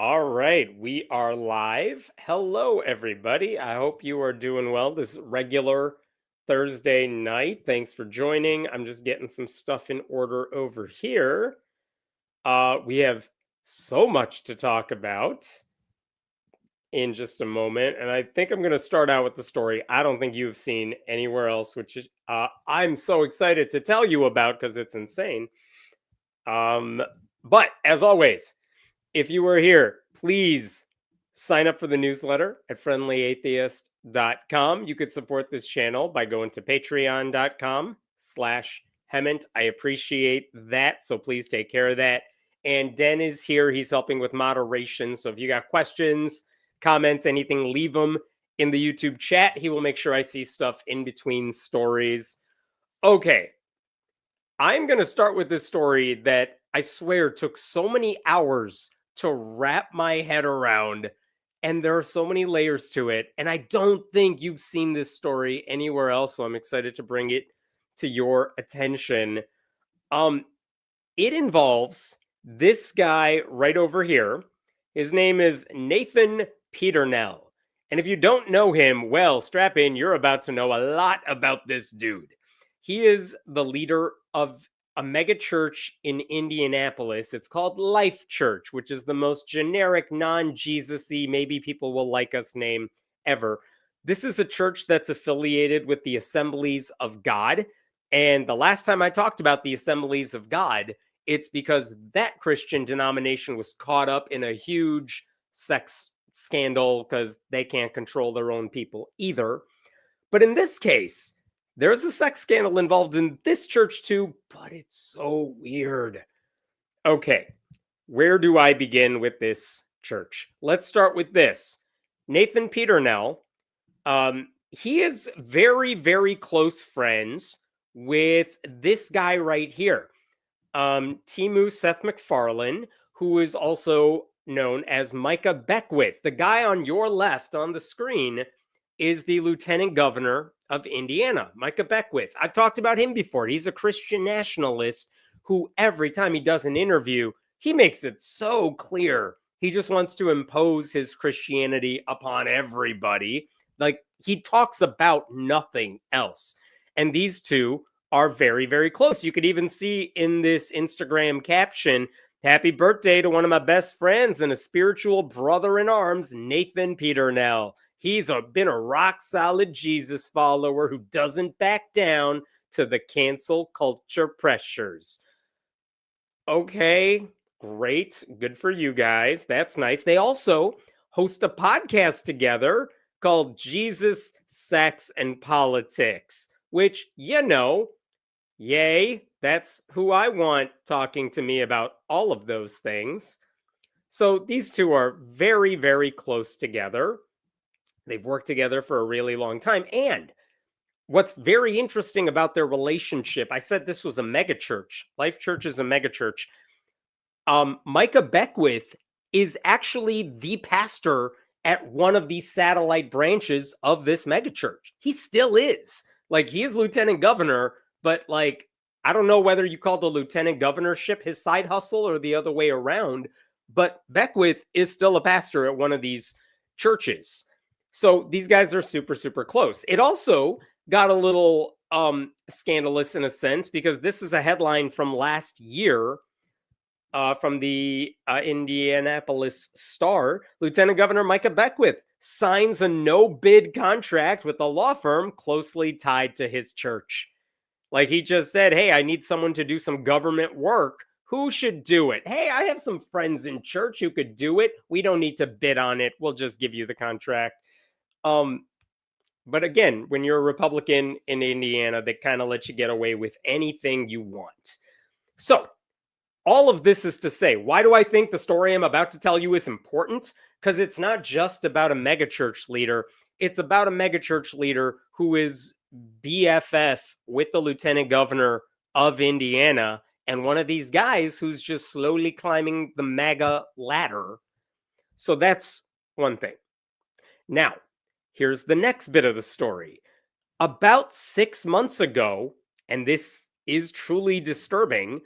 All right, we are live. Hello, everybody. I hope you are doing well this regular Thursday night. Thanks for joining. I'm just getting some stuff in order over here. We have so much to talk about in just a moment, and I think I'm going to start out with the story I don't think you've seen anywhere else, which is I'm so excited to tell you about because it's insane. Um, but as always, if you were here, please sign up for the newsletter at friendlyatheist.com. You could support this channel by going to patreon.com/Hemant. I appreciate that. So please take care of that. And Den is here. He's helping with moderation. So if you got questions, comments, anything, leave them in the YouTube chat. He will make sure I see stuff in between stories. Okay. I'm going to start with this story that I swear took so many hours to wrap my head around, and there are so many layers to it, and I don't think you've seen this story anywhere else, so I'm excited to bring it to your attention. Um, it involves this guy right over here. His name is Nathan Peternell. And if you don't know him, well, strap in, you're about to know a lot about this dude. He is the leader of a mega church in Indianapolis. It's called Life Church, which is the most generic, non Jesus y, maybe people will like us name ever. This is a church that's affiliated with the Assemblies of God. And the last time I talked about the Assemblies of God, it's because that Christian denomination was caught up in a huge sex scandal because they can't control their own people either. But in this case, there's a sex scandal involved in this church too, but it's so weird. Okay, where do I begin with this church? Let's start with this. Nathan Peternell, he is very, very close friends with this guy right here, Timu Seth MacFarlane, who is also known as Micah Beckwith. The guy on your left on the screen is the lieutenant governor of Indiana, Micah Beckwith. I've talked about him before. He's a Christian nationalist who every time he does an interview, he makes it so clear he just wants to impose his Christianity upon everybody. Like, he talks about nothing else. And these two are very, very close. You could even see in this Instagram caption, happy birthday to one of my best friends and a spiritual brother in arms, Nathan Peternell. He's been a rock solid Jesus follower who doesn't back down to the cancel culture pressures. Okay, great. Good for you guys. That's nice. They also host a podcast together called Jesus, Sex, and Politics, which, yay, that's who I want talking to me about all of those things. So these two are very, very close together. They've worked together for a really long time. And what's very interesting about their relationship, I said this was a megachurch. Life Church is a megachurch. Micah Beckwith is actually the pastor at one of these satellite branches of this megachurch. He still is. Like, he is lieutenant governor, but like, I don't know whether you call the lieutenant governorship his side hustle or the other way around, but Beckwith is still a pastor at one of these churches. So these guys are super, super close. It also got a little scandalous in a sense because this is a headline from last year from the Indianapolis Star. Lieutenant Governor Micah Beckwith signs a no-bid contract with a law firm closely tied to his church. Like, he just said, hey, I need someone to do some government work. Who should do it? Hey, I have some friends in church who could do it. We don't need to bid on it. We'll just give you the contract. But again, when you're a Republican in Indiana, they kind of let you get away with anything you want. So all of this is to say, why do I think the story I'm about to tell you is important? Because it's not just about a megachurch leader. It's about a megachurch leader who is BFF with the lieutenant governor of Indiana and one of these guys who's just slowly climbing the MAGA ladder. So that's one thing. Now, here's the next bit of the story. About 6 months ago, and this is truly disturbing,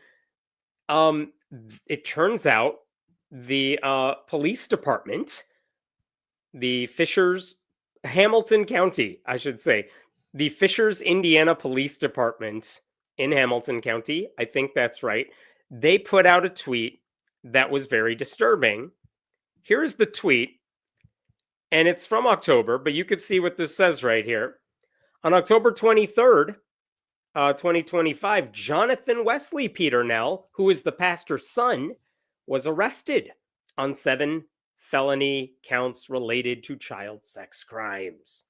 it turns out the police department, the Hamilton County, I should say, the Fishers, Indiana Police Department in Hamilton County, I think that's right. They put out a tweet that was very disturbing. Here's the tweet, and it's from October, but you could see what this says right here. On October 23rd, 2025, Jonathan Wesley Peternell, who is the pastor's son, was arrested on 7 felony counts related to child sex crimes.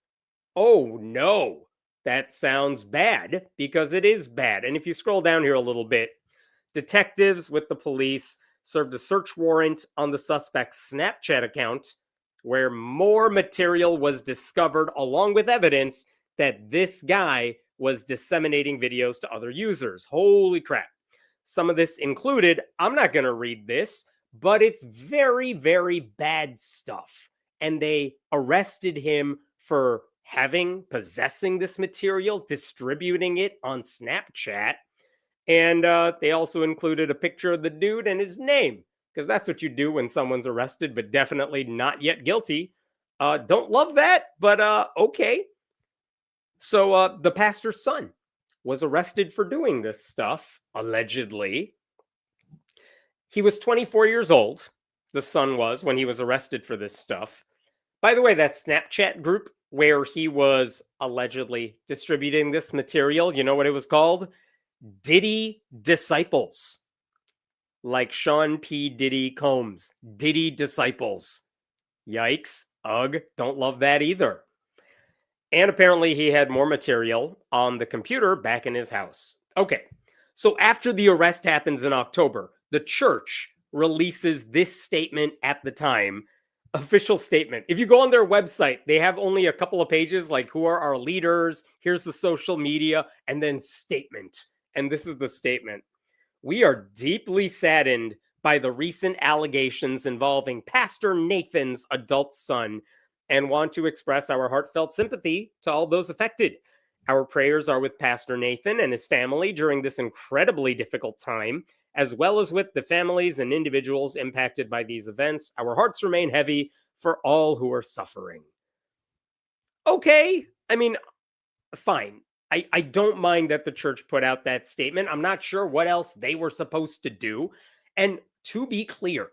Oh no, that sounds bad, because it is bad. And if you scroll down here a little bit, detectives with the police served a search warrant on the suspect's Snapchat account, where more material was discovered along with evidence that this guy was disseminating videos to other users. Holy crap. Some of this included, I'm not going to read this, but it's very, very bad stuff. And they arrested him for possessing this material, distributing it on Snapchat. And they also included a picture of the dude and his name, because that's what you do when someone's arrested, but definitely not yet guilty. Don't love that, but okay. So the pastor's son was arrested for doing this stuff, allegedly. He was 24 years old, the son was, when he was arrested for this stuff. By the way, that Snapchat group where he was allegedly distributing this material, you know what it was called? Diddy Disciples. Like Sean P. Diddy Combs. Diddy Disciples. Yikes. Ugh. Don't love that either. And apparently he had more material on the computer back in his house. Okay. So after the arrest happens in October, the church releases this statement at the time. Official statement. If you go on their website, they have only a couple of pages, like who are our leaders, here's the social media, and then statement. And this is the statement. We are deeply saddened by the recent allegations involving Pastor Nathan's adult son and want to express our heartfelt sympathy to all those affected. Our prayers are with Pastor Nathan and his family during this incredibly difficult time, as well as with the families and individuals impacted by these events. Our hearts remain heavy for all who are suffering. Okay, I mean, fine. I don't mind that the church put out that statement. I'm not sure what else they were supposed to do. And to be clear,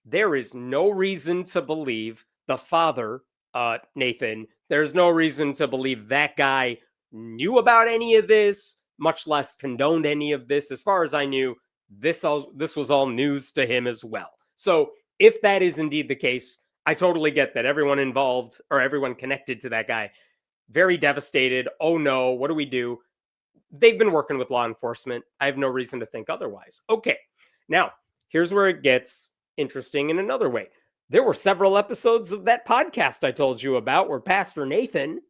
there is no reason to believe the father, Nathan, there's no reason to believe that guy knew about any of this, much less condoned any of this. As far as I knew, this was all news to him as well. So if that is indeed the case, I totally get that everyone involved or everyone connected to that guy, very devastated. Oh no, what do we do? They've been working with law enforcement. I have no reason to think otherwise. Okay, now here's where it gets interesting in another way. There were several episodes of that podcast I told you about where Pastor Nathan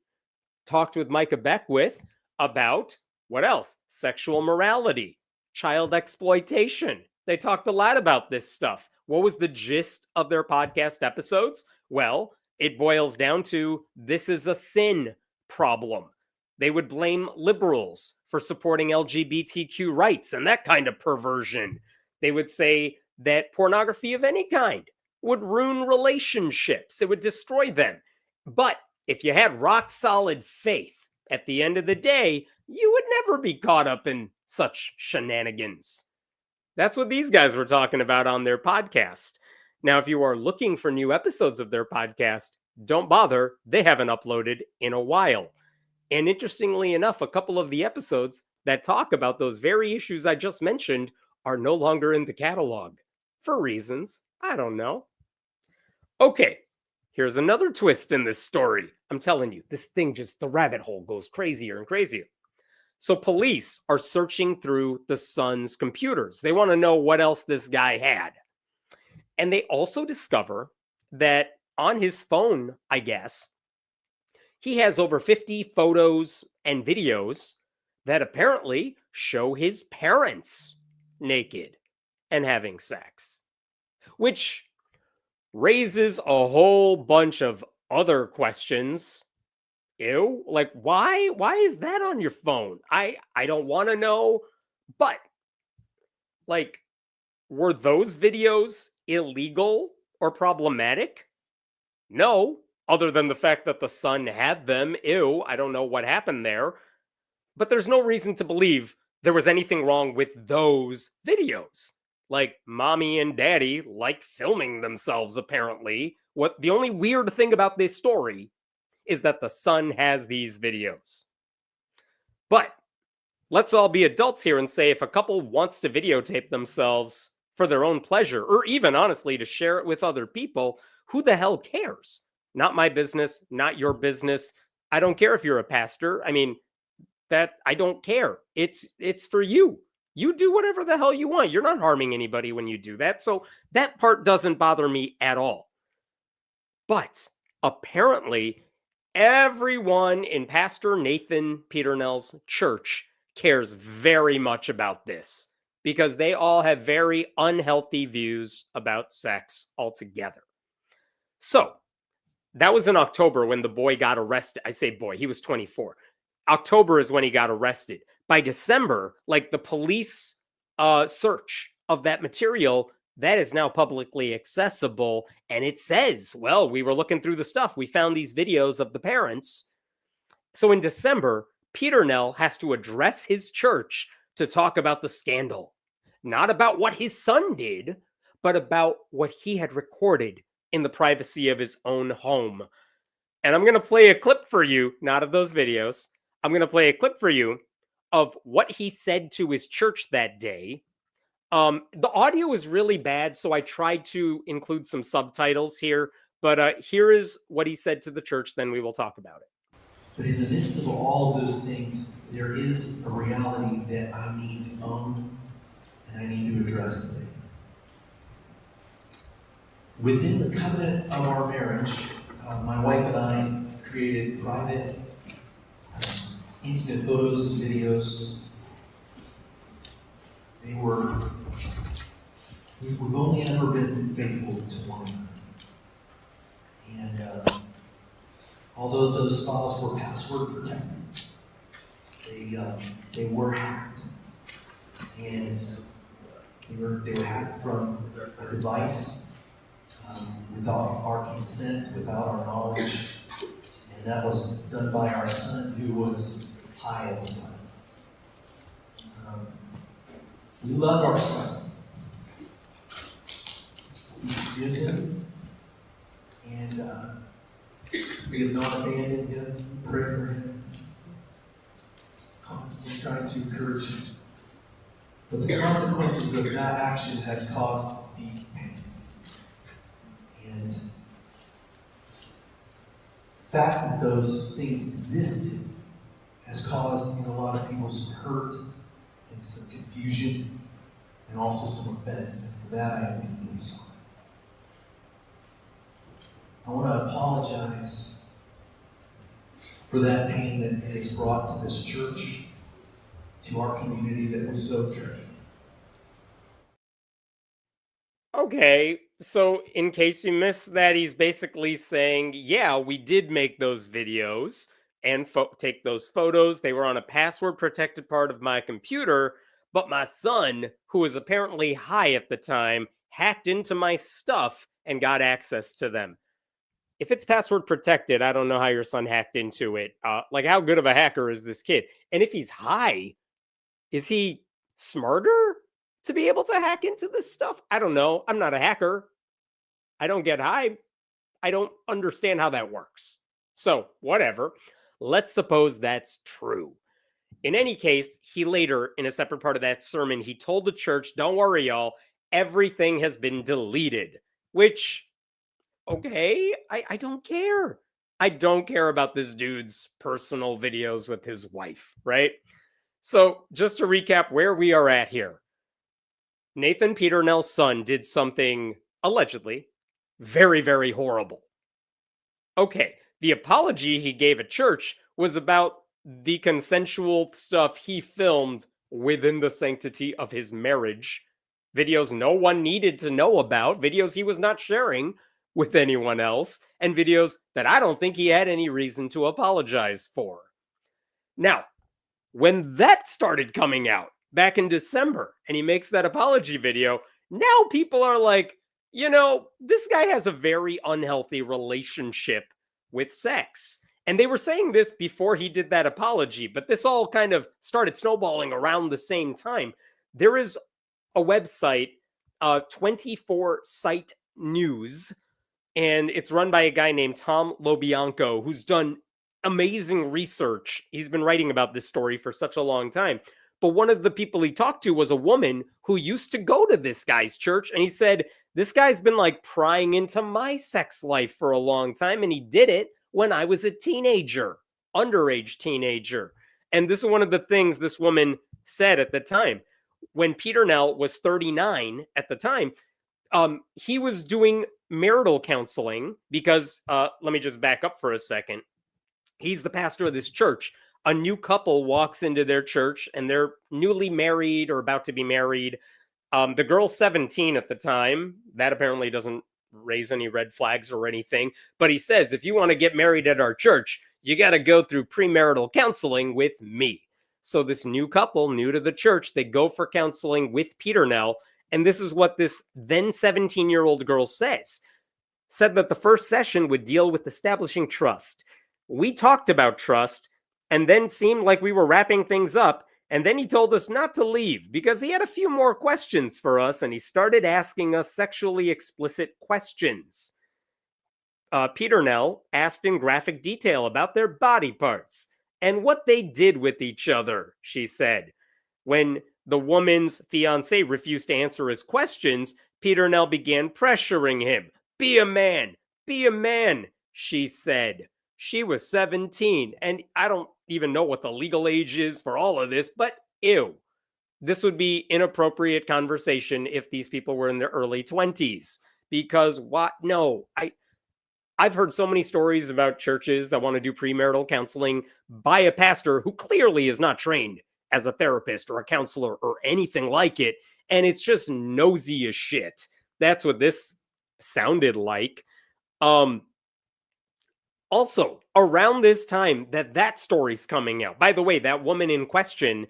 talked with Micah Beckwith about what else? Sexual morality, child exploitation. They talked a lot about this stuff. What was the gist of their podcast episodes? Well, it boils down to this is a sin problem. They would blame liberals for supporting LGBTQ rights and that kind of perversion. They would say that pornography of any kind would ruin relationships. It would destroy them. But if you had rock solid faith, at the end of the day, you would never be caught up in such shenanigans. That's what these guys were talking about on their podcast. Now, if you are looking for new episodes of their podcast, don't bother. They haven't uploaded in a while. And interestingly enough, a couple of the episodes that talk about those very issues I just mentioned are no longer in the catalog. For reasons I don't know. Okay, here's another twist in this story. I'm telling you, the rabbit hole goes crazier and crazier. So police are searching through the son's computers. They want to know what else this guy had. And they also discover that on his phone, I guess, he has over 50 photos and videos that apparently show his parents naked and having sex, which raises a whole bunch of other questions. Ew, like why is that on your phone? I don't want to know, but like, were those videos illegal or problematic? No, other than the fact that the son had them. Ew, I don't know what happened there. But there's no reason to believe there was anything wrong with those videos. Like, mommy and daddy like filming themselves, apparently. What the only weird thing about this story is that the son has these videos. But let's all be adults here and say if a couple wants to videotape themselves for their own pleasure, or even honestly to share it with other people, who the hell cares? Not my business, not your business. I don't care if you're a pastor. I mean, that I don't care. It's for you. You do whatever the hell you want. You're not harming anybody when you do that. So that part doesn't bother me at all. But apparently, everyone in Pastor Nathan Peternell's church cares very much about this because they all have very unhealthy views about sex altogether. So that was in October when the boy got arrested. I say boy, he was 24. October is when he got arrested. By December, like the police search of that material, that is now publicly accessible. And it says, well, we were looking through the stuff. We found these videos of the parents. So in December, Peternell has to address his church to talk about the scandal. Not about what his son did, but about what he had recorded in the privacy of his own home. And I'm going to play a clip for you, not of those videos. I'm going to play a clip for you of what he said to his church that day. The audio is really bad, so I tried to include some subtitles here. But here is what he said to the church, then we will talk about it. But in the midst of all of those things, there is a reality that I need to own and I need to address today. Within the covenant of our marriage, my wife and I created private, intimate photos and videos. We've only ever been faithful to one another. And although those files were password protected, they were hacked. And they were hacked from a device without our consent, without our knowledge. And that was done by our son, who was high at the time. We love our son. We forgive him. And we have not abandoned him. We pray for him. Constantly trying to encourage him. But the consequences of that action has caused deep pain. And the fact that those things existed has caused in a lot of people some hurt and some confusion and also some offense. And for that, I am deeply sorry. I want to apologize for that pain that it has brought to this church, to our community that we so treasure. Okay, so in case you missed that, he's basically saying, yeah, we did make those videos and take those photos. They were on a password-protected part of my computer, but my son, who was apparently high at the time, hacked into my stuff and got access to them. If it's password protected, I don't know how your son hacked into it. Like, how good of a hacker is this kid? And if he's high, is he smarter to be able to hack into this stuff? I don't know. I'm not a hacker. I don't get high. I don't understand how that works. So, whatever. Let's suppose that's true. In any case, he later, in a separate part of that sermon, he told the church, don't worry, y'all, everything has been deleted. Which, okay, I don't care. I don't care about this dude's personal videos with his wife, right? So, just to recap where we are at here. Nathan Peternell's son did something, allegedly, very, very horrible. Okay, the apology he gave at church was about the consensual stuff he filmed within the sanctity of his marriage. Videos no one needed to know about, videos he was not sharing with anyone else, and videos that I don't think he had any reason to apologize for. Now, when that started coming out back in December, and he makes that apology video, now people are like, this guy has a very unhealthy relationship with sex. And they were saying this before he did that apology, but this all kind of started snowballing around the same time. There is a website, 24 Site News, and it's run by a guy named Tom Lobianco, who's done amazing research. He's been writing about this story for such a long time. But one of the people he talked to was a woman who used to go to this guy's church, and he said, this guy's been like prying into my sex life for a long time, and he did it when I was a teenager, underage teenager. And this is one of the things this woman said at the time. When Peter Nell was 39 at the time, he was doing marital counseling because, let me just back up for a second. He's the pastor of this church. A new couple walks into their church and they're newly married or about to be married. The girl's 17 at the time. That apparently doesn't raise any red flags or anything. But he says, if you want to get married at our church, you got to go through premarital counseling with me. So this new couple, new to the church, they go for counseling with Peter Nell. And this is what this then 17-year-old girl said that the first session would deal with establishing trust. We talked about trust and then seemed like we were wrapping things up. And then he told us not to leave because he had a few more questions for us, and he started asking us sexually explicit questions. Peter Nell asked in graphic detail about their body parts and what they did with each other, she said. When the woman's fiancé refused to answer his questions, Peter Nell began pressuring him. Be a man, she said. She was 17, and I don't even know what the legal age is for all of this, but ew. This would be inappropriate conversation if these people were in their early 20s. Because what? No, I've heard so many stories about churches that want to do premarital counseling by a pastor who clearly is not trained as a therapist or a counselor or anything like it. And it's just nosy as shit. That's what this sounded like. Also, around this time that story's coming out, by the way, that woman in question,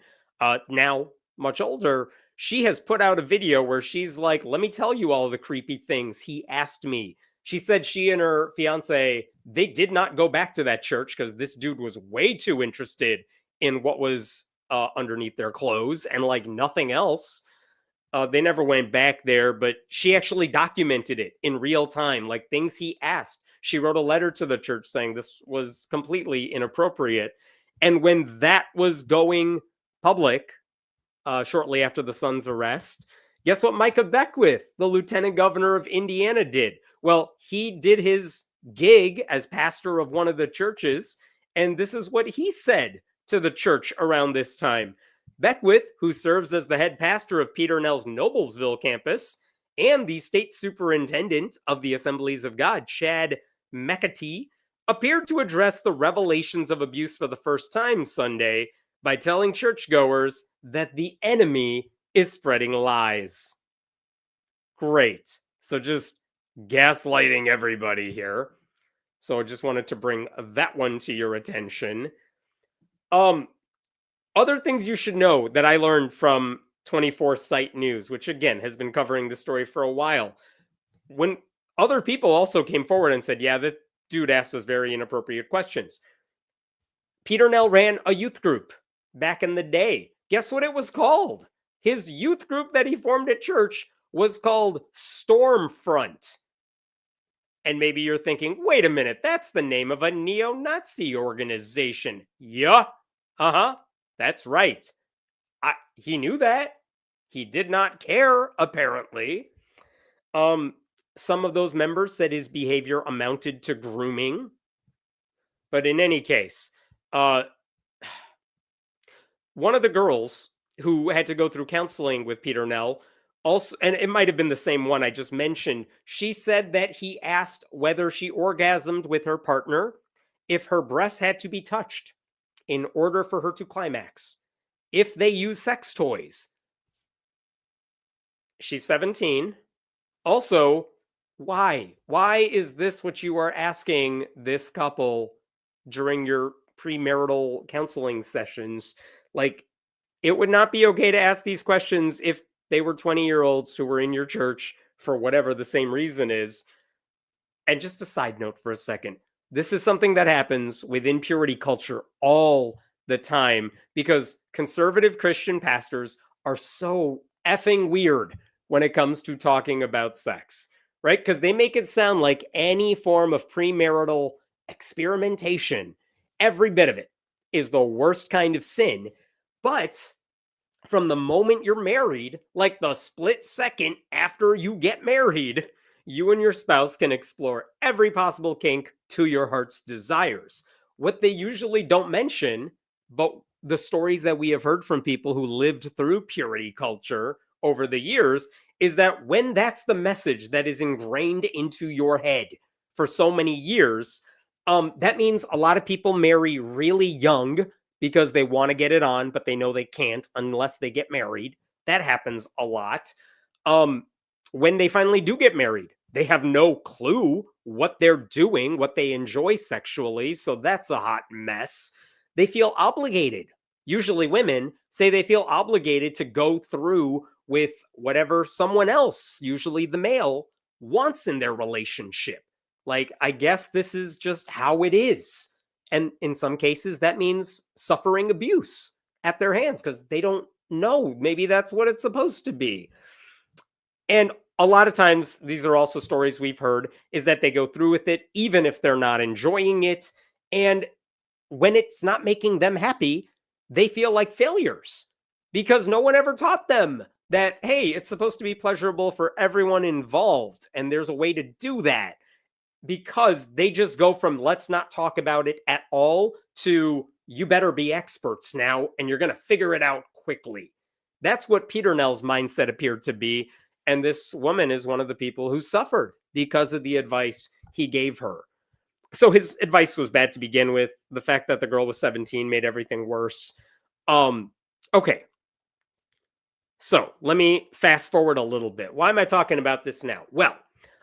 now much older, she has put out a video where she's like, let me tell you all the creepy things he asked me. She said she and her fiance, they did not go back to that church because this dude was way too interested in what was underneath their clothes and like nothing else. They never went back there, but she actually documented it in real time, like things he asked. She wrote a letter to the church saying this was completely inappropriate. And when that was going public, shortly after the son's arrest, guess what Micah Beckwith, the lieutenant governor of Indiana, did? Well, he did his gig as pastor of one of the churches, and this is what he said to the church around this time. Beckwith, who serves as the head pastor of Peter Nell's Noblesville campus, and the state superintendent of the Assemblies of God, Chad McAtee, appeared to address the revelations of abuse for the first time Sunday by telling churchgoers that the enemy is spreading lies. Great. So just gaslighting everybody here. So I just wanted to bring that one to your attention. Other things you should know that I learned from 24 Site News, which again has been covering this story for a while. When other people also came forward and said, yeah, this dude asked us very inappropriate questions. Peter Nell ran a youth group back in the day. Guess what it was called? His youth group that he formed at church was called Stormfront. And maybe you're thinking, wait a minute, that's the name of a neo-Nazi organization. Yeah, that's right. He knew that. He did not care, apparently. Some of those members said his behavior amounted to grooming. But in any case, one of the girls who had to go through counseling with Peter Nell, also, and it might have been the same one I just mentioned, she said that he asked whether she orgasmed with her partner if her breasts had to be touched in order for her to climax, if they use sex toys. She's 17. Also, why? Why is this what you are asking this couple during your premarital counseling sessions? Like, it would not be okay to ask these questions if they were 20-year-olds who were in your church for whatever the same reason is. And just a side note for a second, this is something that happens within purity culture all the time because conservative Christian pastors are so effing weird when it comes to talking about sex, right? Because they make it sound like any form of premarital experimentation, every bit of it, is the worst kind of sin. But from the moment you're married, like the split second after you get married, you and your spouse can explore every possible kink to your heart's desires. What they usually don't mention, but the stories that we have heard from people who lived through purity culture over the years, is that when that's the message that is ingrained into your head for so many years, that means a lot of people marry really young because they want to get it on, but they know they can't unless they get married. That happens a lot. When they finally do get married, they have no clue what they're doing, what they enjoy sexually. So that's a hot mess. They feel obligated. Usually women say they feel obligated to go through with whatever someone else, usually the male, wants in their relationship. Like, I guess this is just how it is. And in some cases, that means suffering abuse at their hands because they don't know. Maybe that's what it's supposed to be. And a lot of times, these are also stories we've heard, is that they go through with it even if they're not enjoying it. And when it's not making them happy, they feel like failures because no one ever taught them that, hey, it's supposed to be pleasurable for everyone involved. And there's a way to do that. Because they just go from let's not talk about it at all to you better be experts now and you're going to figure it out quickly. That's what Peter Nell's mindset appeared to be. And this woman is one of the people who suffered because of the advice he gave her. So his advice was bad to begin with. The fact that the girl was 17 made everything worse. Okay. So let me fast forward a little bit. Why am I talking about this now? Well,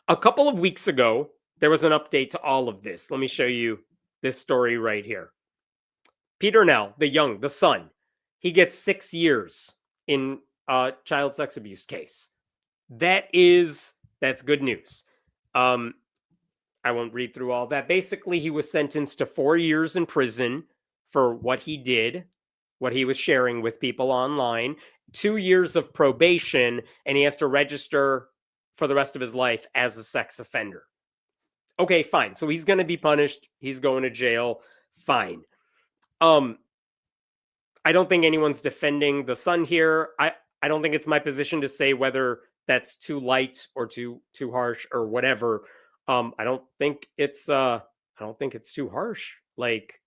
a couple of weeks ago, there was an update to all of this. Let me show you this story right here. Peter Nell, the son, he gets 6 years in a child sex abuse case. That's good news. I won't read through all that. Basically, he was sentenced to 4 years in prison for what he did, what he was sharing with people online, 2 years of probation, and he has to register for the rest of his life as a sex offender. Okay, fine. So he's going to be punished. He's going to jail. Fine. I don't think anyone's defending the son here. I don't think it's my position to say whether that's too light or too harsh or whatever. I don't think it's too harsh. Like,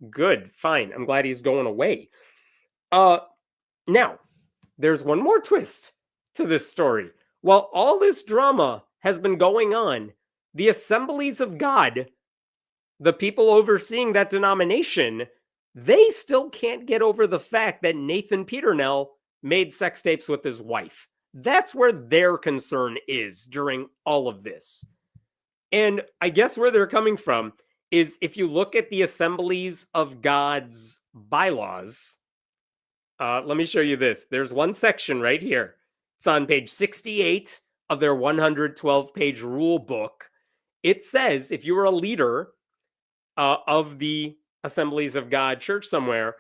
good, fine. I'm glad he's going away. Now, there's one more twist to this story. While all this drama has been going on, the Assemblies of God, the people overseeing that denomination, they still can't get over the fact that Nathan Peternell made sex tapes with his wife. That's where their concern is during all of this. And I guess where they're coming from is if you look at the Assemblies of God's bylaws, let me show you this. There's one section right here. It's on page 68 of their 112-page rule book. It says if you were a leader of the Assemblies of God church somewhere,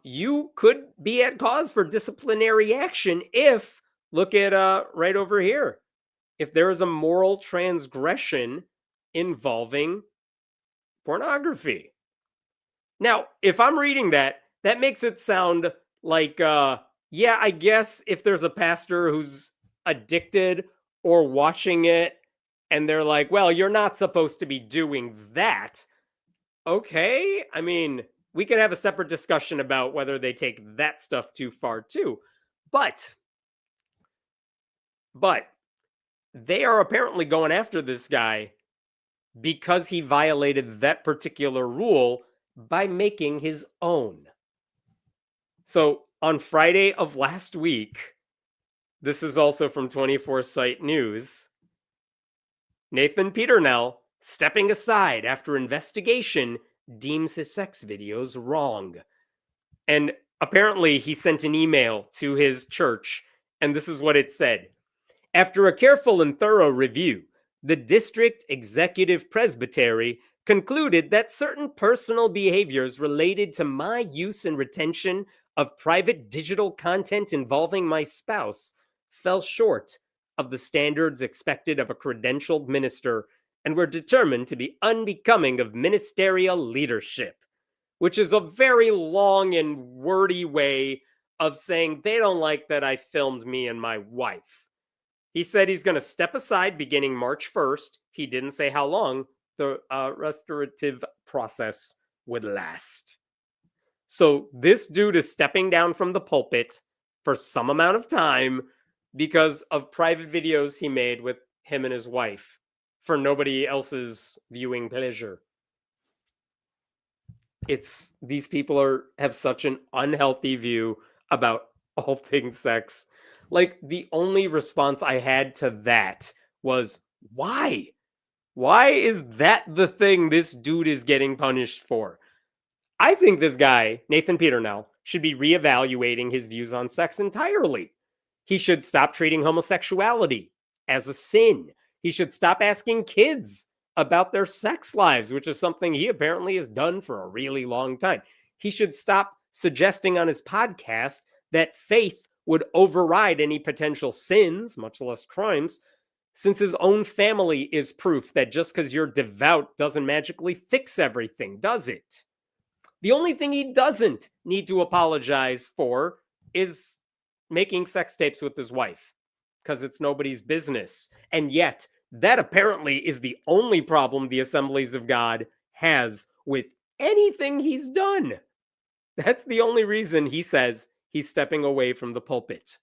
you could be at cause for disciplinary action if, look at right over here, if there is a moral transgression involving pornography. Now, if I'm reading that, that makes it sound like, yeah, I guess if there's a pastor who's addicted or watching it, and they're like, well, you're not supposed to be doing that. Okay, I mean, we can have a separate discussion about whether they take that stuff too far too. But they are apparently going after this guy because he violated that particular rule by making his own. So on Friday of last week, this is also from 24 Site News, Nathan Peternell, stepping aside after investigation, deems his sex videos wrong. And apparently he sent an email to his church, and this is what it said. After a careful and thorough review, the District Executive Presbytery concluded that certain personal behaviors related to my use and retention of private digital content involving my spouse fell short of the standards expected of a credentialed minister and were determined to be unbecoming of ministerial leadership, which is a very long and wordy way of saying they don't like that I filmed me and my wife. He said he's going to step aside beginning March 1st. He didn't say how long the restorative process would last. So this dude is stepping down from the pulpit for some amount of time because of private videos he made with him and his wife for nobody else's viewing pleasure. These people have such an unhealthy view about all things sex. Like, the only response I had to that was, why? Why is that the thing this dude is getting punished for? I think this guy, Nathan Peternell, should be reevaluating his views on sex entirely. He should stop treating homosexuality as a sin. He should stop asking kids about their sex lives, which is something he apparently has done for a really long time. He should stop suggesting on his podcast that faith would override any potential sins, much less crimes, since his own family is proof that just because you're devout doesn't magically fix everything, does it? The only thing he doesn't need to apologize for is making sex tapes with his wife, because it's nobody's business. And yet, that apparently is the only problem the Assemblies of God has with anything he's done. That's the only reason he says he's stepping away from the pulpit.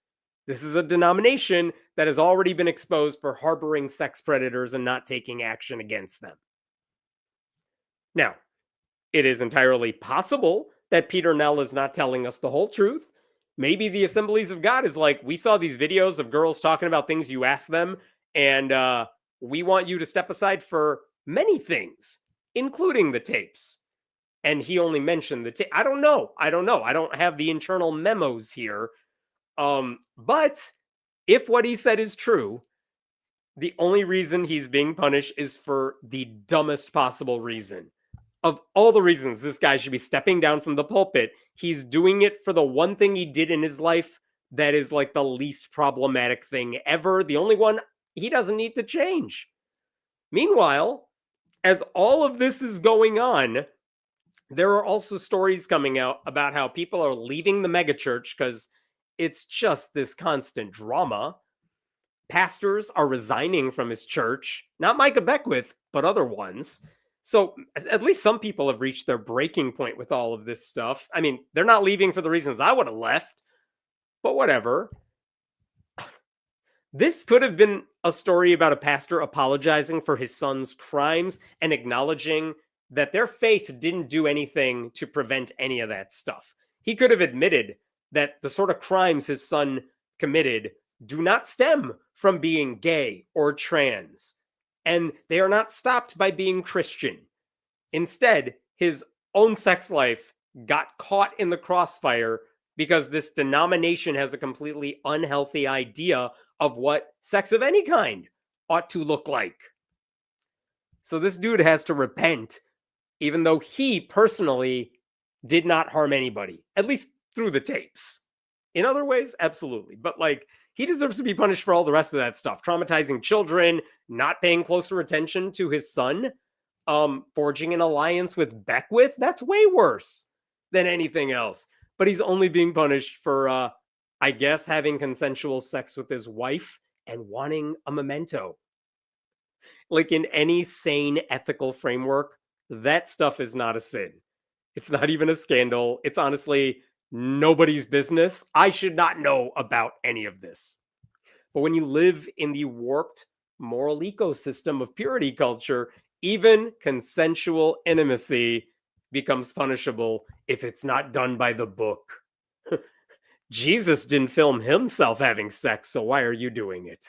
This is a denomination that has already been exposed for harboring sex predators and not taking action against them. Now, it is entirely possible that Peternell is not telling us the whole truth. Maybe the Assemblies of God is like, we saw these videos of girls talking about things you asked them, and we want you to step aside for many things, including the tapes. And he only mentioned the tape. I don't know. I don't have the internal memos here. But if what he said is true, the only reason he's being punished is for the dumbest possible reason. Of all the reasons this guy should be stepping down from the pulpit, he's doing it for the one thing he did in his life that is like the least problematic thing ever. The only one he doesn't need to change. Meanwhile, as all of this is going on, there are also stories coming out about how people are leaving the megachurch because it's just this constant drama. Pastors are resigning from his church, not Micah Beckwith, but other ones. So at least some people have reached their breaking point with all of this stuff. I mean, they're not leaving for the reasons I would have left, but whatever. This could have been a story about a pastor apologizing for his son's crimes and acknowledging that their faith didn't do anything to prevent any of that stuff. He could have admitted that the sort of crimes his son committed do not stem from being gay or trans, and they are not stopped by being Christian. Instead, his own sex life got caught in the crossfire because this denomination has a completely unhealthy idea of what sex of any kind ought to look like. So this dude has to repent, even though he personally did not harm anybody, at least through the tapes. In other ways, absolutely. But like, he deserves to be punished for all the rest of that stuff. Traumatizing children, not paying closer attention to his son, forging an alliance with Beckwith. That's way worse than anything else. But he's only being punished for, I guess, having consensual sex with his wife and wanting a memento. Like, in any sane ethical framework, that stuff is not a sin. It's not even a scandal. It's honestly nobody's business. I should not know about any of this. But when you live in the warped moral ecosystem of purity culture, even consensual intimacy becomes punishable if it's not done by the book. Jesus didn't film himself having sex, so why are you doing it?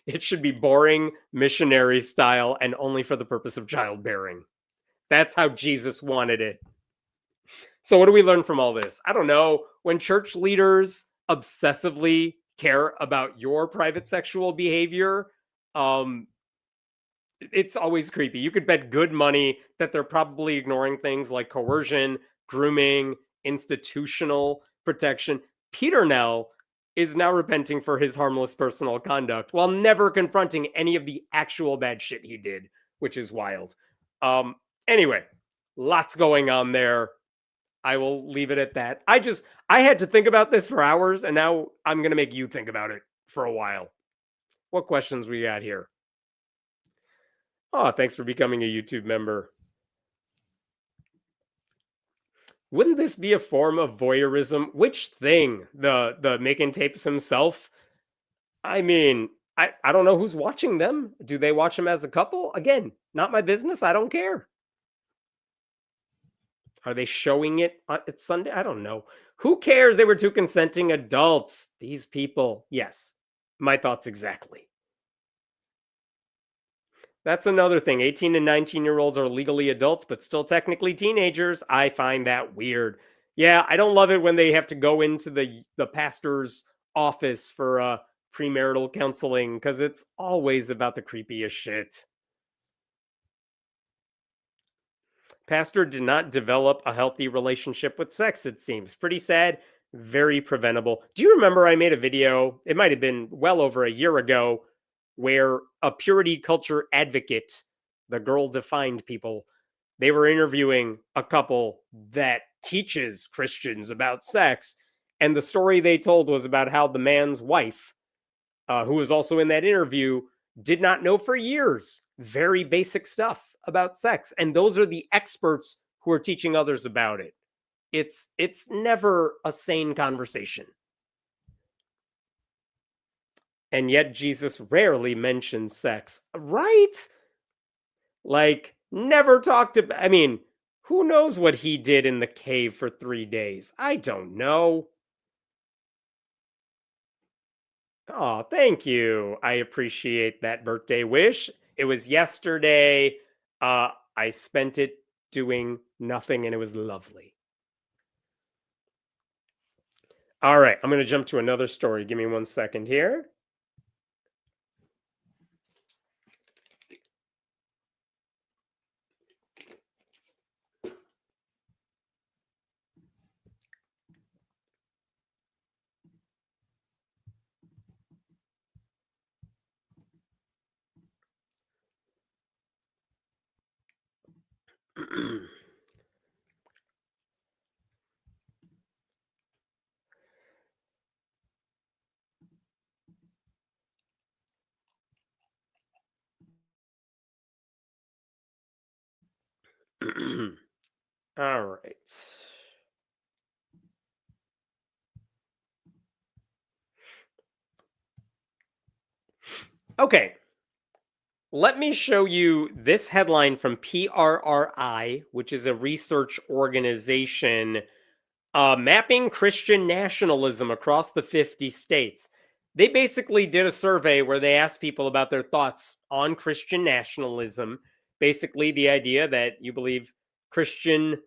It should be boring, missionary style, and only for the purpose of childbearing. That's how Jesus wanted it. So what do we learn from all this? I don't know. When church leaders obsessively care about your private sexual behavior, it's always creepy. You could bet good money that they're probably ignoring things like coercion, grooming, institutional protection. Peter Nell is now repenting for his harmless personal conduct while never confronting any of the actual bad shit he did, which is wild. Anyway, lots going on there. I will leave it at that. I had to think about this for hours, and now I'm going to make you think about it for a while. What questions we got here? Oh, thanks for becoming a YouTube member. Wouldn't this be a form of voyeurism? Which thing? The making tapes himself? I mean, I don't know who's watching them. Do they watch them as a couple? Again, not my business. I don't care. Are they showing it at Sunday? I don't know. Who cares? They were two consenting adults. These people. Yes. My thoughts exactly. That's another thing. 18 and 19-year-olds are legally adults, but still technically teenagers. I find that weird. Yeah, I don't love it when they have to go into the pastor's office for premarital counseling, because it's always about the creepiest shit. Pastor did not develop a healthy relationship with sex, it seems. Pretty sad, very preventable. Do you remember I made a video, it might have been well over a year ago, where a purity culture advocate, the girl defined people, they were interviewing a couple that teaches Christians about sex. And the story they told was about how the man's wife, who was also in that interview, did not know for years very basic stuff about sex. And those are the experts who are teaching others about it. It's never a sane conversation. And yet Jesus rarely mentions sex, right? Like, never talked about, I mean, who knows what he did in the cave for 3 days? I don't know. Oh, thank you. I appreciate that birthday wish. It was yesterday. I spent it doing nothing, and it was lovely. All right, I'm going to jump to another story. Give me 1 second here. All right. Okay. Let me show you this headline from PRRI, which is a research organization mapping Christian nationalism across the 50 states. They basically did a survey where they asked people about their thoughts on Christian nationalism. Basically, the idea that you believe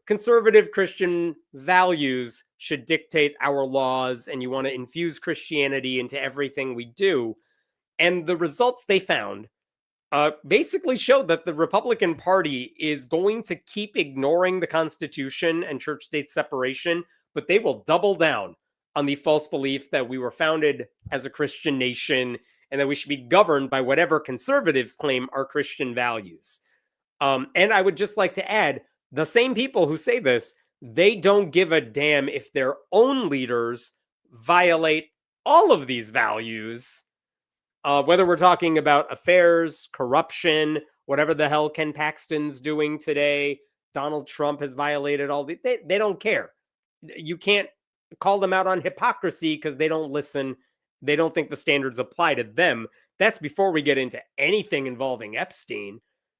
conservative Christian values should dictate our laws, and you want to infuse Christianity into everything we do. And the results they found basically showed that the Republican Party is going to keep ignoring the Constitution and church-state separation, but they will double down on the false belief that we were founded as a Christian nation and that we should be governed by whatever conservatives claim are Christian values. And I would just like to add, the same people who say this, they don't give a damn if their own leaders violate all of these values. Whether we're talking about affairs, corruption, whatever the hell Ken Paxton's doing today, Donald Trump has violated all they don't care. You can't call them out on hypocrisy because they don't listen. They don't think the standards apply to them. That's before we get into anything involving Epstein.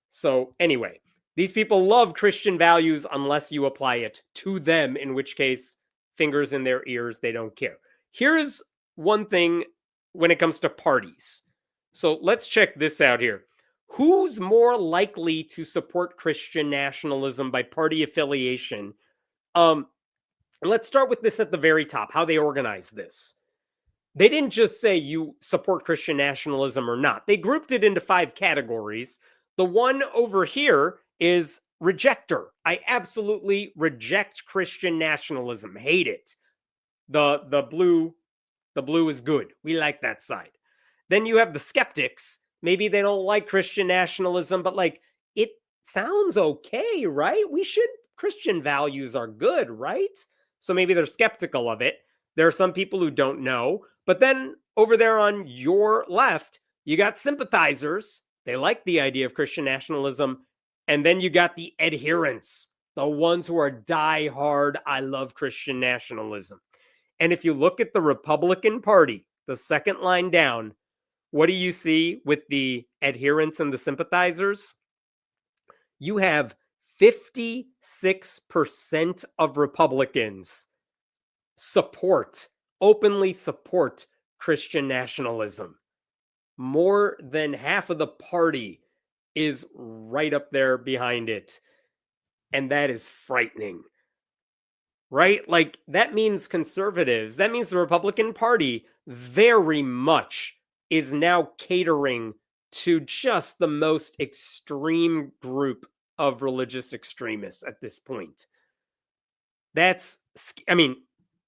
So anyway, these people love Christian values unless you apply it to them, in which case, fingers in their ears, they don't care. Here's one thing when it comes to parties. So let's check this out here. Who's more likely to support Christian nationalism by party affiliation? Let's start with this at the very top, how they organize this. They didn't just say you support Christian nationalism or not. They grouped it into 5 categories. The one over here is rejector. I absolutely reject Christian nationalism. Hate it. The blue is good. We like that side. Then you have the skeptics. Maybe they don't like Christian nationalism, but like it sounds okay, right? Christian values are good, right? So maybe they're skeptical of it. There are some people who don't know. But then over there on your left, you got sympathizers. They like the idea of Christian nationalism. And then you got the adherents, the ones who are die-hard, I love Christian nationalism. And if you look at the Republican Party, the second line down, what do you see with the adherents and the sympathizers? You have 56% of Republicans openly support Christian nationalism. More than half of the party is right up there behind it. And that is frightening. Right? Like, that means conservatives, that means the Republican Party very much is now catering to just the most extreme group of religious extremists at this point.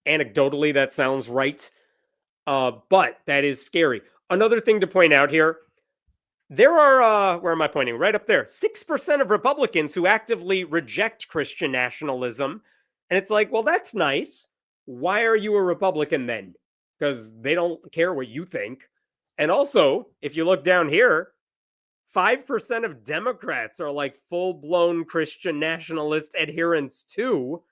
Anecdotally, that sounds right, but that is scary. Another thing to point out here, there are, where am I pointing? Right up there, 6% of Republicans who actively reject Christian nationalism. And it's like, well, that's nice. Why are you a Republican then? Because they don't care what you think. And also, if you look down here, 5% of Democrats are like full-blown Christian nationalist adherents too.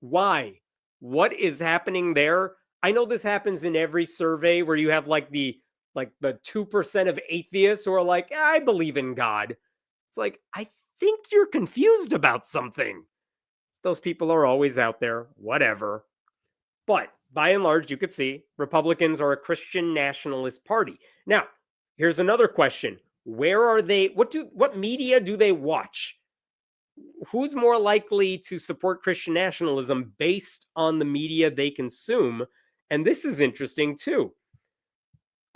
Why? What is happening there? I know this happens in every survey where you have like the 2% of atheists who are like, I believe in God. It's like, I think you're confused about something. Those people are always out there, whatever. But by and large, you could see Republicans are a Christian nationalist party. Now, here's another question. Where are they? What media do they watch? Who's more likely to support Christian nationalism based on the media they consume? And this is interesting too.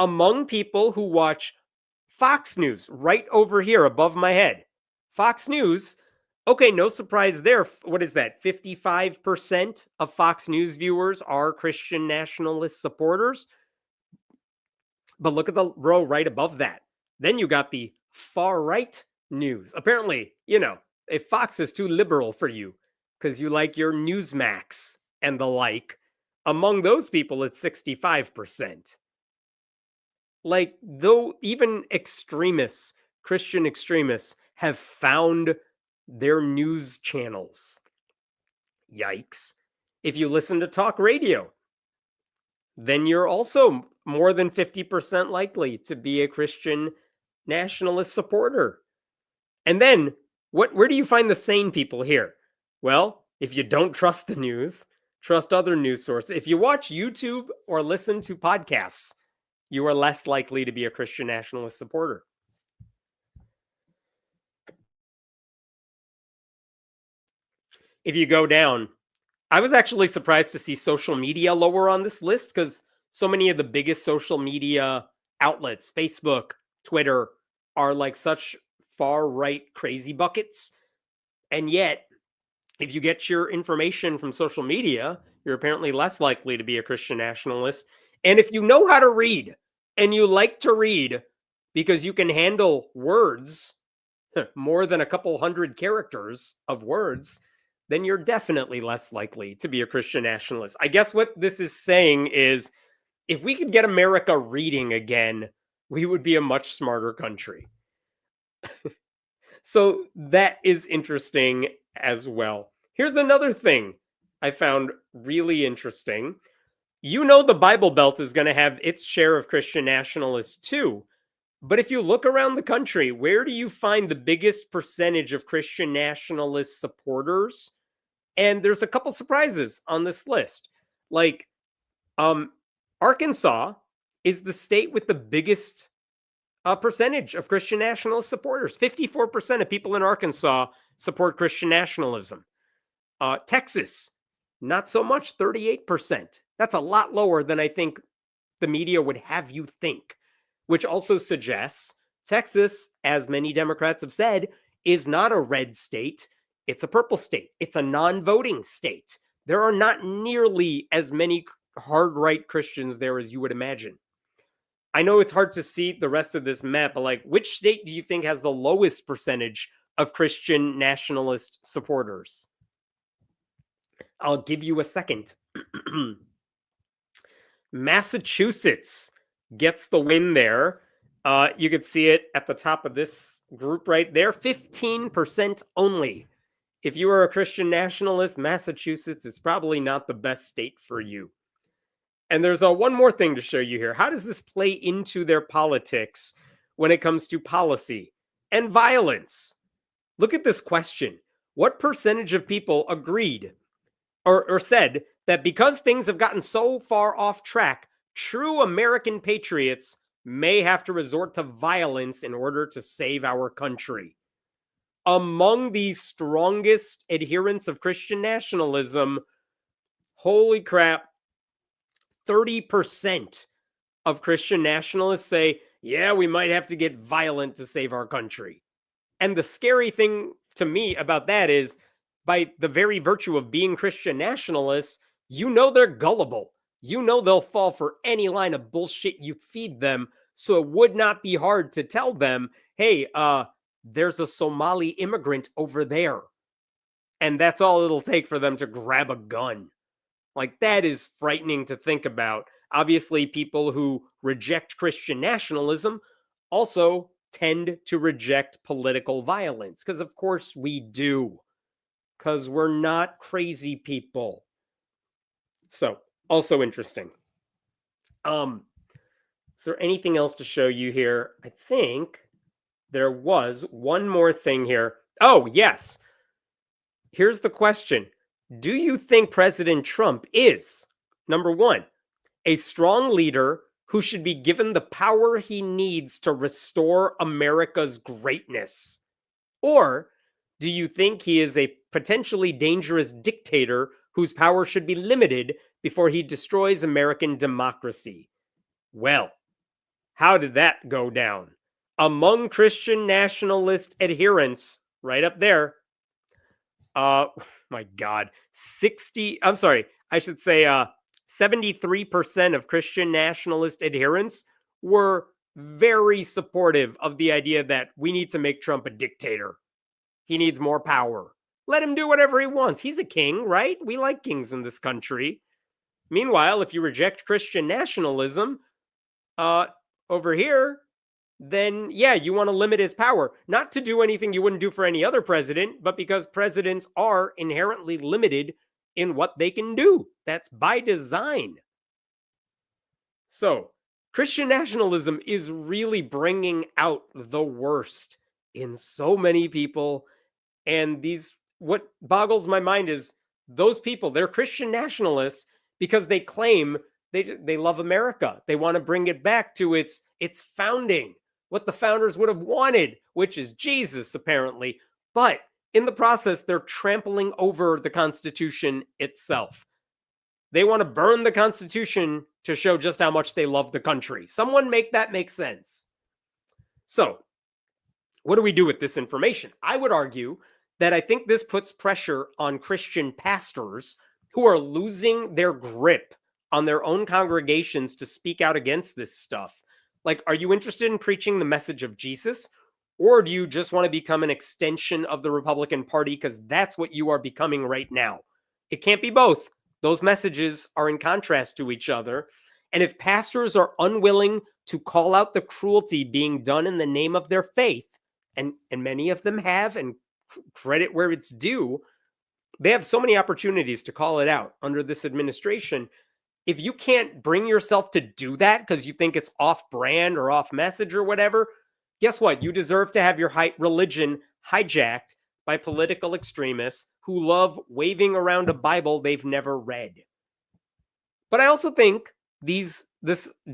Among people who watch Fox News, right over here above my head, Fox News, okay, no surprise there. What is that? 55% of Fox News viewers are Christian nationalist supporters. But look at the row right above that. Then you got the far right news. Apparently, if Fox is too liberal for you because you like your Newsmax and the like, among those people, it's 65%. Like, though even extremists, Christian extremists, have found their news channels. Yikes. If you listen to talk radio, then you're also more than 50% likely to be a Christian nationalist supporter. And then, where do you find the sane people here? Well, if you don't trust the news, trust other news sources. If you watch YouTube or listen to podcasts, you are less likely to be a Christian nationalist supporter. If you go down, I was actually surprised to see social media lower on this list because so many of the biggest social media outlets, Facebook, Twitter, are like such far-right crazy buckets. And yet, if you get your information from social media, you're apparently less likely to be a Christian nationalist. And if you know how to read, and you like to read because you can handle words, more than a couple hundred characters of words, then you're definitely less likely to be a Christian nationalist. I guess what this is saying is, if we could get America reading again, we would be a much smarter country. So that is interesting as well. Here's another thing I found really interesting. The Bible Belt is going to have its share of Christian nationalists too. But if you look around the country, where do you find the biggest percentage of Christian nationalist supporters? And there's a couple surprises on this list. Like, Arkansas is the state with the biggest percentage of Christian nationalist supporters. 54% of people in Arkansas support Christian nationalism. Texas, not so much, 38%. That's a lot lower than I think the media would have you think, which also suggests Texas, as many Democrats have said, is not a red state. It's a purple state. It's a non-voting state. There are not nearly as many hard right Christians there as you would imagine. I know it's hard to see the rest of this map, but like, which state do you think has the lowest percentage of Christian nationalist supporters? I'll give you a second. Massachusetts gets the win there. You could see it at the top of this group right there, 15% only. If you are a Christian nationalist, Massachusetts is probably not the best state for you. And there's one more thing to show you here. How does this play into their politics when it comes to policy and violence? Look at this question. What percentage of people agreed or said that because things have gotten so far off track, true American patriots may have to resort to violence in order to save our country? Among the strongest adherents of Christian nationalism, holy crap, 30% of Christian nationalists say, yeah, we might have to get violent to save our country. And the scary thing to me about that is, by the very virtue of being Christian nationalists, you know they're gullible. You know they'll fall for any line of bullshit you feed them. So it would not be hard to tell them, hey, there's a Somali immigrant over there. And that's all it'll take for them to grab a gun. Like, that is frightening to think about. Obviously, people who reject Christian nationalism also tend to reject political violence, because of course we do, because we're not crazy people. So, also interesting. Is there anything else to show you here? I think there was one more thing here. Oh, yes. Here's the question. Do you think President Trump is, number one, a strong leader who should be given the power he needs to restore America's greatness? Or do you think he is a potentially dangerous dictator whose power should be limited before he destroys American democracy? Well, how did that go down? Among Christian nationalist adherents, right up there, my God, 73% of Christian nationalist adherents were very supportive of the idea that we need to make Trump a dictator. He needs more power. Let him do whatever he wants. He's a king, right? We like kings in this country. Meanwhile, if you reject Christian nationalism over here, then yeah, you want to limit his power. Not to do anything you wouldn't do for any other president, but because presidents are inherently limited in what they can do. That's by design. So, Christian nationalism is really bringing out the worst in so many people. And what boggles my mind is those people, they're Christian nationalists because they claim they love America. They want to bring it back to its founding, what the founders would have wanted, which is Jesus, apparently. But in the process, they're trampling over the Constitution itself. They want to burn the Constitution to show just how much they love the country. Someone make that make sense. So, what do we do with this information? I would argue that I think this puts pressure on Christian pastors who are losing their grip on their own congregations to speak out against this stuff. Like, are you interested in preaching the message of Jesus? Or do you just want to become an extension of the Republican Party because that's what you are becoming right now? It can't be both. Those messages are in contrast to each other. And if pastors are unwilling to call out the cruelty being done in the name of their faith, and many of them have, and credit where it's due, they have so many opportunities to call it out under this administration. If you can't bring yourself to do that because you think it's off-brand or off-message or whatever, guess what? You deserve to have your religion hijacked by political extremists who love waving around a Bible they've never read. But I also think this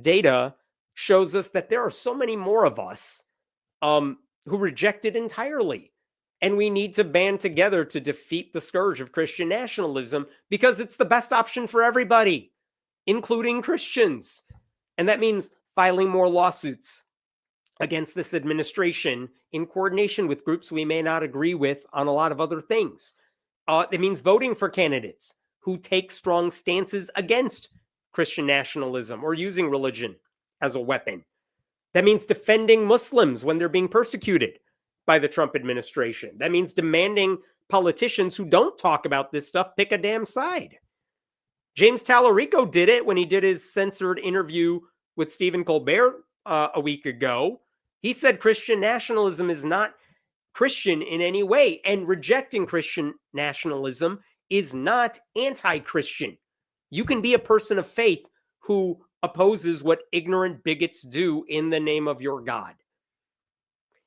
data shows us that there are so many more of us who reject it entirely. And we need to band together to defeat the scourge of Christian nationalism because it's the best option for everybody, including Christians. And that means filing more lawsuits against this administration in coordination with groups we may not agree with on a lot of other things. It means voting for candidates who take strong stances against Christian nationalism or using religion as a weapon. That means defending Muslims when they're being persecuted by the Trump administration. That means demanding politicians who don't talk about this stuff pick a damn side. James Tallarico did it when he did his censored interview with Stephen Colbert a week ago. He said Christian nationalism is not Christian in any way, and rejecting Christian nationalism is not anti-Christian. You can be a person of faith who opposes what ignorant bigots do in the name of your God.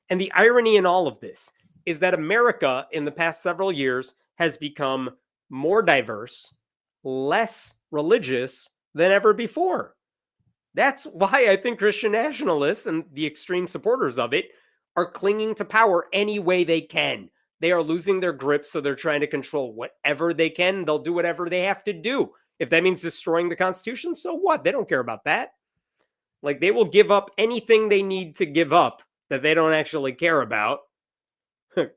And the irony in all of this is that America in the past several years has become more diverse, less religious than ever before. That's why I think Christian nationalists and the extreme supporters of it are clinging to power any way they can. They are losing their grip, so they're trying to control whatever they can. They'll do whatever they have to do. If that means destroying the Constitution, so what? They don't care about that. Like, they will give up anything they need to give up that they don't actually care about.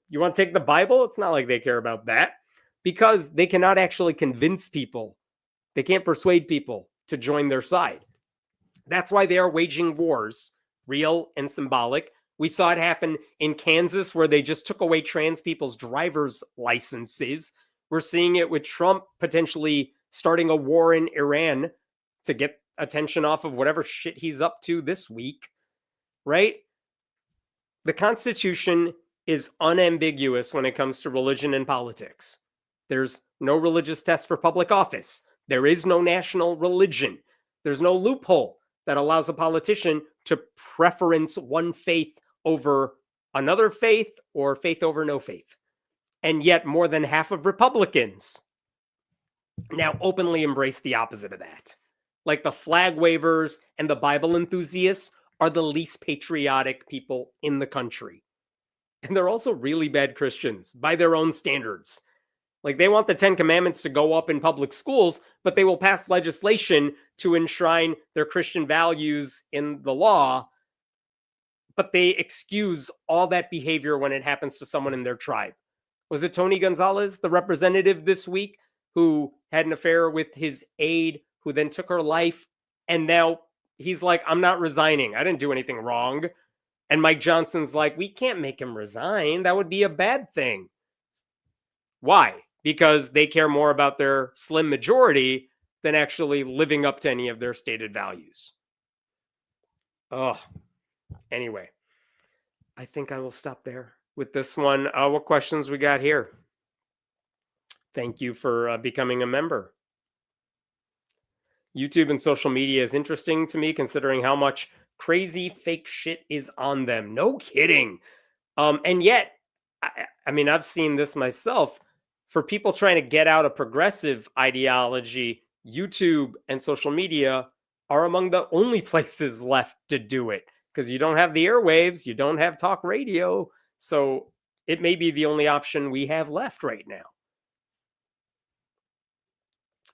You want to take the Bible? It's not like they care about that, because they cannot actually convince people. They can't persuade people to join their side. That's why they are waging wars, real and symbolic. We saw it happen in Kansas, where they just took away trans people's driver's licenses. We're seeing it with Trump potentially starting a war in Iran to get attention off of whatever shit he's up to this week, right? The Constitution is unambiguous when it comes to religion and politics. There's no religious test for public office. There is no national religion. There's no loophole that allows a politician to preference one faith over another faith or faith over no faith. And yet more than half of Republicans now openly embrace the opposite of that. Like, the flag wavers and the Bible enthusiasts are the least patriotic people in the country. And they're also really bad Christians by their own standards. Like, they want the 10 Commandments to go up in public schools, but they will pass legislation to enshrine their Christian values in the law. But they excuse all that behavior when it happens to someone in their tribe. Was it Tony Gonzalez, the representative this week, who had an affair with his aide, who then took her life? And now he's like, I'm not resigning. I didn't do anything wrong. And Mike Johnson's like, we can't make him resign. That would be a bad thing. Why? Because they care more about their slim majority than actually living up to any of their stated values. Oh, anyway, I think I will stop there with this one. What questions we got here? Thank you for becoming a member. YouTube and social media is interesting to me, considering how much crazy fake shit is on them. No kidding. And yet, I mean, I've seen this myself. For people trying to get out of progressive ideology, YouTube and social media are among the only places left to do it, because you don't have the airwaves, you don't have talk radio. So it may be the only option we have left right now.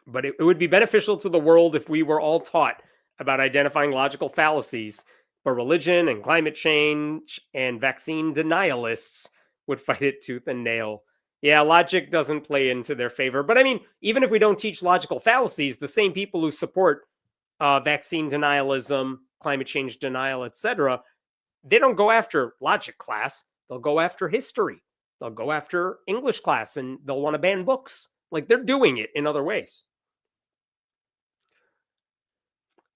But it would be beneficial to the world if we were all taught about identifying logical fallacies, but religion and climate change and vaccine denialists would fight it tooth and nail. Yeah, logic doesn't play into their favor. But I mean, even if we don't teach logical fallacies, the same people who support vaccine denialism, climate change denial, etc., they don't go after logic class. They'll go after history. They'll go after English class, and they'll want to ban books. Like, they're doing it in other ways.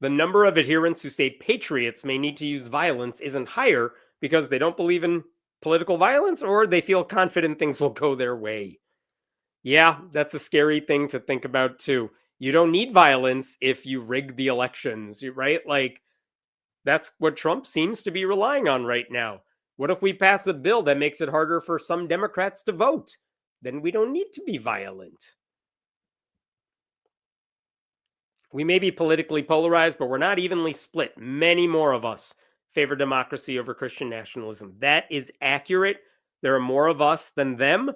The number of adherents who say patriots may need to use violence isn't higher because they don't believe in political violence, or they feel confident things will go their way. Yeah, that's a scary thing to think about too. You don't need violence if you rig the elections, right? Like, that's what Trump seems to be relying on right now. What if we pass a bill that makes it harder for some Democrats to vote? Then we don't need to be violent. We may be politically polarized, but we're not evenly split. Many more of us favor democracy over Christian nationalism. That is accurate. There are more of us than them.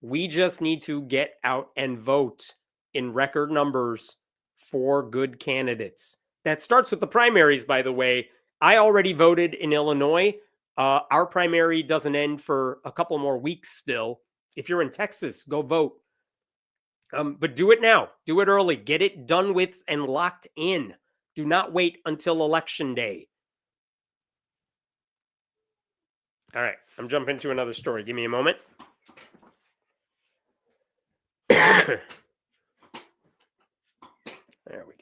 We just need to get out and vote in record numbers for good candidates. That starts with the primaries, by the way. I already voted in Illinois. Our primary doesn't end for a couple more weeks still. If you're in Texas, go vote. But do it now. Do it early. Get it done with and locked in. Do not wait until election day. All right, I'm jumping to another story. Give me a moment. There we go.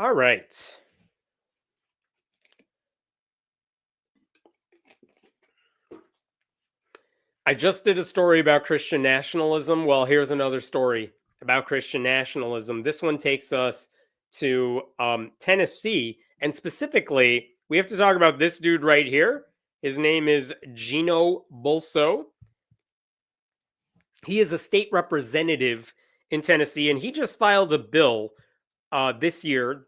All right. I just did a story about Christian nationalism. Well, here's another story about Christian nationalism. This one takes us to Tennessee. And specifically, we have to talk about this dude right here. His name is Gino Bulso. He is a state representative in Tennessee, and he just filed a bill this year,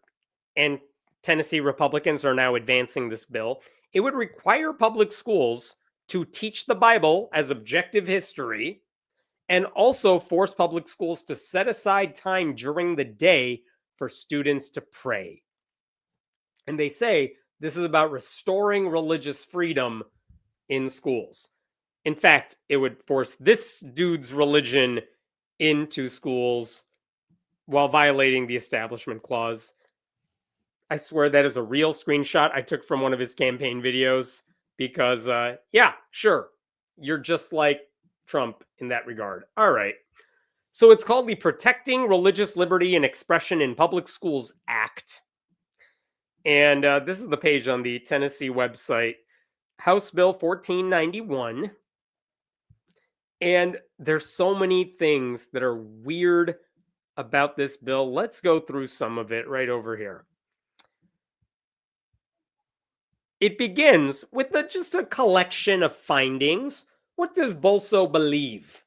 and Tennessee Republicans are now advancing this bill. It would require public schools to teach the Bible as objective history and also force public schools to set aside time during the day for students to pray. And they say this is about restoring religious freedom in schools. In fact, it would force this dude's religion into schools while violating the Establishment Clause. I swear that is a real screenshot I took from one of his campaign videos because, yeah, sure, you're just like Trump in that regard. All right. So it's called the Protecting Religious Liberty and Expression in Public Schools Act. And this is the page on the Tennessee website, House Bill 1491. And there's so many things that are weird about this bill. Let's go through some of it right over here. It begins with just a collection of findings. What does Bulso believe?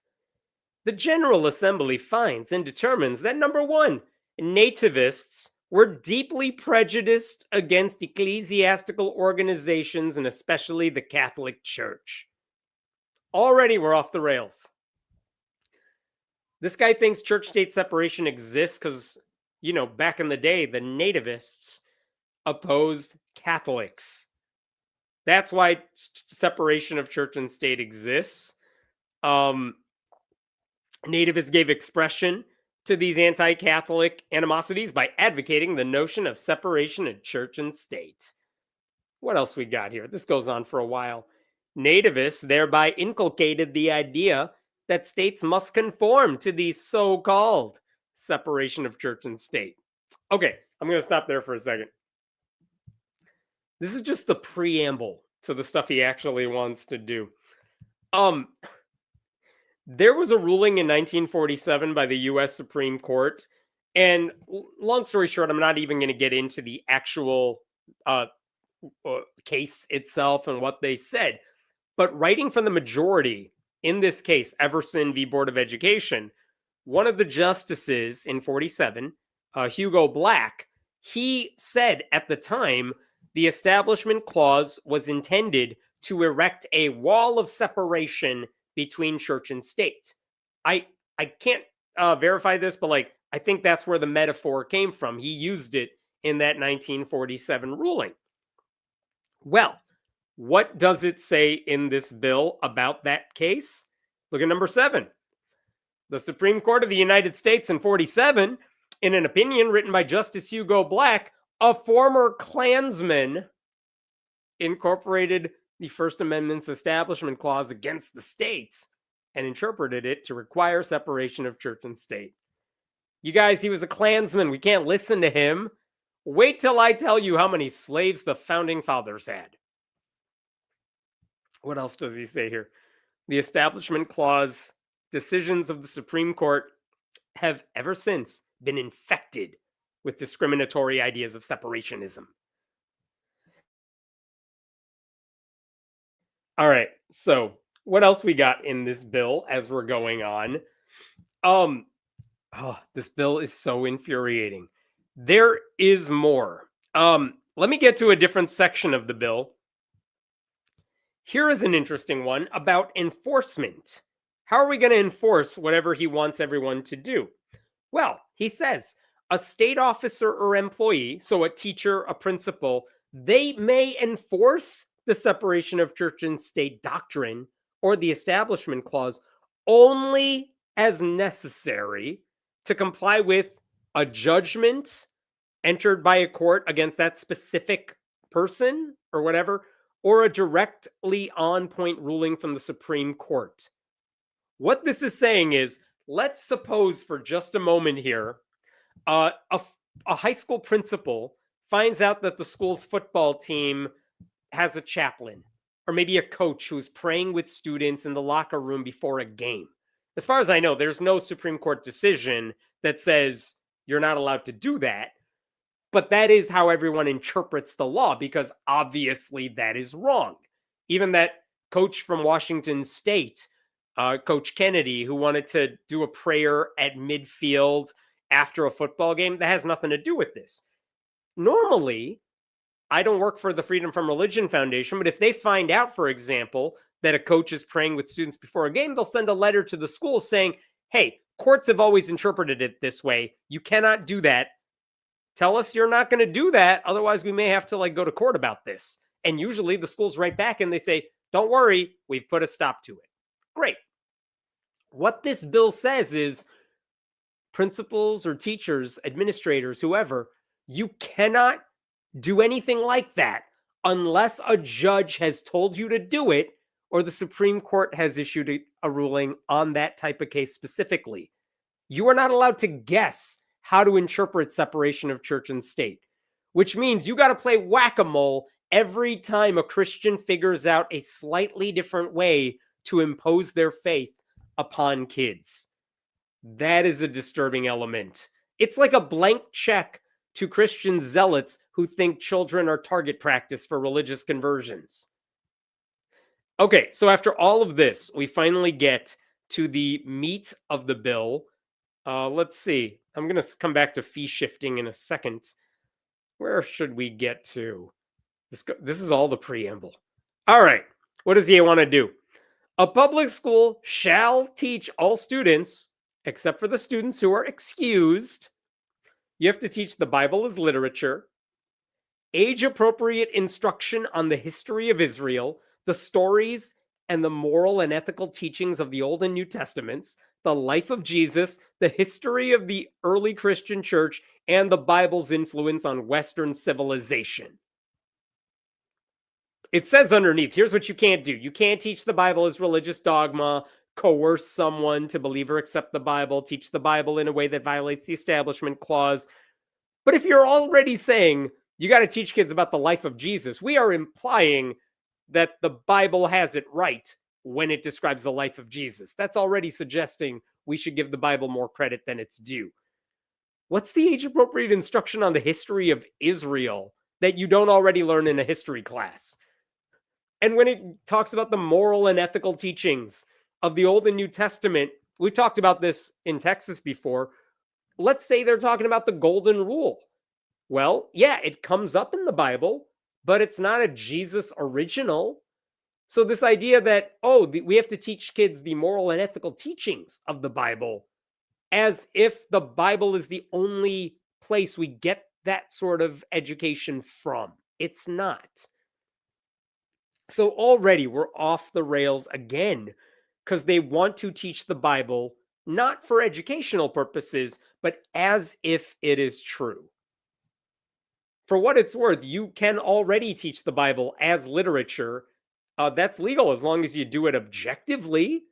The General Assembly finds and determines that, number one, nativists were deeply prejudiced against ecclesiastical organizations and especially the Catholic Church. Already we're off the rails. This guy thinks church-state separation exists because, you know, back in the day, the nativists opposed Catholics. That's why separation of church and state exists. Nativists gave expression to these anti-Catholic animosities by advocating the notion of separation of church and state. What else we got here? This goes on for a while. Nativists thereby inculcated the idea that states must conform to the so-called separation of church and state. Okay, I'm going to stop there for a second. This is just the preamble to the stuff he actually wants to do. There was a ruling in 1947 by the U.S. Supreme Court, and long story short, I'm not even going to get into the actual case itself and what they said. But writing for the majority in this case, Everson v. Board of Education, one of the justices in 47, Hugo Black, he said at the time the Establishment Clause was intended to erect a wall of separation between church and state. I can't verify this, but like I think that's where the metaphor came from. He used it in that 1947 ruling. Well, what does it say in this bill about that case? Look at number 7. The Supreme Court of the United States in 47, in an opinion written by Justice Hugo Black, a former Klansman, incorporated the First Amendment's Establishment Clause against the states and interpreted it to require separation of church and state. You guys, he was a Klansman. We can't listen to him. Wait till I tell you how many slaves the Founding Fathers had. What else does he say here? The Establishment Clause decisions of the Supreme Court have ever since been infected with discriminatory ideas of separationism. All right, so what else we got in this bill as we're going on? This bill is so infuriating. There is more. Let me get to a different section of the bill. Here is an interesting one about enforcement. How are we going to enforce whatever he wants everyone to do? Well, he says a state officer or employee, so a teacher, a principal, they may enforce the separation of church and state doctrine or the Establishment Clause only as necessary to comply with a judgment entered by a court against that specific person or whatever, or a directly on point ruling from the Supreme Court. What this is saying is, let's suppose for just a moment here, a high school principal finds out that the school's football team has a chaplain or maybe a coach who's praying with students in the locker room before a game. As far as I know, there's no Supreme Court decision that says you're not allowed to do that. But that is how everyone interprets the law, because obviously that is wrong. Even that coach from Washington State, Coach Kennedy, who wanted to do a prayer at midfield after a football game, that has nothing to do with this. Normally, I don't work for the Freedom from Religion Foundation, but if they find out, for example, that a coach is praying with students before a game, they'll send a letter to the school saying, hey, courts have always interpreted it this way. You cannot do that. Tell us you're not going to do that. Otherwise, we may have to go to court about this. And usually the schools write back and they say, don't worry, we've put a stop to it. Great. What this bill says is principals or teachers, administrators, whoever, you cannot do anything like that unless a judge has told you to do it or the Supreme Court has issued a ruling on that type of case specifically. You are not allowed to guess how to interpret separation of church and state, which means you got to play whack-a-mole every time a Christian figures out a slightly different way to impose their faith upon kids. That is a disturbing element. It's like a blank check to Christian zealots who think children are target practice for religious conversions. Okay, so after all of this, we finally get to the meat of the bill. Let's see. I'm going to come back to fee shifting in a second. Where should we get to? This is all the preamble. All right. What does he want to do? A public school shall teach all students, except for the students who are excused. You have to teach the Bible as literature, age-appropriate instruction on the history of Israel, the stories and the moral and ethical teachings of the Old and New Testaments, the life of Jesus, the history of the early Christian church, and the Bible's influence on Western civilization. It says underneath, here's what you can't do. You can't teach the Bible as religious dogma, coerce someone to believe or accept the Bible, teach the Bible in a way that violates the Establishment Clause. But if you're already saying you got to teach kids about the life of Jesus, we are implying that the Bible has it right when it describes the life of Jesus. That's already suggesting we should give the Bible more credit than it's due. What's the age-appropriate instruction on the history of Israel that you don't already learn in a history class? And when it talks about the moral and ethical teachings of the Old and New Testament, we talked about this in Texas before. Let's say they're talking about the Golden Rule. Well, yeah, it comes up in the Bible, but it's not a Jesus original. So this idea that, we have to teach kids the moral and ethical teachings of the Bible as if the Bible is the only place we get that sort of education from. It's not. So already we're off the rails again because they want to teach the Bible not for educational purposes, but as if it is true. For what it's worth, you can already teach the Bible as literature. That's legal as long as you do it objectively.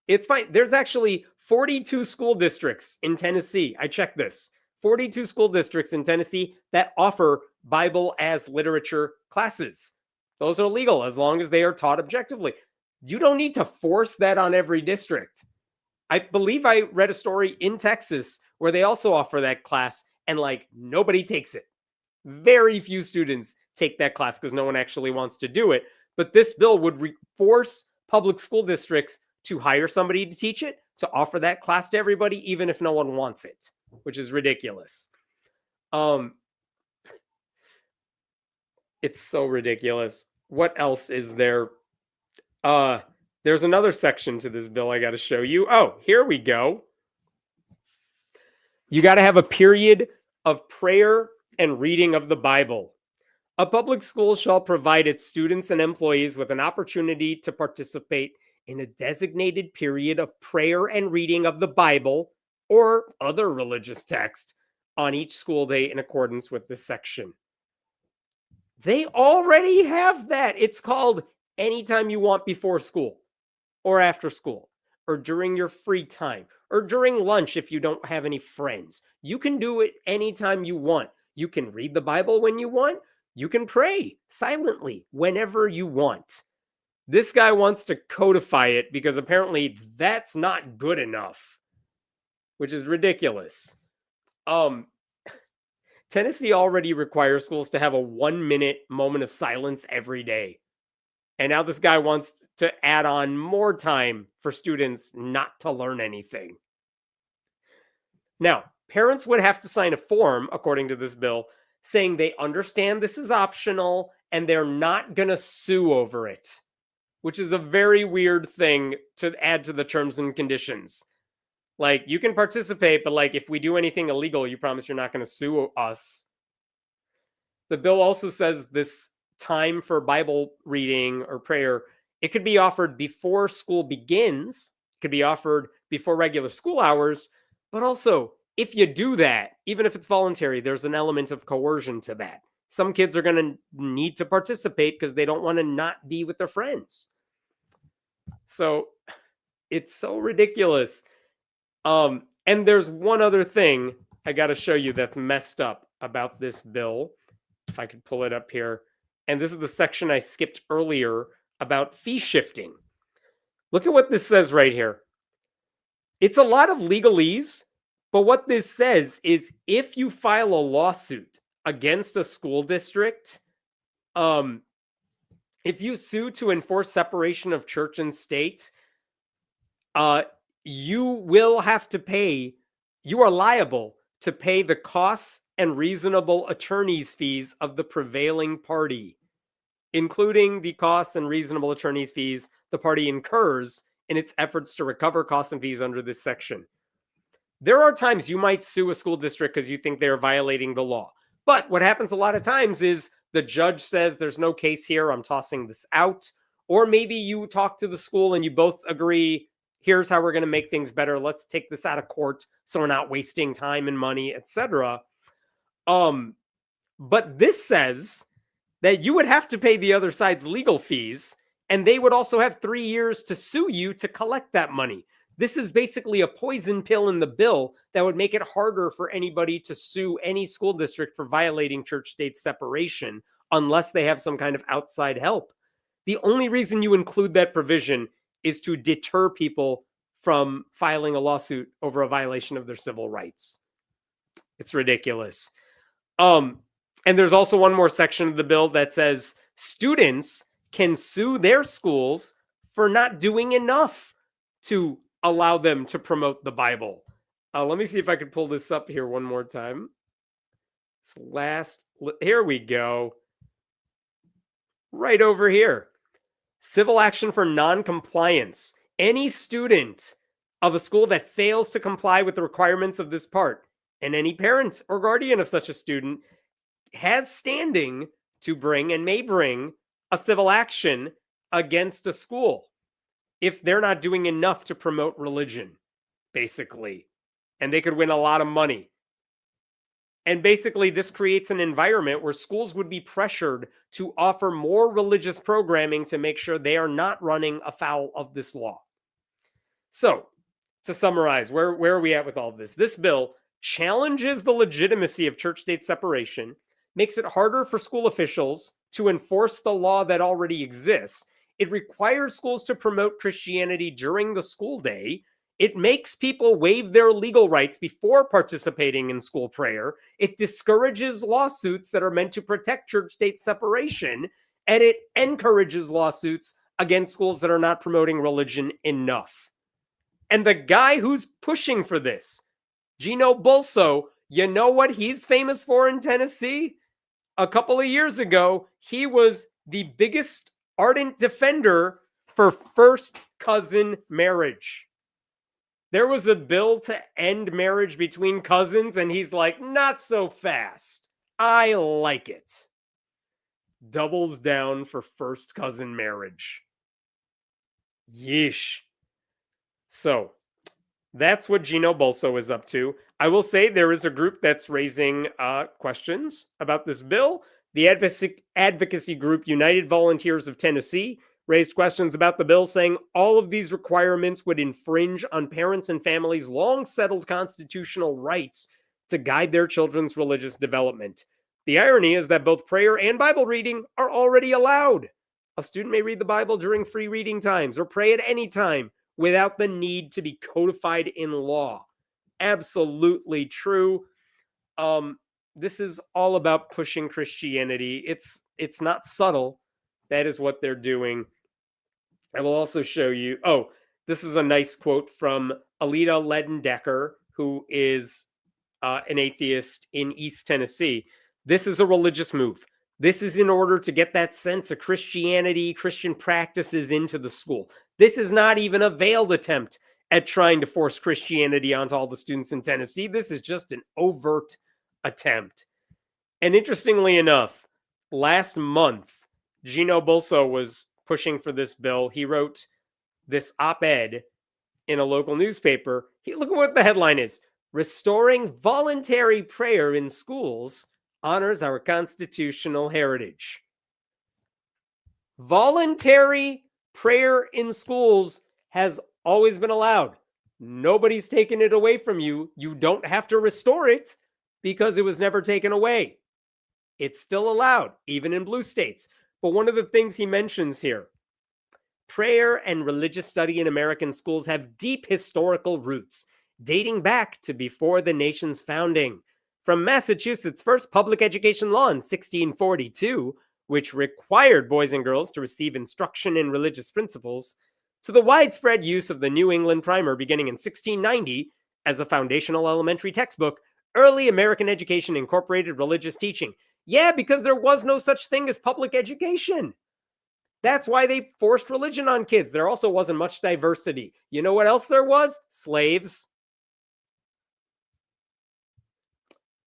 It's fine. There's actually 42 school districts in Tennessee. I checked this. 42 school districts in Tennessee that offer Bible as literature classes. Those are legal as long as they are taught objectively. You don't need to force that on every district. I believe I read a story in Texas where they also offer that class and like nobody takes it. Very few students take that class because no one actually wants to do it. But this bill would force public school districts to hire somebody to teach it, to offer that class to everybody, even if no one wants it, which is ridiculous. It's so ridiculous. What else is there? There's another section to this bill I got to show you. Oh, here we go. You got to have a period of prayer and reading of the Bible. A public school shall provide its students and employees with an opportunity to participate in a designated period of prayer and reading of the Bible or other religious text on each school day in accordance with this section. They already have that. It's called anytime you want before school or after school or during your free time or during lunch if you don't have any friends. You can do it anytime you want. You can read the Bible when you want. You can pray silently whenever you want. This guy wants to codify it because apparently that's not good enough, which is ridiculous. Tennessee already requires schools to have a 1-minute moment of silence every day. And now this guy wants to add on more time for students not to learn anything. Now, parents would have to sign a form, according to this bill, saying they understand this is optional and they're not going to sue over it, which is a very weird thing to add to the terms and conditions. Like, you can participate, but like, if we do anything illegal, you promise you're not going to sue us. The bill also says this time for Bible reading or prayer, it could be offered before school begins, it could be offered before regular school hours, but also if you do that, even if it's voluntary, there's an element of coercion to that. Some kids are going to need to participate because they don't want to not be with their friends. So it's so ridiculous. And there's one other thing I got to show you that's messed up about this bill. If I could pull it up here. And this is the section I skipped earlier about fee shifting. Look at what this says right here. It's a lot of legalese, but what this says is if you file a lawsuit against a school district, if you sue to enforce separation of church and state, you will have to pay, you are liable to pay the costs and reasonable attorney's fees of the prevailing party, including the costs and reasonable attorney's fees the party incurs in its efforts to recover costs and fees under this section. There are times you might sue a school district because you think they're violating the law. But what happens a lot of times is the judge says there's no case here, I'm tossing this out. Or maybe you talk to the school and you both agree, here's how we're going to make things better. Let's take this out of court so we're not wasting time and money, etc. But this says that you would have to pay the other side's legal fees, and they would also have 3 years to sue you to collect that money. This is basically a poison pill in the bill that would make it harder for anybody to sue any school district for violating church-state separation unless they have some kind of outside help. The only reason you include that provision is to deter people from filing a lawsuit over a violation of their civil rights. It's ridiculous. And there's also one more section of the bill that says students can sue their schools for not doing enough to allow them to promote the Bible. Let me see if I could pull this up here one more time. Here we go. Right over here. Civil action for non-compliance. Any student of a school that fails to comply with the requirements of this part, and any parent or guardian of such a student has standing to bring and may bring a civil action against a school if they're not doing enough to promote religion, basically. And they could win a lot of money. And basically, this creates an environment where schools would be pressured to offer more religious programming to make sure they are not running afoul of this law. So, to summarize, where are we at with all of this? This bill challenges the legitimacy of church-state separation, makes it harder for school officials to enforce the law that already exists, It requires schools to promote Christianity during the school day. It makes people waive their legal rights before participating in school prayer. It discourages lawsuits that are meant to protect church-state separation. And it encourages lawsuits against schools that are not promoting religion enough. And the guy who's pushing for this, Gino Bolso, you know what he's famous for in Tennessee? A couple of years ago, he was the biggest ardent defender for first cousin marriage. There was a bill to end marriage between cousins, and he's like, not so fast. I like it. Doubles down for first cousin marriage. Yeesh. So, that's what Gino Bolso is up to. I will say there is a group that's raising questions about this bill. The advocacy group United Volunteers of Tennessee raised questions about the bill, saying all of these requirements would infringe on parents and families' long-settled constitutional rights to guide their children's religious development. The irony is that both prayer and Bible reading are already allowed. A student may read the Bible during free reading times or pray at any time without the need to be codified in law. Absolutely true. This is all about pushing Christianity. It's not subtle. That is what they're doing. I will also show you. Oh, this is a nice quote from Alita Ledendecker, who is an atheist in East Tennessee. This is a religious move. This is in order to get that sense of Christianity, Christian practices into the school. This is not even a veiled attempt at trying to force Christianity onto all the students in Tennessee. This is just an overt attempt. And interestingly enough, last month, Gino Bolso was pushing for this bill. He wrote this op-ed in a local newspaper. Look at what the headline is. Restoring voluntary prayer in schools honors our constitutional heritage. Voluntary prayer in schools has always been allowed. Nobody's taken it away from you. You don't have to restore it because it was never taken away. It's still allowed, even in blue states. But one of the things he mentions here, prayer and religious study in American schools have deep historical roots, dating back to before the nation's founding. From Massachusetts' first public education law in 1642, which required boys and girls to receive instruction in religious principles, to the widespread use of the New England Primer beginning in 1690 as a foundational elementary textbook, early American education incorporated religious teaching. Yeah, because there was no such thing as public education. That's why they forced religion on kids. There also wasn't much diversity. You know what else there was? Slaves.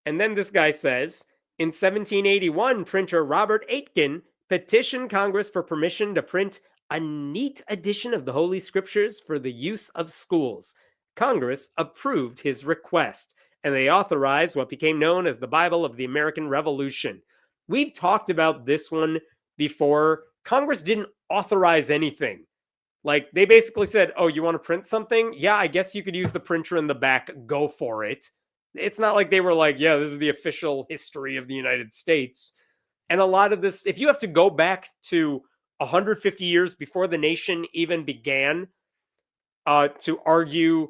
And then this guy says, in 1781, printer Robert Aitken petitioned Congress for permission to print a neat edition of the Holy Scriptures for the use of schools. Congress approved his request, and they authorized what became known as the Bible of the American Revolution. We've talked about this one before. Congress didn't authorize anything. Like, they basically said, oh, you want to print something? Yeah, I guess you could use the printer in the back. Go for it. It's not like they were like, yeah, this is the official history of the United States. And a lot of this, if you have to go back to 150 years before the nation even began to argue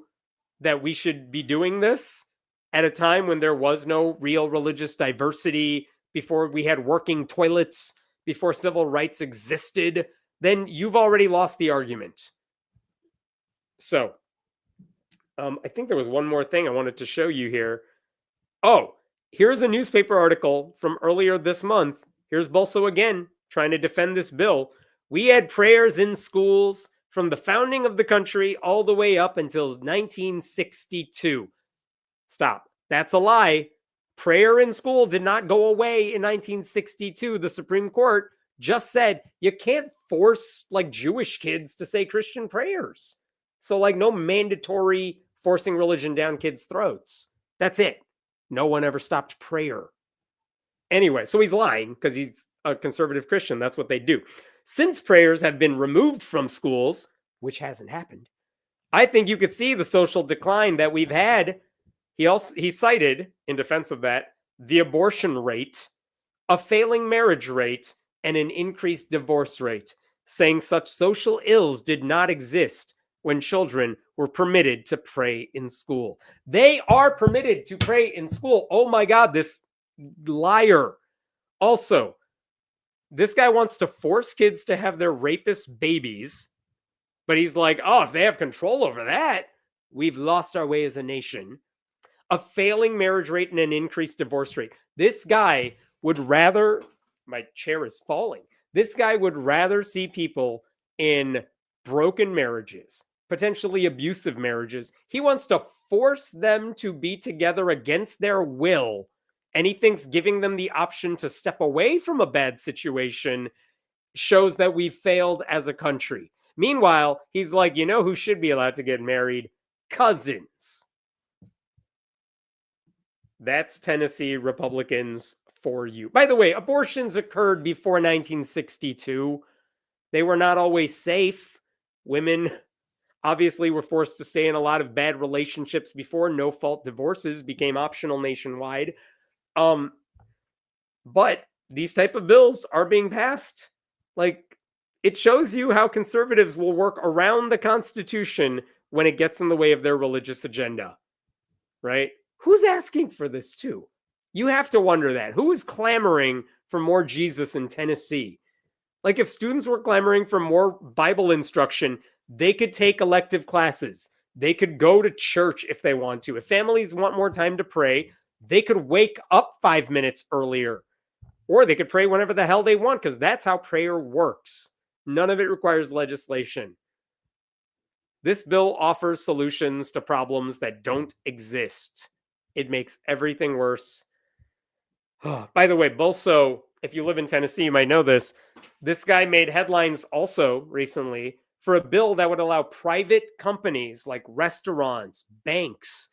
that we should be doing this at a time when there was no real religious diversity, before we had working toilets, before civil rights existed, then you've already lost the argument. So, I think there was one more thing I wanted to show you here. Oh, here's a newspaper article from earlier this month. Here's Bolso again, trying to defend this bill. We had prayers in schools from the founding of the country all the way up until 1962. Stop. That's a lie. Prayer in school did not go away in 1962. The Supreme Court just said you can't force like Jewish kids to say Christian prayers. So like no mandatory forcing religion down kids' throats. That's it. No one ever stopped prayer. Anyway, so he's lying because he's a conservative Christian. That's what they do. Since prayers have been removed from schools, which hasn't happened, I think you could see the social decline that we've had. He cited, in defense of that, the abortion rate, a failing marriage rate, and an increased divorce rate. saying such social ills did not exist when children were permitted to pray in school. They are permitted to pray in school. Oh my God, this liar. Also, this guy wants to force kids to have their rapist babies, but he's like, oh, if they have control over that, we've lost our way as a nation. A failing marriage rate and an increased divorce rate. This guy would rather, my chair is falling. This guy would rather see people in broken marriages, potentially abusive marriages. He wants to force them to be together against their will. And he thinks giving them the option to step away from a bad situation shows that we've failed as a country. Meanwhile, he's like, you know who should be allowed to get married? Cousins. That's Tennessee Republicans for you. By the way, abortions occurred before 1962. They were not always safe. Women obviously were forced to stay in a lot of bad relationships before no-fault divorces became optional nationwide. But these type of bills are being passed. Like, it shows you how conservatives will work around the Constitution when it gets in the way of their religious agenda, right? Who's asking for this too? You have to wonder that. Who is clamoring for more Jesus in Tennessee? Like, if students were clamoring for more Bible instruction, they could take elective classes. They could go to church if they want to. If families want more time to pray, they could wake up 5 minutes earlier. Or they could pray whenever the hell they want, because that's how prayer works. None of it requires legislation. This bill offers solutions to problems that don't exist. It makes everything worse. By the way, also, if you live in Tennessee, you might know this. This guy made headlines also recently for a bill that would allow private companies like restaurants, banks,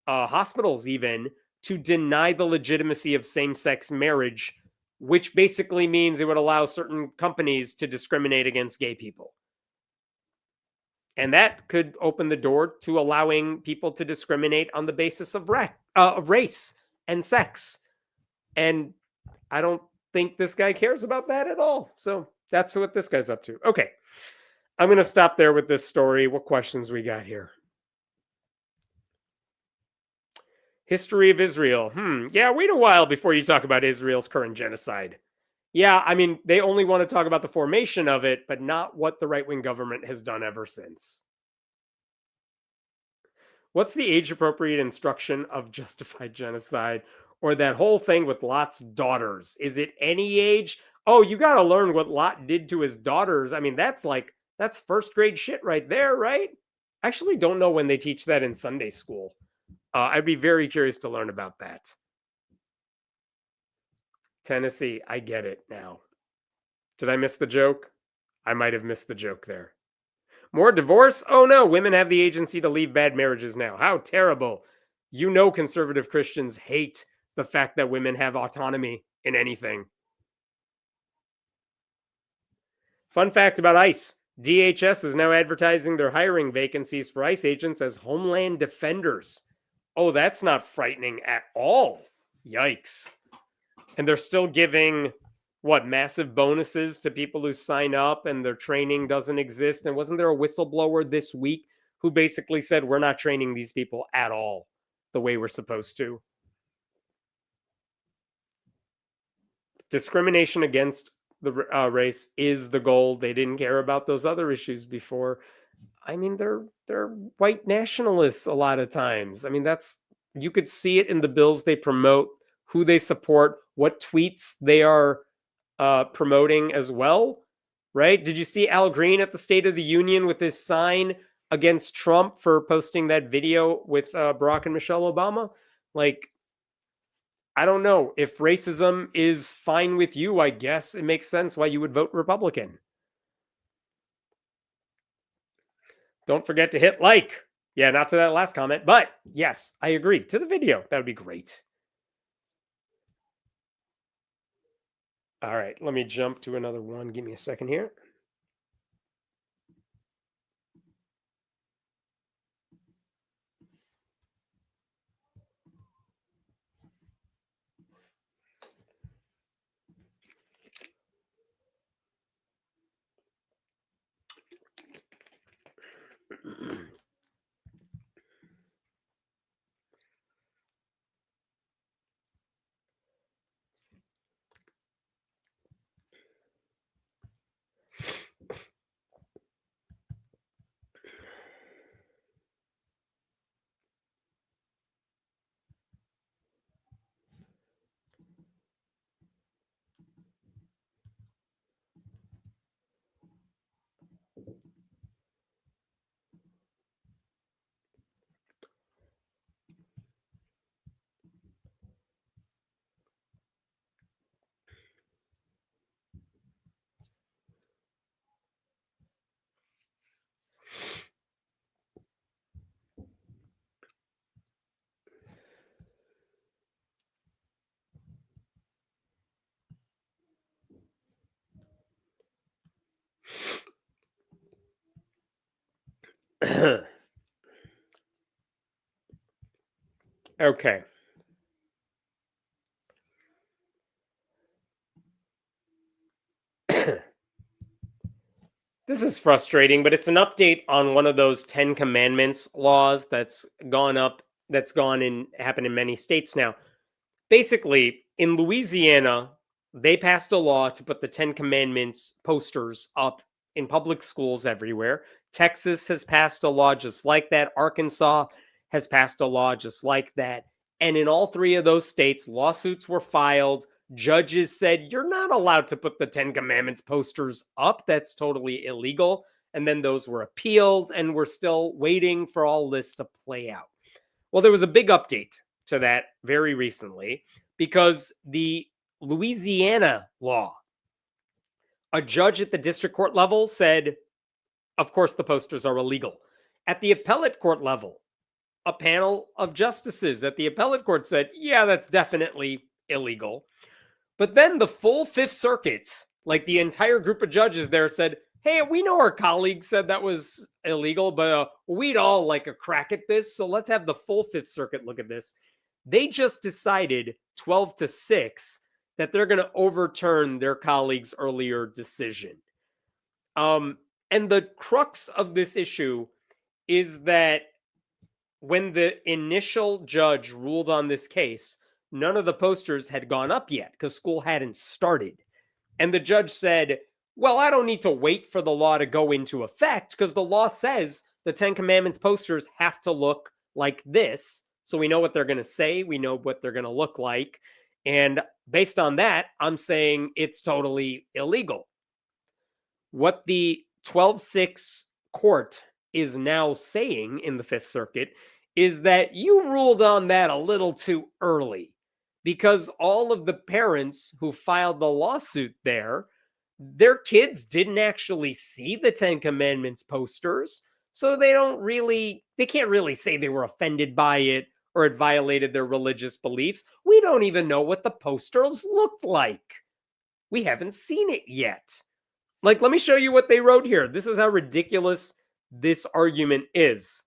hospitals even, to deny the legitimacy of same-sex marriage, which basically means it would allow certain companies to discriminate against gay people. And that could open the door to allowing people to discriminate on the basis of race and sex. And I don't think this guy cares about that at all. So that's what this guy's up to. Okay. I'm going to stop there with this story. What questions we got here? History of Israel. Yeah, wait a while before you talk about Israel's current genocide. Yeah, I mean, they only want to talk about the formation of it, but not what the right-wing government has done ever since. What's the age-appropriate instruction of justified genocide? Or that whole thing with Lot's daughters? Is it any age? Oh, you got to learn what Lot did to his daughters. I mean, that's first grade shit right there, right? I actually don't know when they teach that in Sunday school. I'd be very curious to learn about that. Tennessee, I get it now. Did I miss the joke? I might have missed the joke there. More divorce? Oh no, women have the agency to leave bad marriages now. How terrible. You know, conservative Christians hate the fact that women have autonomy in anything. Fun fact about ICE. DHS is now advertising their hiring vacancies for ICE agents as homeland defenders. Oh, that's not frightening at all. Yikes. And they're still giving, massive bonuses to people who sign up and their training doesn't exist. And wasn't there a whistleblower this week who basically said, we're not training these people at all the way we're supposed to? Discrimination against the race is the goal. They didn't care about those other issues before. I mean, they're white nationalists a lot of times. I mean, you could see it in the bills they promote, who they support, what tweets they are promoting as well, right? Did you see Al Green at the State of the Union with his sign against Trump for posting that video with Barack and Michelle Obama? Like, I don't know. If racism is fine with you, I guess it makes sense why you would vote Republican. Don't forget to hit like. Yeah, not to that last comment, but yes, I agree. To the video, that would be great. All right, let me jump to another one. Give me a second here. Okay. This is frustrating, but it's an update on one of those 10 Commandments laws that's gone and happened in many states now. Basically, in Louisiana, they passed a law to put the 10 Commandments posters up in public schools everywhere. Texas has passed a law just like that. Arkansas has passed a law just like that. And in all three of those states, lawsuits were filed. Judges said, you're not allowed to put the 10 Commandments posters up. That's totally illegal. And then those were appealed, and we're still waiting for all this to play out. Well, there was a big update to that very recently because the Louisiana law, a judge at the district court level said, of course, the posters are illegal. At the appellate court level, a panel of justices at the appellate court said, yeah, that's definitely illegal. But then the full Fifth Circuit, like the entire group of judges there, said, hey, we know our colleagues said that was illegal, but we'd all like a crack at this. So let's have the full Fifth Circuit look at this. They just decided 12-6 that they're going to overturn their colleagues' earlier decision. And the crux of this issue is that when the initial judge ruled on this case, none of the posters had gone up yet because school hadn't started. And the judge said, well, I don't need to wait for the law to go into effect because the law says the 10 Commandments posters have to look like this. So we know what they're going to say. We know what they're going to look like. And based on that, I'm saying it's totally illegal. What the 12-6 court is now saying in the Fifth Circuit is that you ruled on that a little too early because all of the parents who filed the lawsuit there, their kids didn't actually see the 10 Commandments posters. So they can't really say they were offended by it or it violated their religious beliefs. We don't even know what the posters looked like. We haven't seen it yet. Like, let me show you what they wrote here. This is how ridiculous this argument is.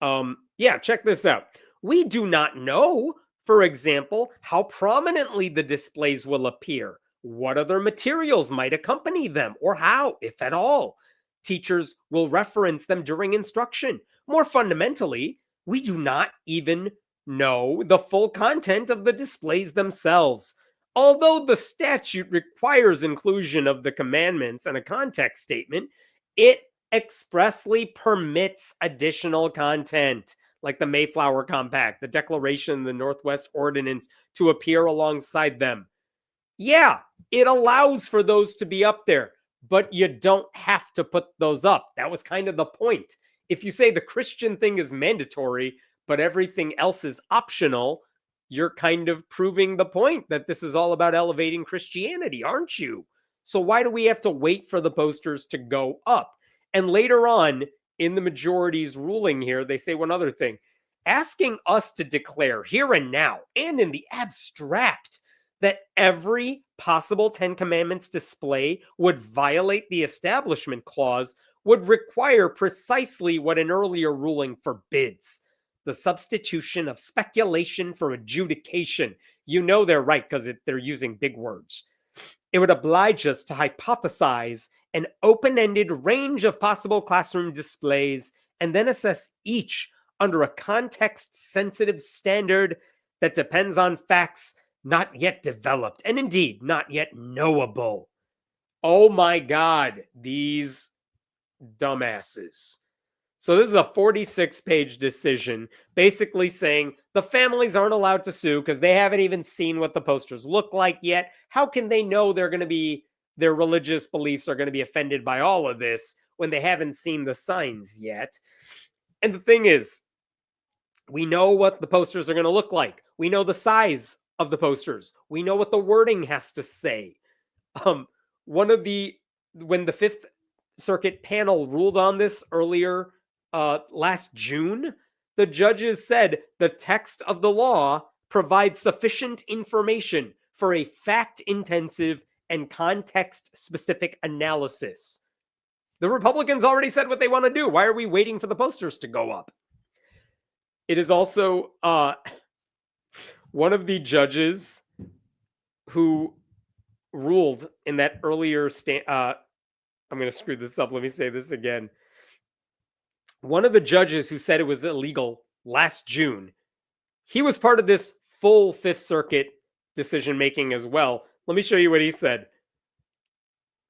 Yeah, check this out. We do not know, for example, how prominently the displays will appear. What other materials might accompany them, or how, if at all, teachers will reference them during instruction. More fundamentally, we do not even know the full content of the displays themselves. Although the statute requires inclusion of the commandments and a context statement, it expressly permits additional content, like the Mayflower Compact, the Declaration, the Northwest Ordinance, to appear alongside them. Yeah, it allows for those to be up there, but you don't have to put those up. That was kind of the point. If you say the Christian thing is mandatory, but everything else is optional, you're kind of proving the point that this is all about elevating Christianity, aren't you? So why do we have to wait for the posters to go up? And later on, in the majority's ruling here, they say one other thing. Asking us to declare here and now, and in the abstract, that every possible 10 Commandments display would violate the Establishment Clause would require precisely what an earlier ruling forbids: the substitution of speculation for adjudication. You know they're right because they're using big words. It would oblige us to hypothesize an open-ended range of possible classroom displays and then assess each under a context-sensitive standard that depends on facts not yet developed and indeed not yet knowable. Oh my God, these dumbasses. So this is a 46-page decision basically saying the families aren't allowed to sue because they haven't even seen what the posters look like yet. How can they know their religious beliefs are going to be offended by all of this when they haven't seen the signs yet? And the thing is, we know what the posters are going to look like. We know the size of the posters. We know what the wording has to say. When the Fifth Circuit panel ruled on this earlier last June, the judges said the text of the law provides sufficient information for a fact-intensive and context-specific analysis. The Republicans already said what they want to do. Why are we waiting for the posters to go up? It is also one of the judges who ruled in that earlier I'm going to screw this up. Let me say this again. One of the judges who said it was illegal last June, he was part of this full Fifth Circuit decision making as well. Let me show you what he said.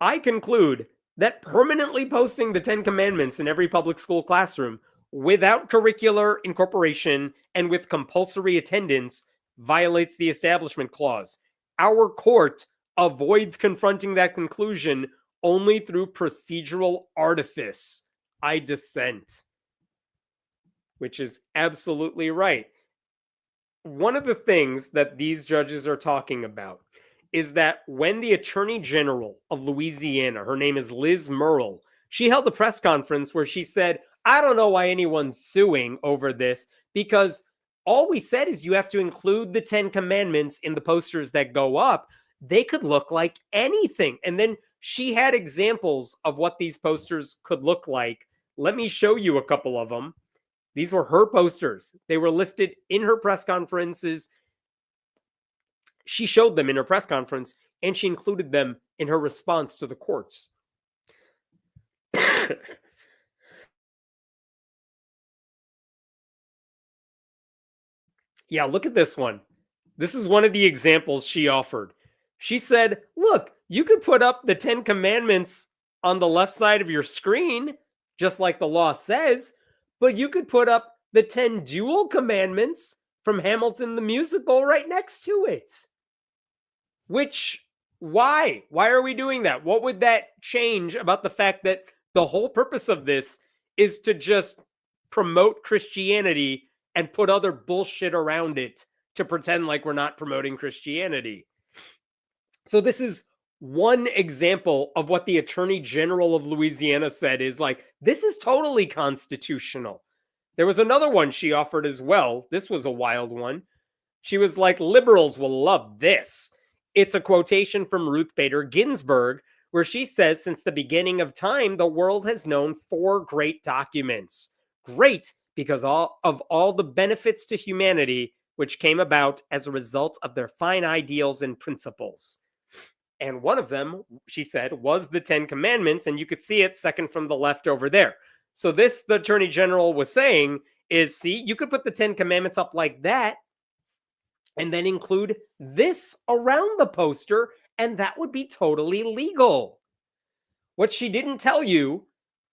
I conclude that permanently posting the 10 Commandments in every public school classroom without curricular incorporation and with compulsory attendance violates the Establishment Clause. Our court avoids confronting that conclusion only through procedural artifice. I dissent. Which is absolutely right. One of the things that these judges are talking about is that when the Attorney General of Louisiana, her name is Liz Murrill, she held a press conference where she said, I don't know why anyone's suing over this, because all we said is you have to include the 10 Commandments in the posters that go up. They could look like anything. And then she had examples of what these posters could look like. Let me show you a couple of them. These were her posters. They were listed in her press conferences. She showed them in her press conference, and she included them in her response to the courts. Yeah, look at this one. This is one of the examples she offered. She said, look, you could put up the 10 Commandments on the left side of your screen, just like the law says, but you could put up the 10 dual commandments from Hamilton the musical right next to it. Which, why? Why are we doing that? What would that change about the fact that the whole purpose of this is to just promote Christianity and put other bullshit around it to pretend like we're not promoting Christianity? So this is one example of what the Attorney General of Louisiana said is like, this is totally constitutional. There was another one she offered as well. This was a wild one. She was like, liberals will love this. It's a quotation from Ruth Bader Ginsburg, where she says, since the beginning of time, the world has known 4 great documents. Great because of all the benefits to humanity which came about as a result of their fine ideals and principles. And one of them, she said, was the 10 Commandments, and you could see it second from the left over there. So this, the Attorney General was saying, is, see, you could put the 10 Commandments up like that, and then include this around the poster, and that would be totally legal. What she didn't tell you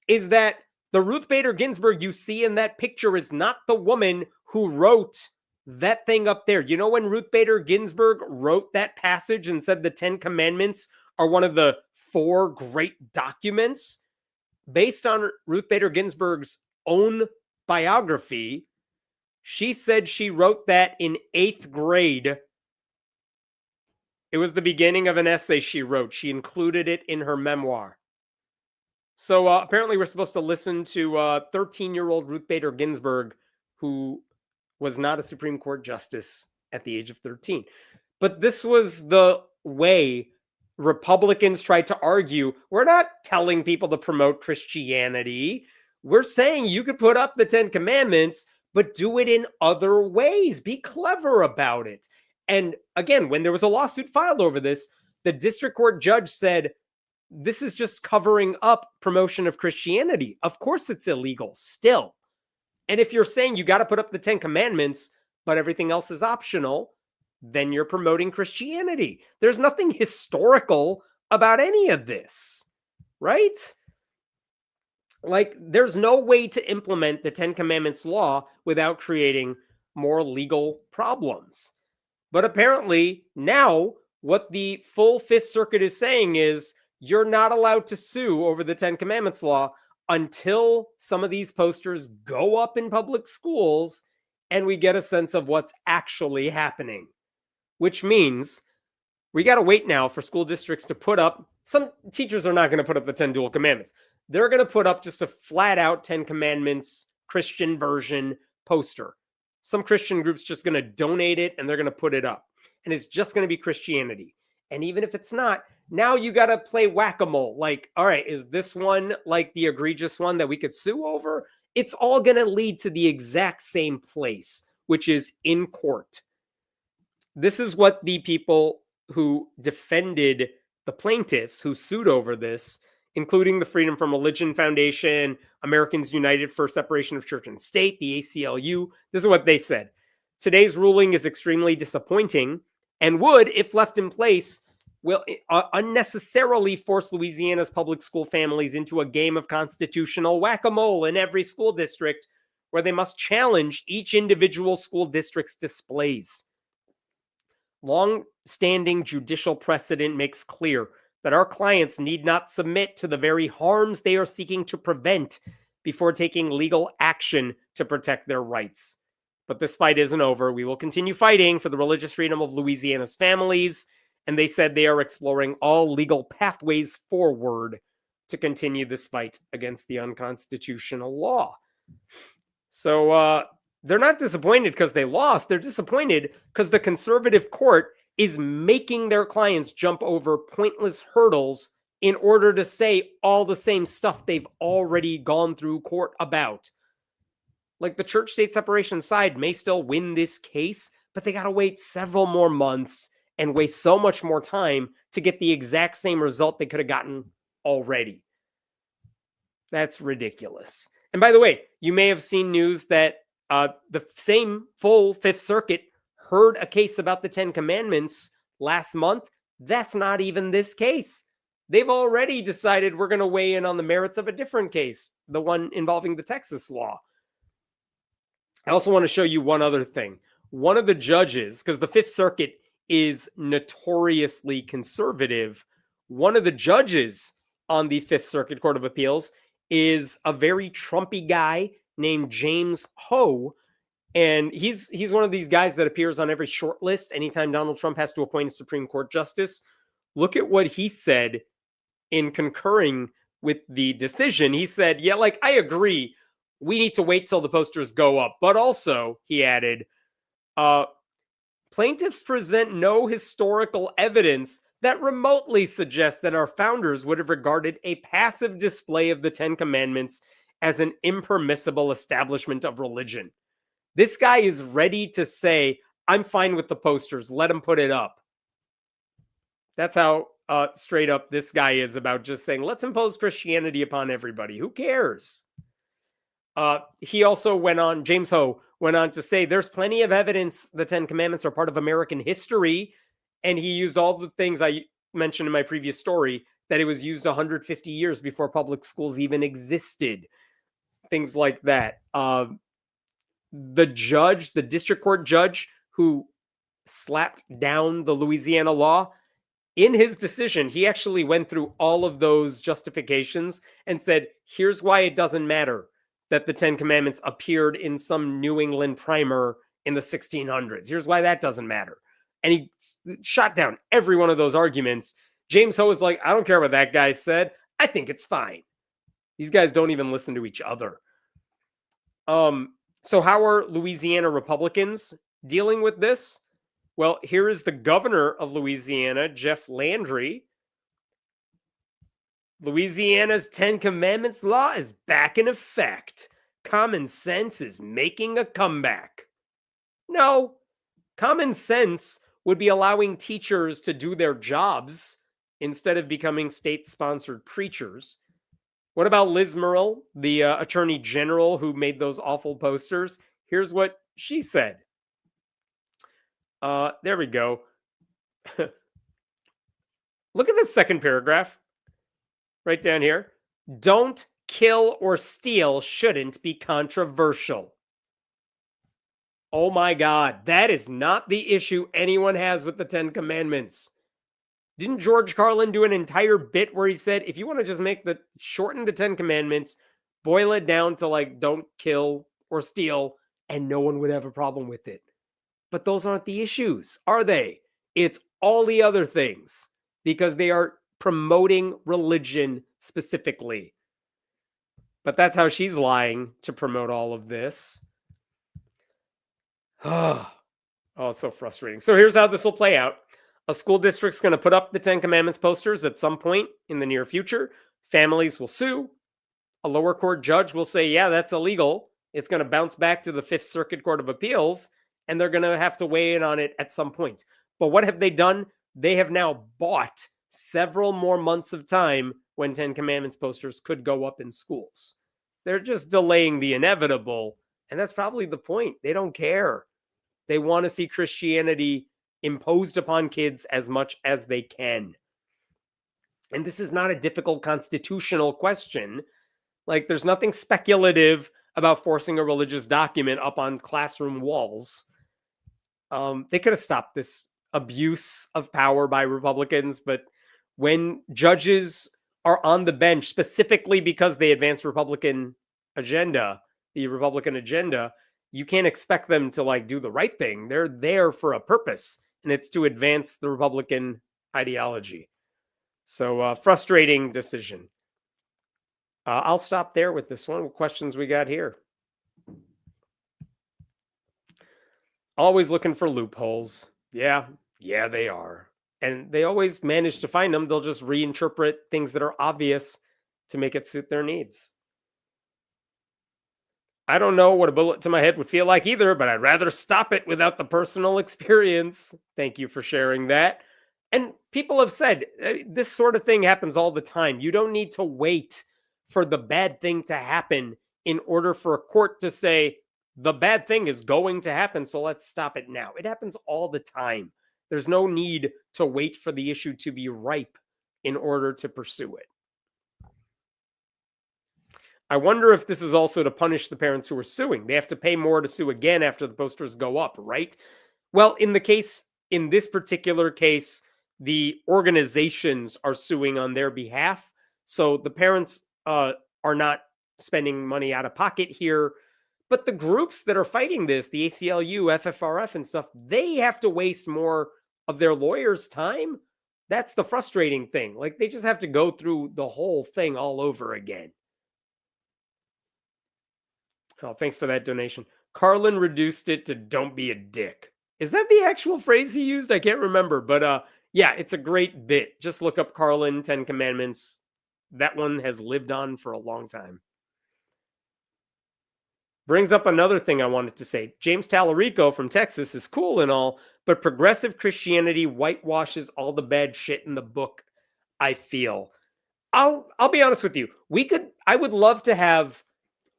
is that the Ruth Bader Ginsburg you see in that picture is not the woman who wrote that thing up there. You know when Ruth Bader Ginsburg wrote that passage and said the 10 Commandments are one of the 4 great documents? Based on Ruth Bader Ginsburg's own biography, she said she wrote that in 8th grade. It was the beginning of an essay she wrote. She included it in her memoir. So apparently we're supposed to listen to 13-year-old Ruth Bader Ginsburg, who was not a Supreme Court justice at the age of 13. But this was the way Republicans tried to argue. We're not telling people to promote Christianity. We're saying you could put up the 10 Commandments, but do it in other ways. Be clever about it. And again, when there was a lawsuit filed over this, the district court judge said, this is just covering up promotion of Christianity. Of course it's illegal still. And if you're saying you got to put up the 10 Commandments, but everything else is optional, then you're promoting Christianity. There's nothing historical about any of this, right? Like, there's no way to implement the 10 Commandments law without creating more legal problems. But apparently now what the full Fifth Circuit is saying is you're not allowed to sue over the 10 Commandments law until some of these posters go up in public schools and we get a sense of what's actually happening. Which means we got to wait now for school districts to put up, some teachers are not going to put up the 10 dual commandments. They're going to put up just a flat out 10 Commandments Christian version poster. Some Christian group's just going to donate it and they're going to put it up. And it's just going to be Christianity. And even if it's not, now you got to play whack-a-mole. Like, all right, is this one like the egregious one that we could sue over? It's all going to lead to the exact same place, which is in court. This is what the people who defended the plaintiffs who sued over this, including the Freedom from Religion Foundation, Americans United for Separation of Church and State, the ACLU, this is what they said. Today's ruling is extremely disappointing and would, if left in place, will unnecessarily force Louisiana's public school families into a game of constitutional whack-a-mole in every school district where they must challenge each individual school district's displays. Long-standing judicial precedent makes clear that our clients need not submit to the very harms they are seeking to prevent before taking legal action to protect their rights. But this fight isn't over. We will continue fighting for the religious freedom of Louisiana's families, and they said they are exploring all legal pathways forward to continue this fight against the unconstitutional law. So they're not disappointed because they lost. They're disappointed because the conservative court is making their clients jump over pointless hurdles in order to say all the same stuff they've already gone through court about. Like, the church-state separation side may still win this case, but they got to wait several more months and waste so much more time to get the exact same result they could have gotten already. That's ridiculous. And by the way, you may have seen news that the same full Fifth Circuit heard a case about the Ten Commandments last month. That's not even this case. They've already decided we're going to weigh in on the merits of a different case, the one involving the Texas law. I also want to show you one other thing. One of the judges, because the Fifth Circuit is notoriously conservative, one of the judges on the Fifth Circuit Court of Appeals is a very Trumpy guy named James Ho. And he's one of these guys that appears on every short list anytime Donald Trump has to appoint a Supreme Court justice. Look at what he said in concurring with the decision. He said, yeah, like, I agree. We need to wait till the posters go up. But also, he added, plaintiffs present no historical evidence that remotely suggests that our founders would have regarded a passive display of the Ten Commandments as an impermissible establishment of religion. This guy is ready to say, I'm fine with the posters. Let him put it up. That's how straight up this guy is about just saying, let's impose Christianity upon everybody. Who cares? He also went on, James Ho went on to say, there's plenty of evidence the Ten Commandments are part of American history. And he used all the things I mentioned in my previous story, that it was used 150 years before public schools even existed. Things like that. The district court judge who slapped down the Louisiana law, in his decision, he actually went through all of those justifications and said, here's why it doesn't matter that the Ten Commandments appeared in some New England primer in the 1600s. Here's why that doesn't matter. And he shot down every one of those arguments. James Ho was like, I don't care what that guy said. I think it's fine. These guys don't even listen to each other. So how are Louisiana Republicans dealing with this? Well, here is the governor of Louisiana, Jeff Landry. Louisiana's Ten Commandments law is back in effect. Common sense is making a comeback. No, common sense would be allowing teachers to do their jobs instead of becoming state-sponsored preachers. What about Liz Murrill, the attorney general who made those awful posters? Here's what she said. There we go. Look at the second paragraph right down here. Don't kill or steal shouldn't be controversial. Oh my God, that is not the issue anyone has with the Ten Commandments. Didn't George Carlin do an entire bit where he said, if you want to just shorten the Ten Commandments, boil it down to like, don't kill or steal, and no one would have a problem with it. But those aren't the issues, are they? It's all the other things, because they are promoting religion specifically. But that's how she's lying to promote all of this. Oh, it's so frustrating. So here's how this will play out. A school district's going to put up the Ten Commandments posters at some point in the near future. Families will sue. A lower court judge will say, yeah, that's illegal. It's going to bounce back to the Fifth Circuit Court of Appeals, and they're going to have to weigh in on it at some point. But what have they done? They have now bought several more months of time when Ten Commandments posters could go up in schools. They're just delaying the inevitable, and that's probably the point. They don't care. They want to see Christianity imposed upon kids as much as they can. And this is not a difficult constitutional question. Like, there's nothing speculative about forcing a religious document up on classroom walls. They could have stopped this abuse of power by Republicans, but when judges are on the bench specifically because they advance the Republican agenda, you can't expect them to like do the right thing. They're there for a purpose, and it's to advance the Republican ideology. So frustrating decision. I'll stop there with this one. What questions we got here? Always looking for loopholes. Yeah, they are. And they always manage to find them. They'll just reinterpret things that are obvious to make it suit their needs. I don't know what a bullet to my head would feel like either, but I'd rather stop it without the personal experience. Thank you for sharing that. And people have said this sort of thing happens all the time. You don't need to wait for the bad thing to happen in order for a court to say the bad thing is going to happen, so let's stop it now. It happens all the time. There's no need to wait for the issue to be ripe in order to pursue it. I wonder if this is also to punish the parents who are suing. They have to pay more to sue again after the posters go up, right? Well, in this particular case, the organizations are suing on their behalf. So the parents are not spending money out of pocket here. But the groups that are fighting this, the ACLU, FFRF and stuff, they have to waste more of their lawyers' time. That's the frustrating thing. Like, they just have to go through the whole thing all over again. Oh, thanks for that donation. Carlin reduced it to "don't be a dick." Is that the actual phrase he used? I can't remember. But yeah, it's a great bit. Just look up Carlin, 10 Commandments. That one has lived on for a long time. Brings up another thing I wanted to say. James Tallarico from Texas is cool and all, but progressive Christianity whitewashes all the bad shit in the book, I feel. I'll be honest with you. I would love to have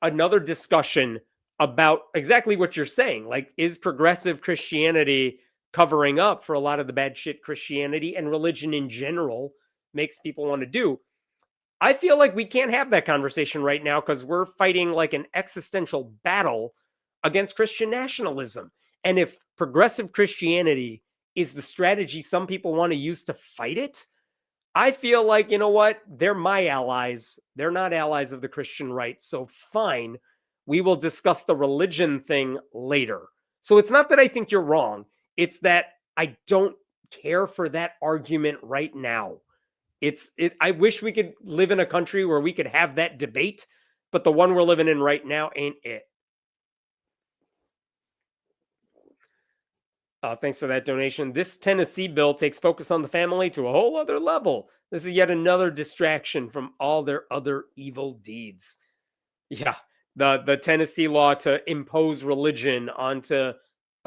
another discussion about exactly what you're saying. Like, is progressive Christianity covering up for a lot of the bad shit Christianity and religion in general makes people want to do? I feel like we can't have that conversation right now because we're fighting like an existential battle against Christian nationalism. And if progressive Christianity is the strategy some people want to use to fight it, I feel like, you know what? They're my allies. They're not allies of the Christian right. So fine, we will discuss the religion thing later. So it's not that I think you're wrong. It's that I don't care for that argument right now. I wish we could live in a country where we could have that debate, but the one we're living in right now ain't it. Thanks for that donation. This Tennessee bill takes focus on the family to a whole other level. This is yet another distraction from all their other evil deeds. Yeah, the Tennessee law to impose religion onto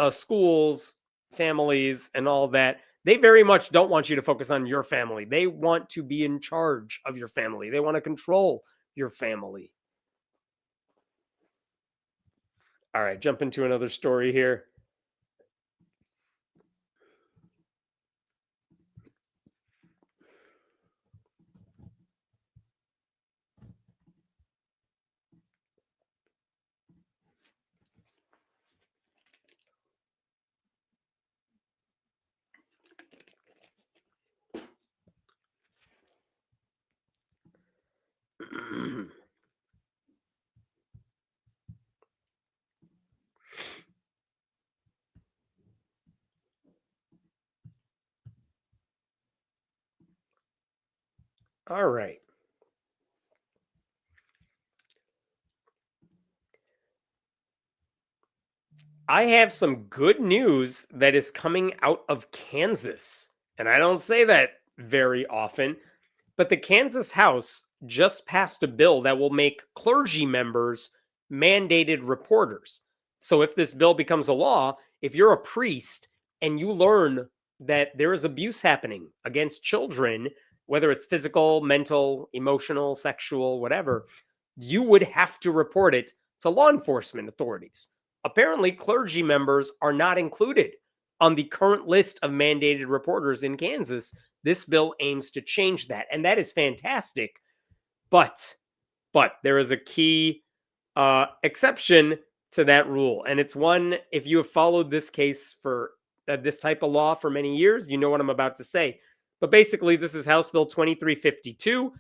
schools, families, and all that. They very much don't want you to focus on your family. They want to be in charge of your family. They want to control your family. All right, jump into another story here. All right. I have some good news that is coming out of Kansas. And I don't say that very often, but the Kansas House just passed a bill that will make clergy members mandated reporters. So if this bill becomes a law, if you're a priest and you learn that there is abuse happening against children, whether it's physical, mental, emotional, sexual, whatever, you would have to report it to law enforcement authorities. Apparently, clergy members are not included on the current list of mandated reporters in Kansas. This bill aims to change that, and that is fantastic. But there is a key exception to that rule, and it's one, if you have followed this case for this type of law for many years, you know what I'm about to say. But basically, this is House Bill 2352.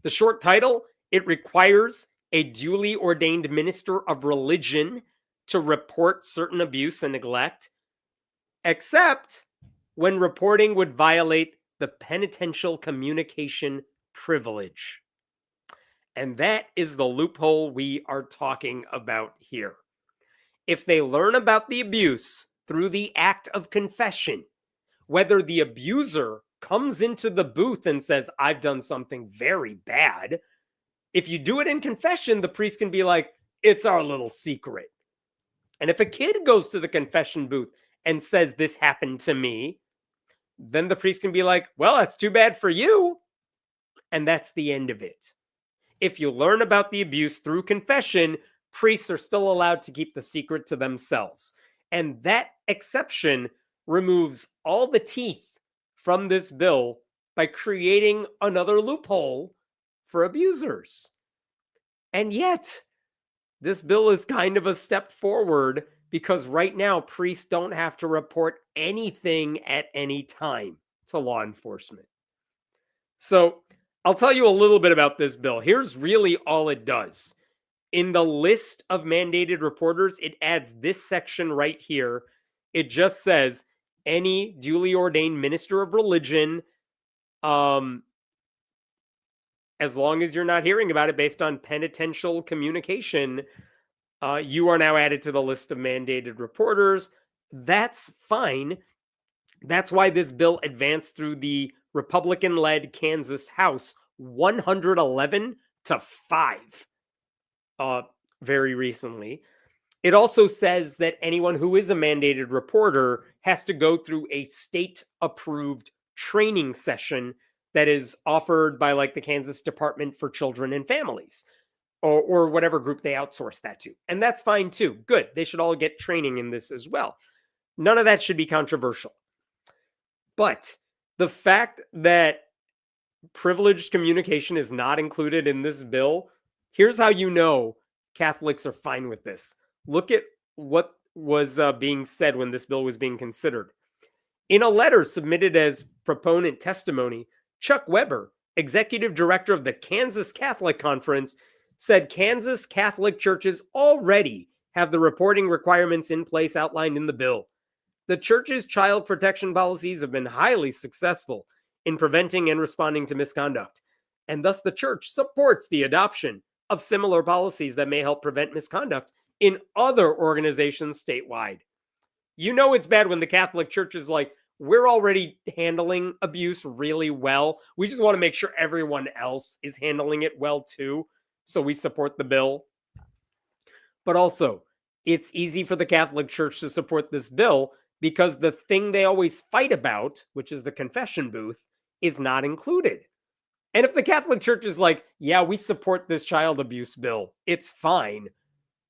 The short title, it requires a duly ordained minister of religion to report certain abuse and neglect, except when reporting would violate the penitential communication privilege. And that is the loophole we are talking about here. If they learn about the abuse through the act of confession, whether the abuser comes into the booth and says, I've done something very bad, if you do it in confession, the priest can be like, it's our little secret. And if a kid goes to the confession booth and says, this happened to me, then the priest can be like, well, that's too bad for you. And that's the end of it. If you learn about the abuse through confession, priests are still allowed to keep the secret to themselves. And that exception removes all the teeth from this bill by creating another loophole for abusers. And yet, this bill is kind of a step forward because right now, priests don't have to report anything at any time to law enforcement. So, I'll tell you a little bit about this bill. Here's really all it does. In the list of mandated reporters, it adds this section right here. It just says, any duly ordained minister of religion, as long as you're not hearing about it based on penitential communication, you are now added to the list of mandated reporters. That's fine. That's why this bill advanced through the Republican-led Kansas House 111 to 5 very recently. It also says that anyone who is a mandated reporter has to go through a state-approved training session that is offered by like the Kansas Department for Children and Families or whatever group they outsource that to. And that's fine too. Good. They should all get training in this as well. None of that should be controversial. But the fact that privileged communication is not included in this bill, here's how you know Catholics are fine with this. Look at what was being said when this bill was being considered. In a letter submitted as proponent testimony, Chuck Weber, executive director of the Kansas Catholic Conference, said Kansas Catholic churches already have the reporting requirements in place outlined in the bill. The church's child protection policies have been highly successful in preventing and responding to misconduct, and thus the church supports the adoption of similar policies that may help prevent misconduct in other organizations statewide. You know it's bad when the Catholic Church is like, we're already handling abuse really well. We just want to make sure everyone else is handling it well too, so we support the bill. But also, it's easy for the Catholic Church to support this bill because the thing they always fight about, which is the confession booth, is not included. And if the Catholic Church is like, yeah, we support this child abuse bill, it's fine,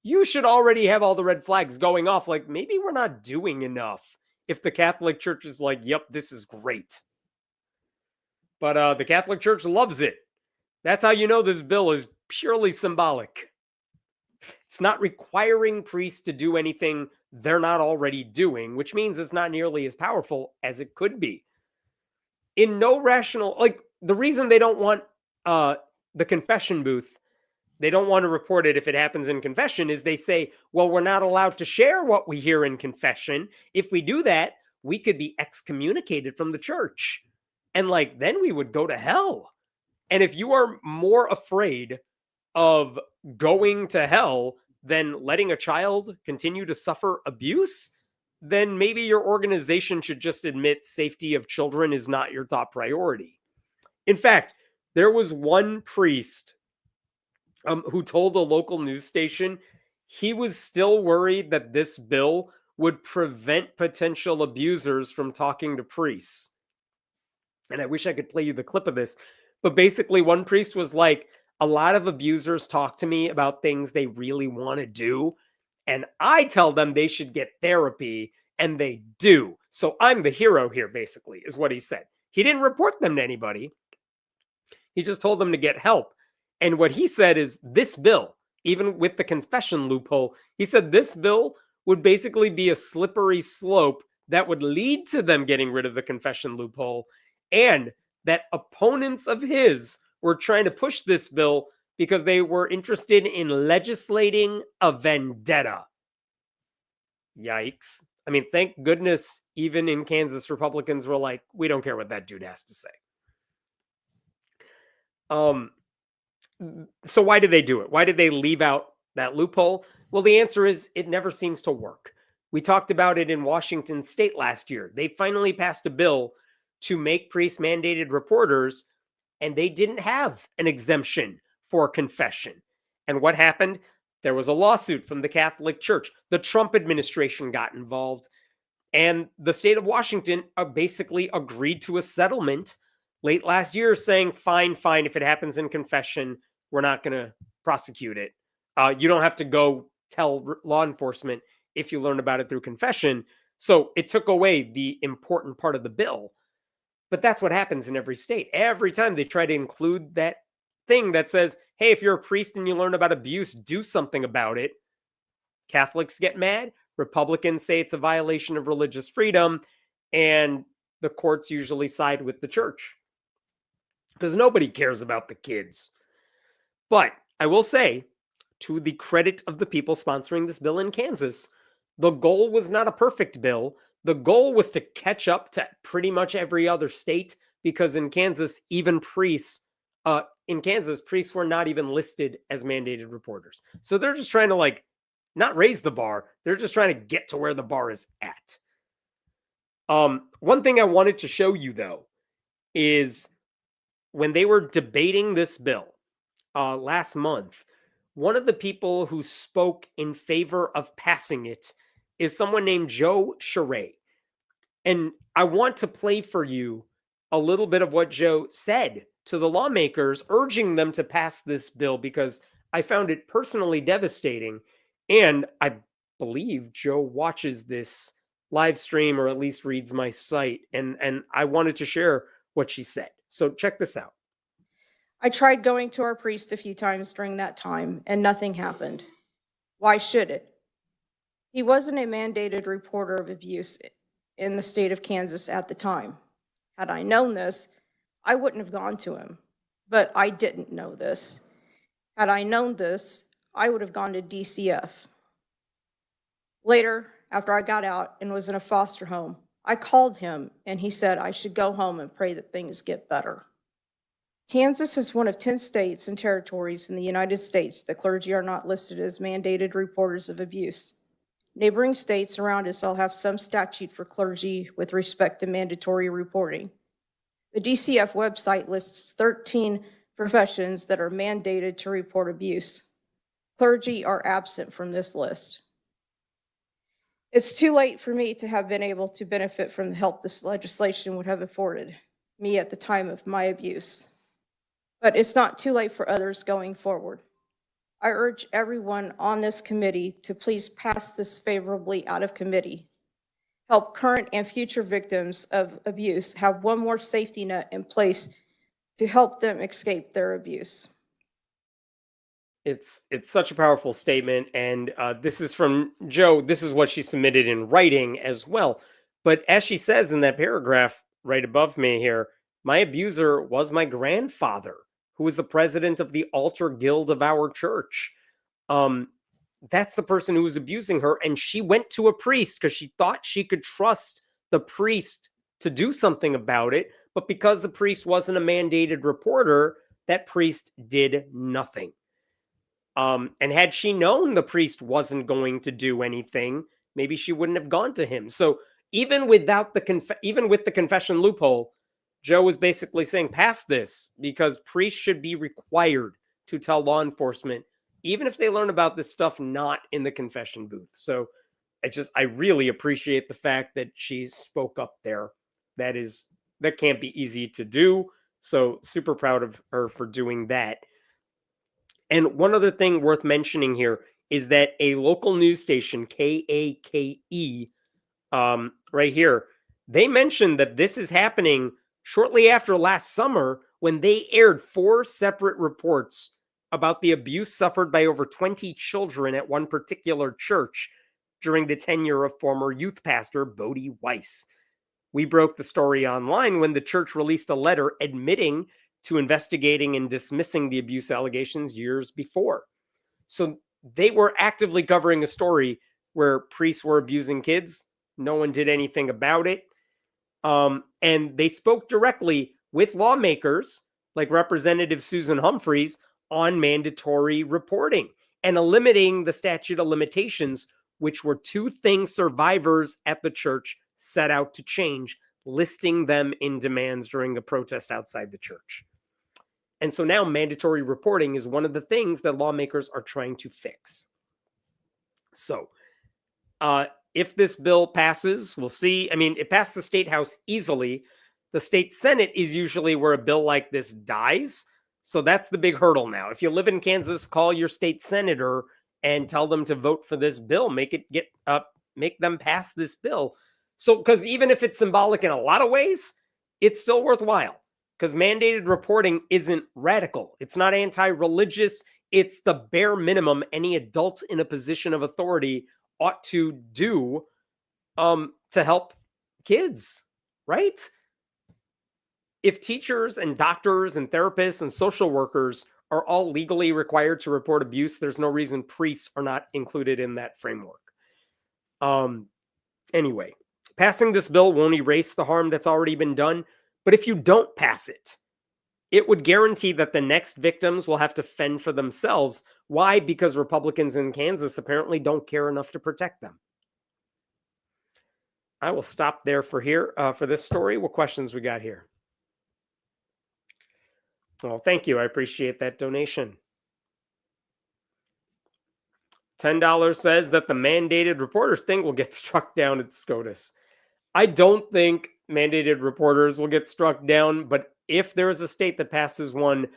you should already have all the red flags going off, like maybe we're not doing enough. If the Catholic Church is like, yep, this is great. But the Catholic Church loves it. That's how you know this bill is purely symbolic. It's not requiring priests to do anything they're not already doing, which means it's not nearly as powerful as it could be. In no rational, like the reason they don't want the confession booth, they don't want to report it if it happens in confession, is they say, well, we're not allowed to share what we hear in confession. If we do that, we could be excommunicated from the church. And like, then we would go to hell. And if you are more afraid of going to hell than letting a child continue to suffer abuse, then maybe your organization should just admit safety of children is not your top priority. In fact, There was one priest who told a local news station he was still worried that this bill would prevent potential abusers from talking to priests. And I wish I could play you the clip of this. But basically, one priest was like, a lot of abusers talk to me about things they really want to do. And I tell them they should get therapy, and they do. So I'm the hero here, basically, is what he said. He didn't report them to anybody. He just told them to get help. And what he said is this bill, even with the confession loophole, he said this bill would basically be a slippery slope that would lead to them getting rid of the confession loophole, and that opponents of his were trying to push this bill because they were interested in legislating a vendetta. Yikes. I mean, thank goodness even in Kansas, Republicans were like, we don't care what that dude has to say. So why did they do it? Why did they leave out that loophole? Well, the answer is it never seems to work. We talked about it in Washington state last year. They finally passed a bill to make priests mandated reporters, and they didn't have an exemption for confession. And what happened? There was a lawsuit from the Catholic Church. The Trump administration got involved, and the state of Washington basically agreed to a settlement late last year saying, fine, if it happens in confession, we're not going to prosecute it. You don't have to go tell law enforcement if you learn about it through confession. So it took away the important part of the bill. But that's what happens in every state. Every time they try to include that thing that says, hey, if you're a priest and you learn about abuse, do something about it. Catholics get mad. Republicans say it's a violation of religious freedom. And the courts usually side with the church because nobody cares about the kids. But I will say, to the credit of the people sponsoring this bill in Kansas, the goal was not a perfect bill. The goal was to catch up to pretty much every other state, because in Kansas, even priests, priests were not even listed as mandated reporters. So they're just trying to not raise the bar. They're just trying to get to where the bar is at. One thing I wanted to show you, though, is when they were debating this bill last month, one of the people who spoke in favor of passing it is someone named Joe Charest. And I want to play for you a little bit of what Joe said to the lawmakers, urging them to pass this bill, because I found it personally devastating. And I believe Joe watches this live stream, or at least reads my site. And I wanted to share what she said. So check this out. I tried going to our priest a few times during that time, and nothing happened. Why should it? He wasn't a mandated reporter of abuse in the state of Kansas at the time. Had I known this, I wouldn't have gone to him. But I didn't know this. Had I known this, I would have gone to DCF. Later, after I got out and was in a foster home, I called him, and he said I should go home and pray that things get better. Kansas is one of 10 states and territories in the United States that clergy are not listed as mandated reporters of abuse. Neighboring states around us all have some statute for clergy with respect to mandatory reporting. The DCF website lists 13 professions that are mandated to report abuse. Clergy are absent from this list. It's too late for me to have been able to benefit from the help this legislation would have afforded me at the time of my abuse. But it's not too late for others going forward. I urge everyone on this committee to please pass this favorably out of committee. Help current and future victims of abuse have one more safety net in place to help them escape their abuse. It's such a powerful statement, and this is from Joe. This is what she submitted in writing as well. But as she says in that paragraph right above me here, my abuser was my grandfather, who was the president of the altar guild of our church. That's the person who was abusing her, and she went to a priest because she thought she could trust the priest to do something about it. But because the priest wasn't a mandated reporter, that priest did nothing. And had she known the priest wasn't going to do anything, maybe she wouldn't have gone to him. So even without even with the confession loophole, Joe was basically saying, pass this, because priests should be required to tell law enforcement, even if they learn about this stuff not in the confession booth. So I really appreciate the fact that she spoke up there. That can't be easy to do. So super proud of her for doing that. And one other thing worth mentioning here is that a local news station, KAKE, right here, they mentioned that this is happening shortly after last summer when they aired 4 separate reports about the abuse suffered by over 20 children at one particular church during the tenure of former youth pastor Bodie Weiss. We broke the story online when the church released a letter admitting to investigating and dismissing the abuse allegations years before. So they were actively covering a story where priests were abusing kids. No one did anything about it. And they spoke directly with lawmakers like Representative Susan Humphreys on mandatory reporting and limiting the statute of limitations, which were 2 things survivors at the church set out to change, listing them in demands during a protest outside the church. And so now mandatory reporting is one of the things that lawmakers are trying to fix. So if this bill passes, we'll see. I mean, it passed the state house easily. The state Senate is usually where a bill like this dies. So that's the big hurdle now. If you live in Kansas, call your state senator and tell them to vote for this bill. Make them pass this bill. So, because even if it's symbolic in a lot of ways, it's still worthwhile. Because mandated reporting isn't radical. It's not anti-religious. It's the bare minimum any adult in a position of authority ought to do to help kids, right? If teachers and doctors and therapists and social workers are all legally required to report abuse, there's no reason priests are not included in that framework. Anyway, passing this bill won't erase the harm that's already been done. But if you don't pass it, it would guarantee that the next victims will have to fend for themselves. Why? Because Republicans in Kansas apparently don't care enough to protect them. I will stop there for this story. What questions we got here? Well, thank you. I appreciate that donation. $10 says that the mandated reporters thing will get struck down at SCOTUS. I don't think mandated reporters will get struck down, but if there is a state that passes one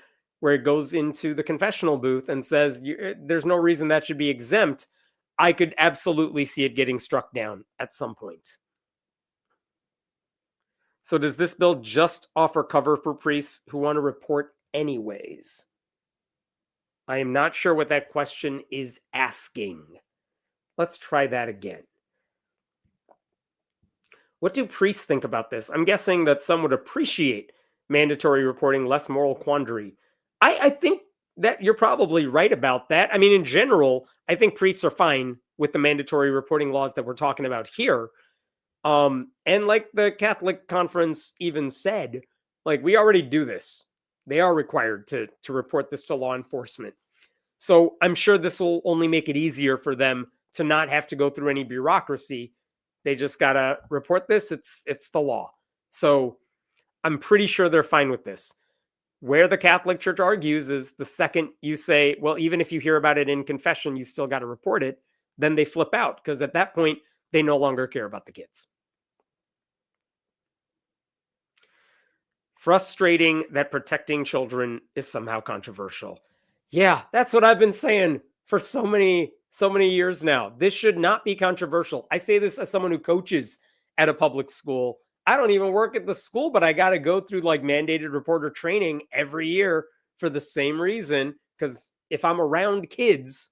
where it goes into the confessional booth and says there's no reason that should be exempt, I could absolutely see it getting struck down at some point. So does this bill just offer cover for priests who want to report anyways? I am not sure what that question is asking. Let's try that again. What do priests think about this? I'm guessing that some would appreciate mandatory reporting, less moral quandary. I think that you're probably right about that. I mean, in general, I think priests are fine with the mandatory reporting laws that we're talking about here. And like the Catholic Conference even said, like, we already do this. They are required to report this to law enforcement. So I'm sure this will only make it easier for them to not have to go through any bureaucracy. They just got to report this. It's the law. So I'm pretty sure they're fine with this. Where the Catholic Church argues is the second you say, well, even if you hear about it in confession, you still got to report it, then they flip out, because at that point, they no longer care about the kids. Frustrating that protecting children is somehow controversial. Yeah, that's what I've been saying for so many years now. This should not be controversial. I say this as someone who coaches at a public school. I don't even work at the school, but I got to go through like mandated reporter training every year for the same reason. Because if I'm around kids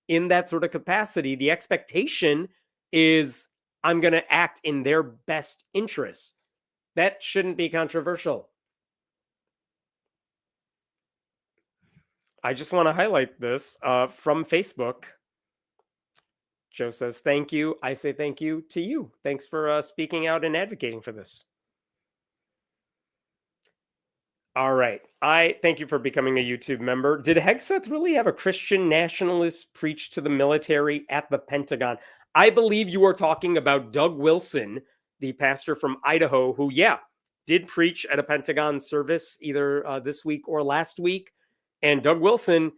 in that sort of capacity, the expectation is I'm going to act in their best interests. That shouldn't be controversial. I just want to highlight this from Facebook. Joe says, thank you. I say thank you to you. Thanks for speaking out and advocating for this. All right. I thank you for becoming a YouTube member. Did Hegseth really have a Christian nationalist preach to the military at the Pentagon? I believe you are talking about Doug Wilson, the pastor from Idaho, who, yeah, did preach at a Pentagon service either this week or last week. And Doug Wilson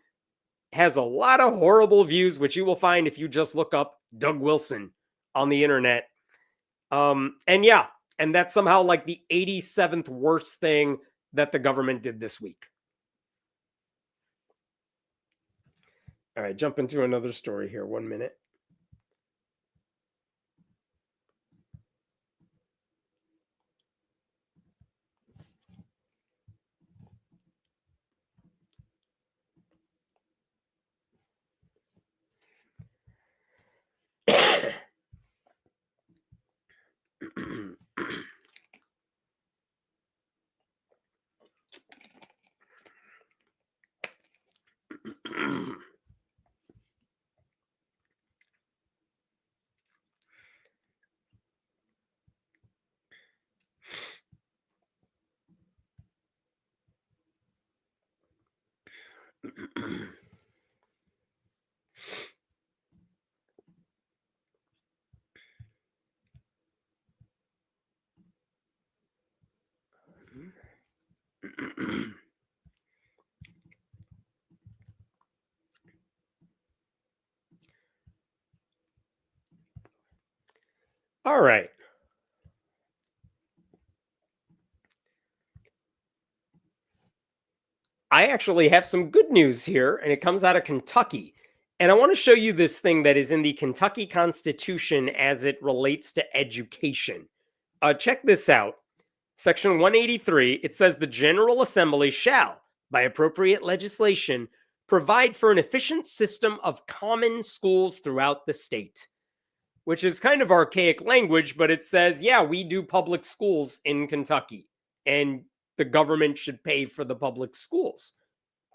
has a lot of horrible views, which you will find if you just look up Doug Wilson on the internet. And yeah, and that's somehow like the 87th worst thing that the government did this week. All right, jump into another story here. 1 minute. All right. I actually have some good news here, and it comes out of Kentucky. And I want to show you this thing that is in the Kentucky Constitution as it relates to education. Check this out. Section 183, it says the General Assembly shall, by appropriate legislation, provide for an efficient system of common schools throughout the state. Which is kind of archaic language, but it says, yeah, we do public schools in Kentucky, and the government should pay for the public schools.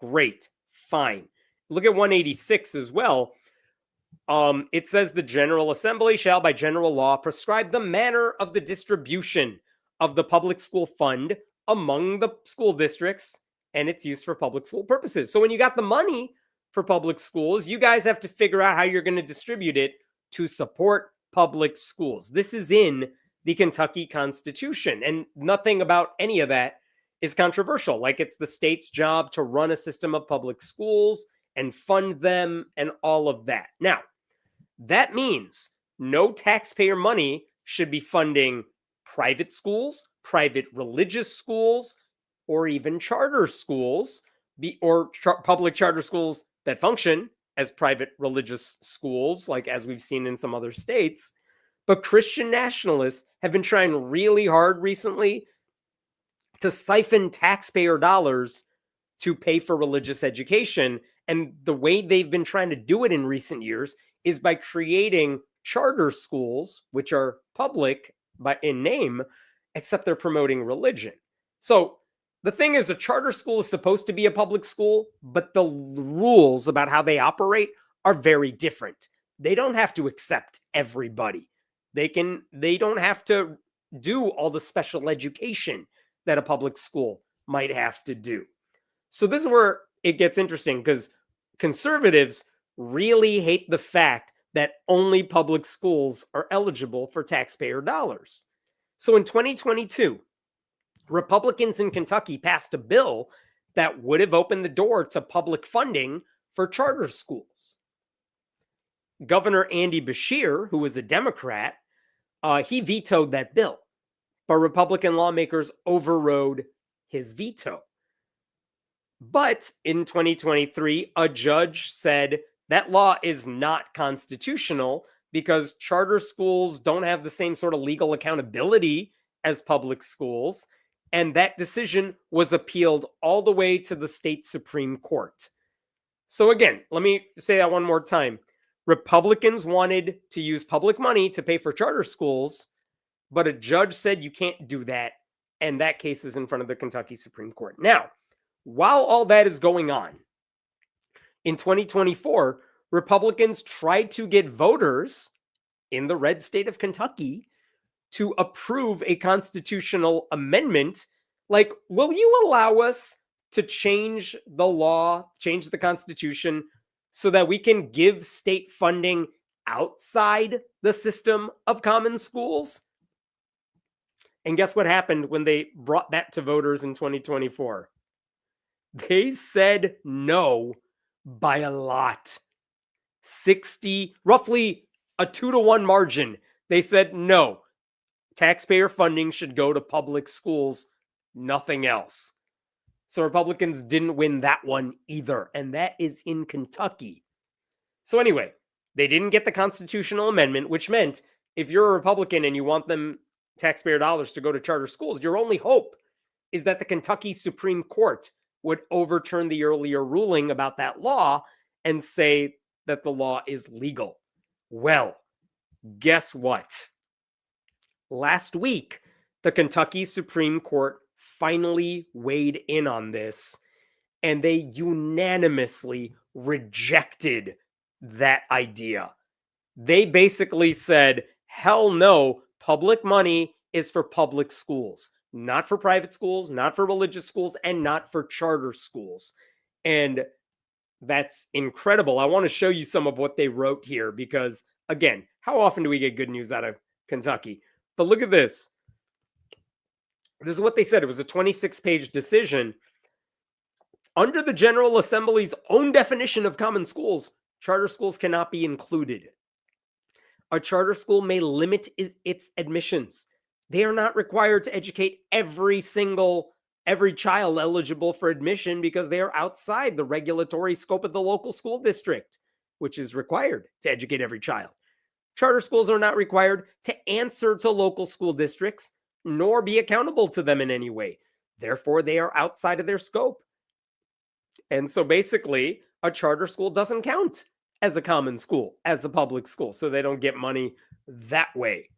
Great, fine. Look at 186 as well. It says the General Assembly shall, by general law, prescribe the manner of the distribution of the public school fund among the school districts and its use for public school purposes. So when you got the money for public schools, you guys have to figure out how you're going to distribute it to support public schools. This is in the Kentucky Constitution, and nothing about any of that is controversial. Like, it's the state's job to run a system of public schools and fund them and all of that. Now, that means no taxpayer money should be funding private schools, private religious schools, or even charter schools, or public charter schools that function as private religious schools, like as we've seen in some other states. But Christian nationalists have been trying really hard recently to siphon taxpayer dollars to pay for religious education. And the way they've been trying to do it in recent years is by creating charter schools, which are public in name, except they're promoting religion. So the thing is, a charter school is supposed to be a public school, but the rules about how they operate are very different. They don't have to accept everybody. They don't have to do all the special education that a public school might have to do. So this is where it gets interesting, because conservatives really hate the fact that only public schools are eligible for taxpayer dollars. So in 2022, Republicans in Kentucky passed a bill that would have opened the door to public funding for charter schools. Governor Andy Beshear, who was a Democrat, he vetoed that bill, but Republican lawmakers overrode his veto. But in 2023, a judge said that law is not constitutional because charter schools don't have the same sort of legal accountability as public schools. And that decision was appealed all the way to the state Supreme Court. So again, let me say that one more time. Republicans wanted to use public money to pay for charter schools, but a judge said you can't do that. And that case is in front of the Kentucky Supreme Court. Now, while all that is going on, in 2024, Republicans tried to get voters in the red state of Kentucky to approve a constitutional amendment. Like, will you allow us to change the law, change the Constitution, so that we can give state funding outside the system of common schools? And guess what happened when they brought that to voters in 2024? They said no by a lot. Roughly a 2-to-1 margin. They said no. Taxpayer funding should go to public schools, nothing else. So Republicans didn't win that one either. And that is in Kentucky. So anyway, they didn't get the constitutional amendment, which meant if you're a Republican and you want them taxpayer dollars to go to charter schools, your only hope is that the Kentucky Supreme Court would overturn the earlier ruling about that law and say that the law is legal. Well, guess what? Last week, the Kentucky Supreme Court finally weighed in on this, and they unanimously rejected that idea. They basically said, hell no, public money is for public schools, not for private schools, not for religious schools, and not for charter schools. And that's incredible. I want to show you some of what they wrote here because, again, how often do we get good news out of Kentucky? But look at this. This is what they said. It was a 26-page decision. Under the General Assembly's own definition of common schools, charter schools cannot be included. A charter school may limit its admissions. They are not required to educate every child eligible for admission because they are outside the regulatory scope of the local school district, which is required to educate every child. Charter schools are not required to answer to local school districts, nor be accountable to them in any way. Therefore, they are outside of their scope. And so basically, a charter school doesn't count as a common school, as a public school, so they don't get money that way.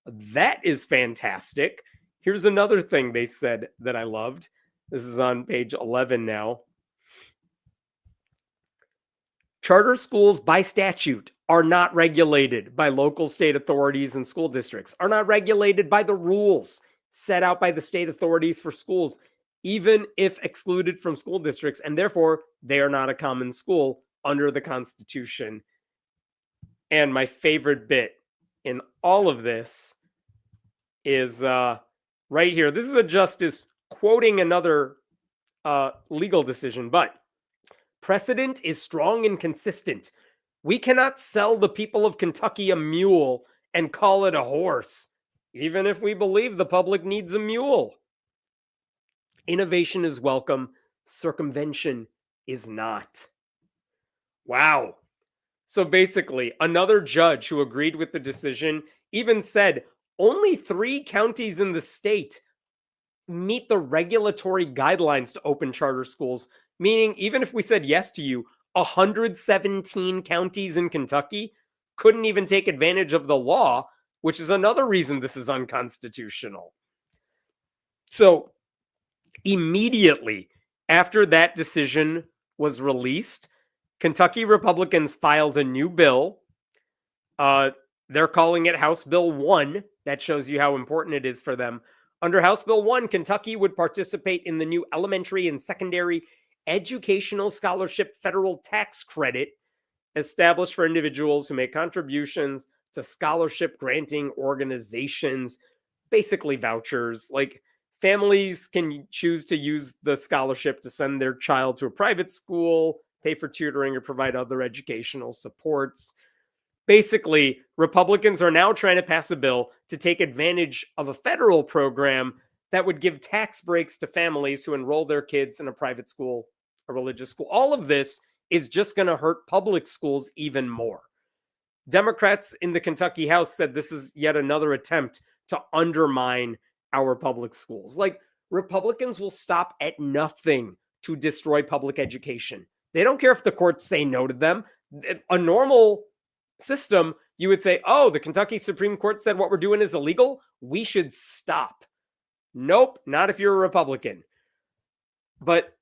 That is fantastic. Here's another thing they said that I loved. This is on page 11 now. Charter schools by statute are not regulated by local state authorities and school districts, are not regulated by the rules set out by the state authorities for schools, even if excluded from school districts, and therefore they are not a common school under the Constitution. And my favorite bit in all of this is right here. This is a justice quoting another legal decision, but precedent is strong and consistent. We cannot sell the people of Kentucky a mule and call it a horse, even if we believe the public needs a mule. Innovation is welcome. Circumvention is not. Wow. So basically, another judge who agreed with the decision even said only 3 counties in the state meet the regulatory guidelines to open charter schools, meaning even if we said yes to you, 117 counties in Kentucky couldn't even take advantage of the law, which is another reason this is unconstitutional. So immediately after that decision was released, Kentucky Republicans filed a new bill. They're calling it House Bill 1. That shows you how important it is for them. Under House Bill 1, Kentucky would participate in the new elementary and secondary educational scholarship federal tax credit established for individuals who make contributions to scholarship granting organizations, basically vouchers. Like, families can choose to use the scholarship to send their child to a private school, pay for tutoring, or provide other educational supports. Basically, Republicans are now trying to pass a bill to take advantage of a federal program that would give tax breaks to families who enroll their kids in a private school, a religious school. All of this is just going to hurt public schools even more. Democrats in the Kentucky House said this is yet another attempt to undermine our public schools. Like, Republicans will stop at nothing to destroy public education. They don't care if the courts say no to them. A normal system, you would say, oh, the Kentucky Supreme Court said what we're doing is illegal. We should stop. Nope, not if you're a Republican. But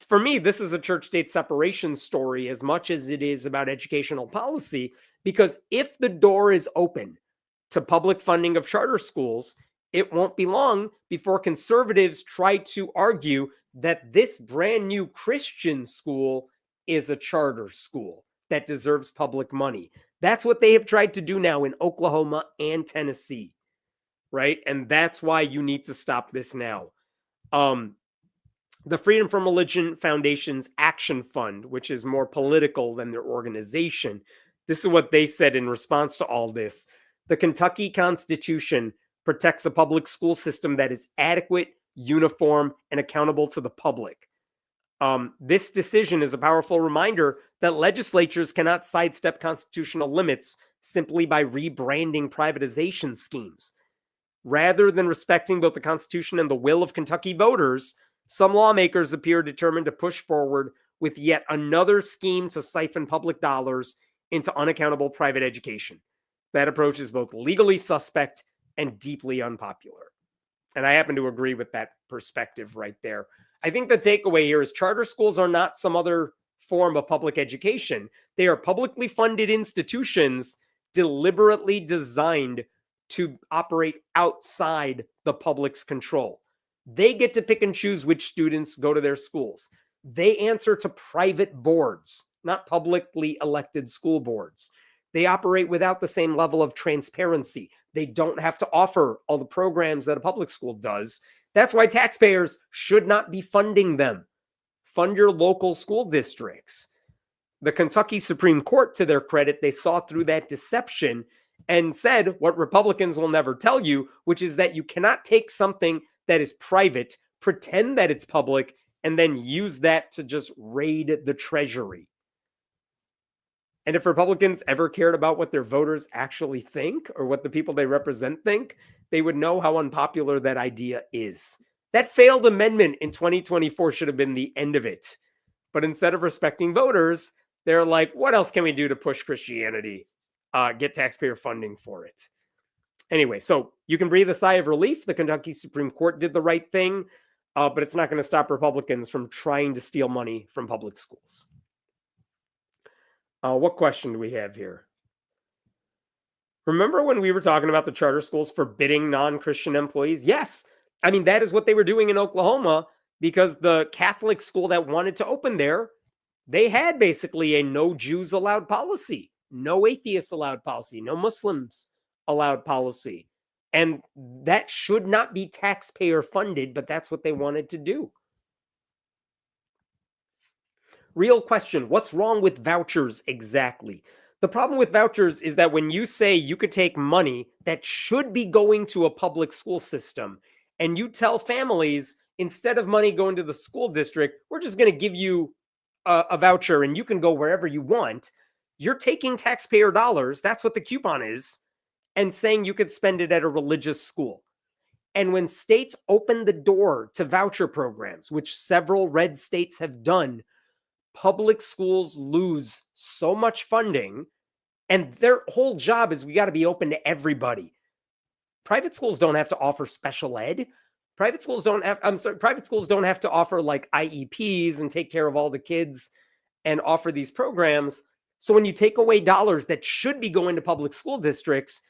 for me, this is a church-state separation story as much as it is about educational policy, because if the door is open to public funding of charter schools, it won't be long before conservatives try to argue that this brand new Christian school is a charter school that deserves public money. That's what they have tried to do now in Oklahoma and Tennessee. right? And that's why you need to stop this now. The Freedom from Religion Foundation's Action Fund, which is more political than their organization, this is what they said in response to all this. The Kentucky Constitution protects a public school system that is adequate, uniform, and accountable to the public. This decision is a powerful reminder that legislatures cannot sidestep constitutional limits simply by rebranding privatization schemes. Rather than respecting both the Constitution and the will of Kentucky voters, some lawmakers appear determined to push forward with yet another scheme to siphon public dollars into unaccountable private education. That approach is both legally suspect and deeply unpopular. And I happen to agree with that perspective right there. I think the takeaway here is charter schools are not some other form of public education. They are publicly funded institutions deliberately designed to operate outside the public's control. They get to pick and choose which students go to their schools. They answer to private boards, not publicly elected school boards. They operate without the same level of transparency. They don't have to offer all the programs that a public school does. That's why taxpayers should not be funding them. Fund your local school districts. The Kentucky Supreme Court, to their credit, they saw through that deception and said what Republicans will never tell you, which is that you cannot take something that is private, pretend that it's public, and then use that to just raid the treasury. And if Republicans ever cared about what their voters actually think or what the people they represent think, they would know how unpopular that idea is. That failed amendment in 2024 should have been the end of it. But instead of respecting voters, they're like, what else can we do to push Christianity? Get taxpayer funding for it. Anyway, so you can breathe a sigh of relief. The Kentucky Supreme Court did the right thing, but it's not going to stop Republicans from trying to steal money from public schools. What question do we have here? Remember when we were talking about the charter schools forbidding non-Christian employees? Yes. I mean, that is what they were doing in Oklahoma because the Catholic school that wanted to open there, they had basically a no Jews allowed policy, no atheists allowed policy, no Muslims allowed policy. And that should not be taxpayer funded, but that's what they wanted to do. Real question, what's wrong with vouchers exactly? The problem with vouchers is that when you say you could take money that should be going to a public school system and you tell families, instead of money going to the school district, we're just going to give you a voucher and you can go wherever you want, you're taking taxpayer dollars, that's what the coupon is, and saying you could spend it at a religious school. And when states open the door to voucher programs, which several red states have done, public schools lose so much funding, and their whole job is we got to be open to everybody. Private schools don't have to offer special ed. Private schools don't have to offer like IEPs and take care of all the kids and offer these programs. So when you take away dollars that should be going to public school districts,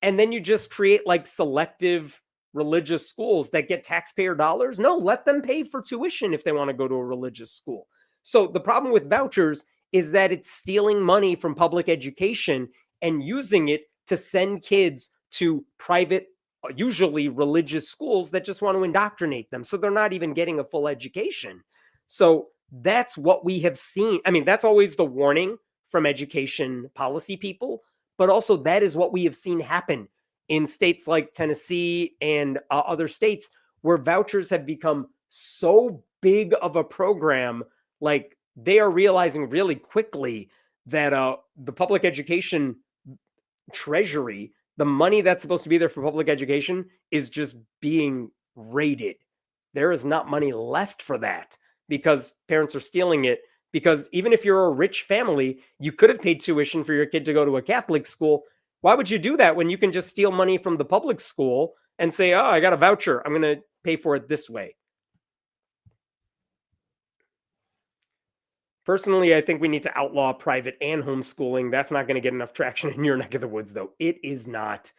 and then you just create like selective religious schools that get taxpayer dollars, no, let them pay for tuition if they want to go to a religious school. So the problem with vouchers is that it's stealing money from public education and using it to send kids to private, usually religious schools that just want to indoctrinate them. So they're not even getting a full education. So that's what we have seen. I mean, that's always the warning from education policy people, but also that is what we have seen happen in states like Tennessee and other states where vouchers have become so big of a program. Like they are realizing really quickly that the public education treasury, the money that's supposed to be there for public education is just being raided. There is not money left for that because parents are stealing it. Because even if you're a rich family, you could have paid tuition for your kid to go to a Catholic school. Why would you do that when you can just steal money from the public school and say, oh, I got a voucher, I'm going to pay for it this way? Personally, I think we need to outlaw private and homeschooling. That's not going to get enough traction in your neck of the woods, though. It is not.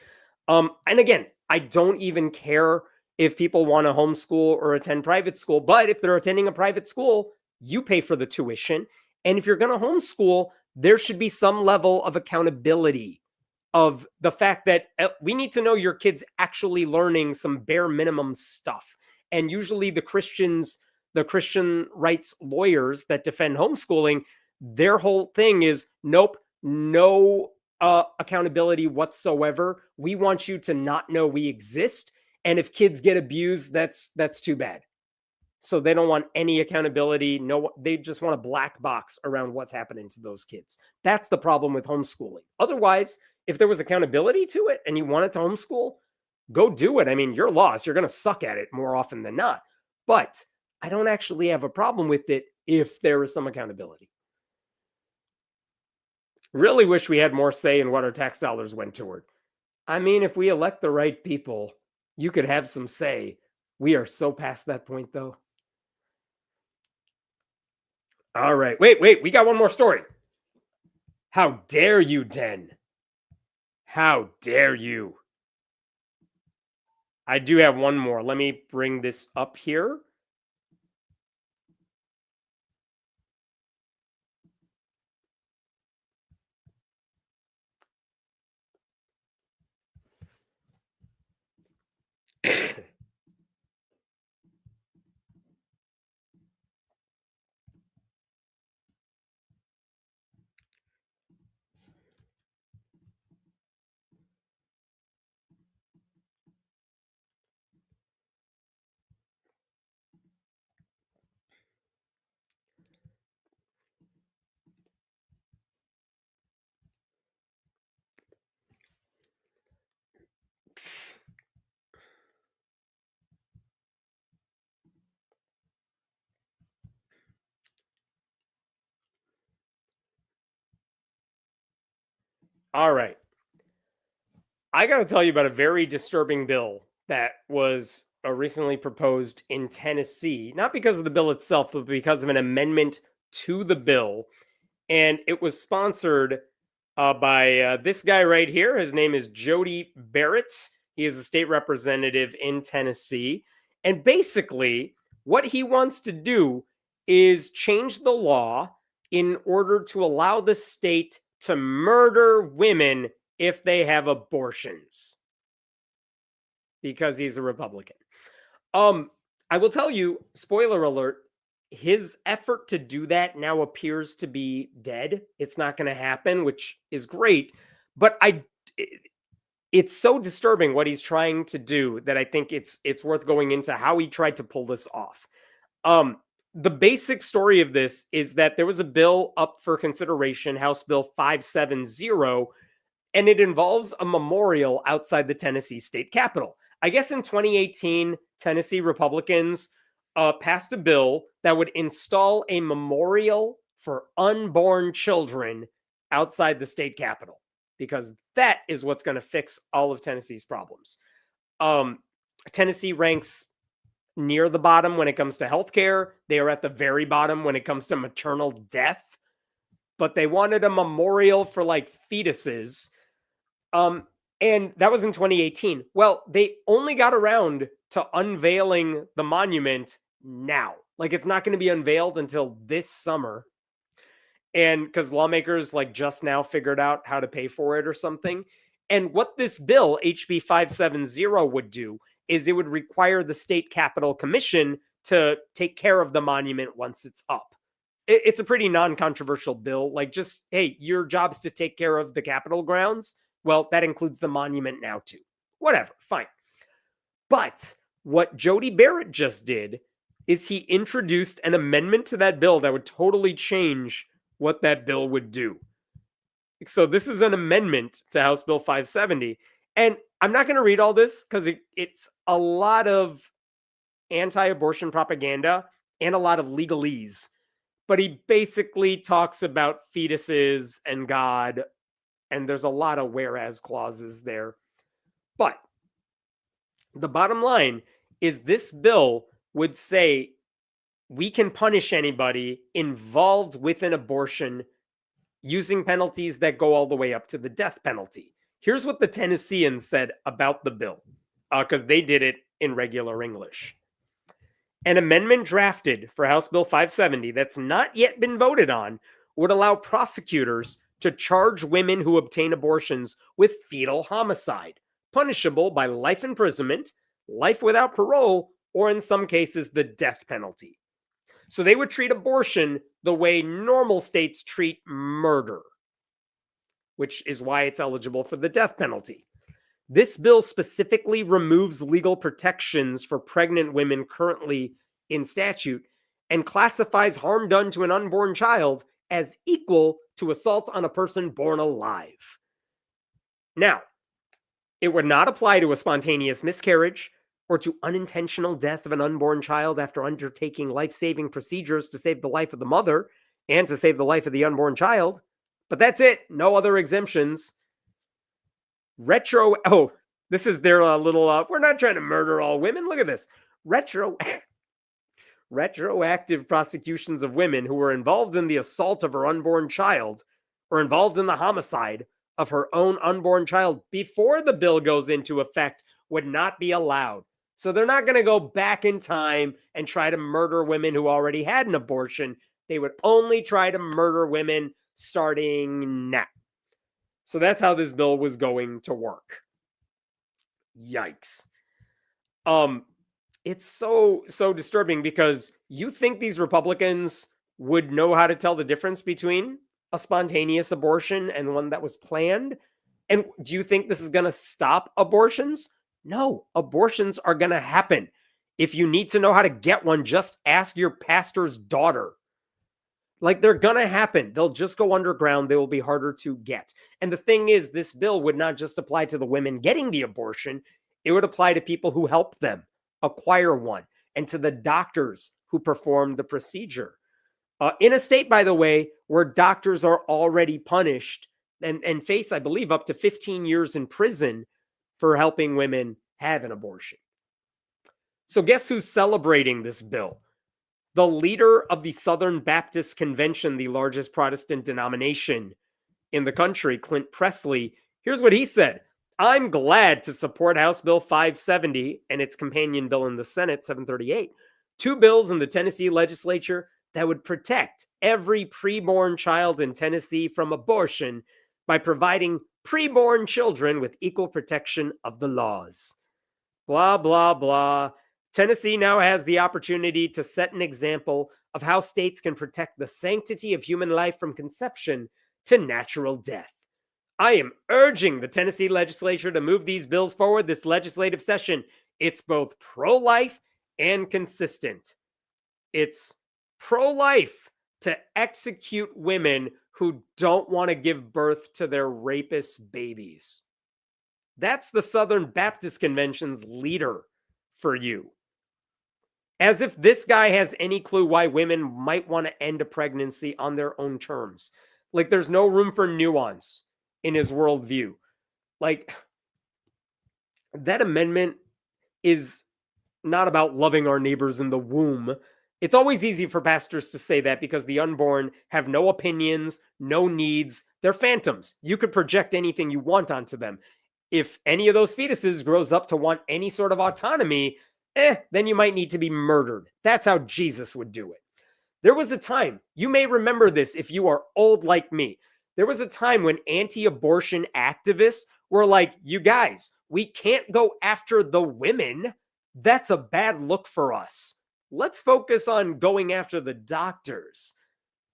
And again, I don't even care if people want to homeschool or attend private school. But if they're attending a private school, you pay for the tuition. And if you're going to homeschool, there should be some level of accountability. of the fact that we need to know your kid's actually learning some bare minimum stuff. And usually the Christian rights lawyers that defend homeschooling, their whole thing is, nope, no accountability whatsoever. We want you to not know we exist. And if kids get abused, that's too bad. So they don't want any accountability. No, they just want a black box around what's happening to those kids. That's the problem with homeschooling. Otherwise, if there was accountability to it and you wanted to homeschool, go do it. I mean, you're lost. You're going to suck at it more often than not. But I don't actually have a problem with it if there is some accountability. Really wish we had more say in what our tax dollars went toward. I mean, if we elect the right people, you could have some say. We are so past that point, though. All right. Wait. We got one more story. How dare you, Den? How dare you? I do have one more. Let me bring this up here. All right. I got to tell you about a very disturbing bill that was recently proposed in Tennessee, not because of the bill itself, but because of an amendment to the bill. And it was sponsored by this guy right here. His name is Jody Barrett. He is a state representative in Tennessee. And basically, what he wants to do is change the law in order to allow the state to murder women if they have abortions, because he's a Republican. I will tell you, spoiler alert, his effort to do that now appears to be dead. It's not going to happen, which is great. But it's so disturbing what he's trying to do that I think it's worth going into how he tried to pull this off. The basic story of this is that there was a bill up for consideration, House Bill 570, and it involves a memorial outside the Tennessee state capitol. I guess in 2018, Tennessee Republicans passed a bill that would install a memorial for unborn children outside the state capitol, because that is what's going to fix all of Tennessee's problems. Tennessee ranks near the bottom when it comes to healthcare. They are at the very bottom when it comes to maternal death. But they wanted a memorial for like fetuses. And that was in 2018. Well, they only got around to unveiling the monument now. Like, it's not going to be unveiled until this summer. And because lawmakers like just now figured out how to pay for it or something. And what this bill, HB 570, would do is it would require the state capitol commission to take care of the monument once it's up. It's a pretty non-controversial bill. Like, just, hey, your job's to take care of the Capitol grounds. Well, that includes the monument now too. Whatever, fine. But what Jody Barrett just did is he introduced an amendment to that bill that would totally change what that bill would do. So this is an amendment to House Bill 570. And I'm not going to read all this because it's a lot of anti-abortion propaganda and a lot of legalese. But he basically talks about fetuses and God, and there's a lot of whereas clauses there. But the bottom line is this bill would say we can punish anybody involved with an abortion using penalties that go all the way up to the death penalty. Here's what the Tennesseans said about the bill, because they did it in regular English. An amendment drafted for House Bill 570 that's not yet been voted on would allow prosecutors to charge women who obtain abortions with fetal homicide, punishable by life imprisonment, life without parole, or in some cases, the death penalty. So they would treat abortion the way normal states treat murder, which is why it's eligible for the death penalty. This bill specifically removes legal protections for pregnant women currently in statute and classifies harm done to an unborn child as equal to assault on a person born alive. Now, it would not apply to a spontaneous miscarriage or to unintentional death of an unborn child after undertaking life-saving procedures to save the life of the mother and to save the life of the unborn child. But that's it. No other exemptions. This is their little, we're not trying to murder all women. Look at this. Retroactive prosecutions of women who were involved in the assault of her unborn child or involved in the homicide of her own unborn child before the bill goes into effect would not be allowed. So they're not going to go back in time and try to murder women who already had an abortion. They would only try to murder women starting now. So that's how this bill was going to work. Yikes. It's so disturbing because you think these Republicans would know how to tell the difference between a spontaneous abortion and one that was planned? And do you think this is going to stop abortions? No, abortions are going to happen. If you need to know how to get one, just ask your pastor's daughter. Like, they're going to happen. They'll just go underground. They will be harder to get. And the thing is, this bill would not just apply to the women getting the abortion. It would apply to people who help them acquire one and to the doctors who perform the procedure. In a state, by the way, where doctors are already punished and face, I believe, up to 15 years in prison for helping women have an abortion. So guess who's celebrating this bill? The leader of the Southern Baptist Convention, the largest Protestant denomination in the country, Clint Presley. Here's what he said. I'm glad to support House Bill 570 and its companion bill in the Senate, 738. Two bills in the Tennessee legislature that would protect every preborn child in Tennessee from abortion by providing preborn children with equal protection of the laws. Blah, blah, blah. Tennessee now has the opportunity to set an example of how states can protect the sanctity of human life from conception to natural death. I am urging the Tennessee legislature to move these bills forward this legislative session. It's both pro-life and consistent. It's pro-life to execute women who don't want to give birth to their rapist babies. That's the Southern Baptist Convention's leader for you. As if this guy has any clue why women might want to end a pregnancy on their own terms. Like, there's no room for nuance in his worldview. Like, that amendment is not about loving our neighbors in the womb. It's always easy for pastors to say that because the unborn have no opinions, no needs. They're phantoms. You could project anything you want onto them. If any of those fetuses grows up to want any sort of autonomy, then you might need to be murdered. That's how Jesus would do it. There was a time, you may remember this if you are old like me. There was a time when anti-abortion activists were like, you guys, we can't go after the women. That's a bad look for us. Let's focus on going after the doctors,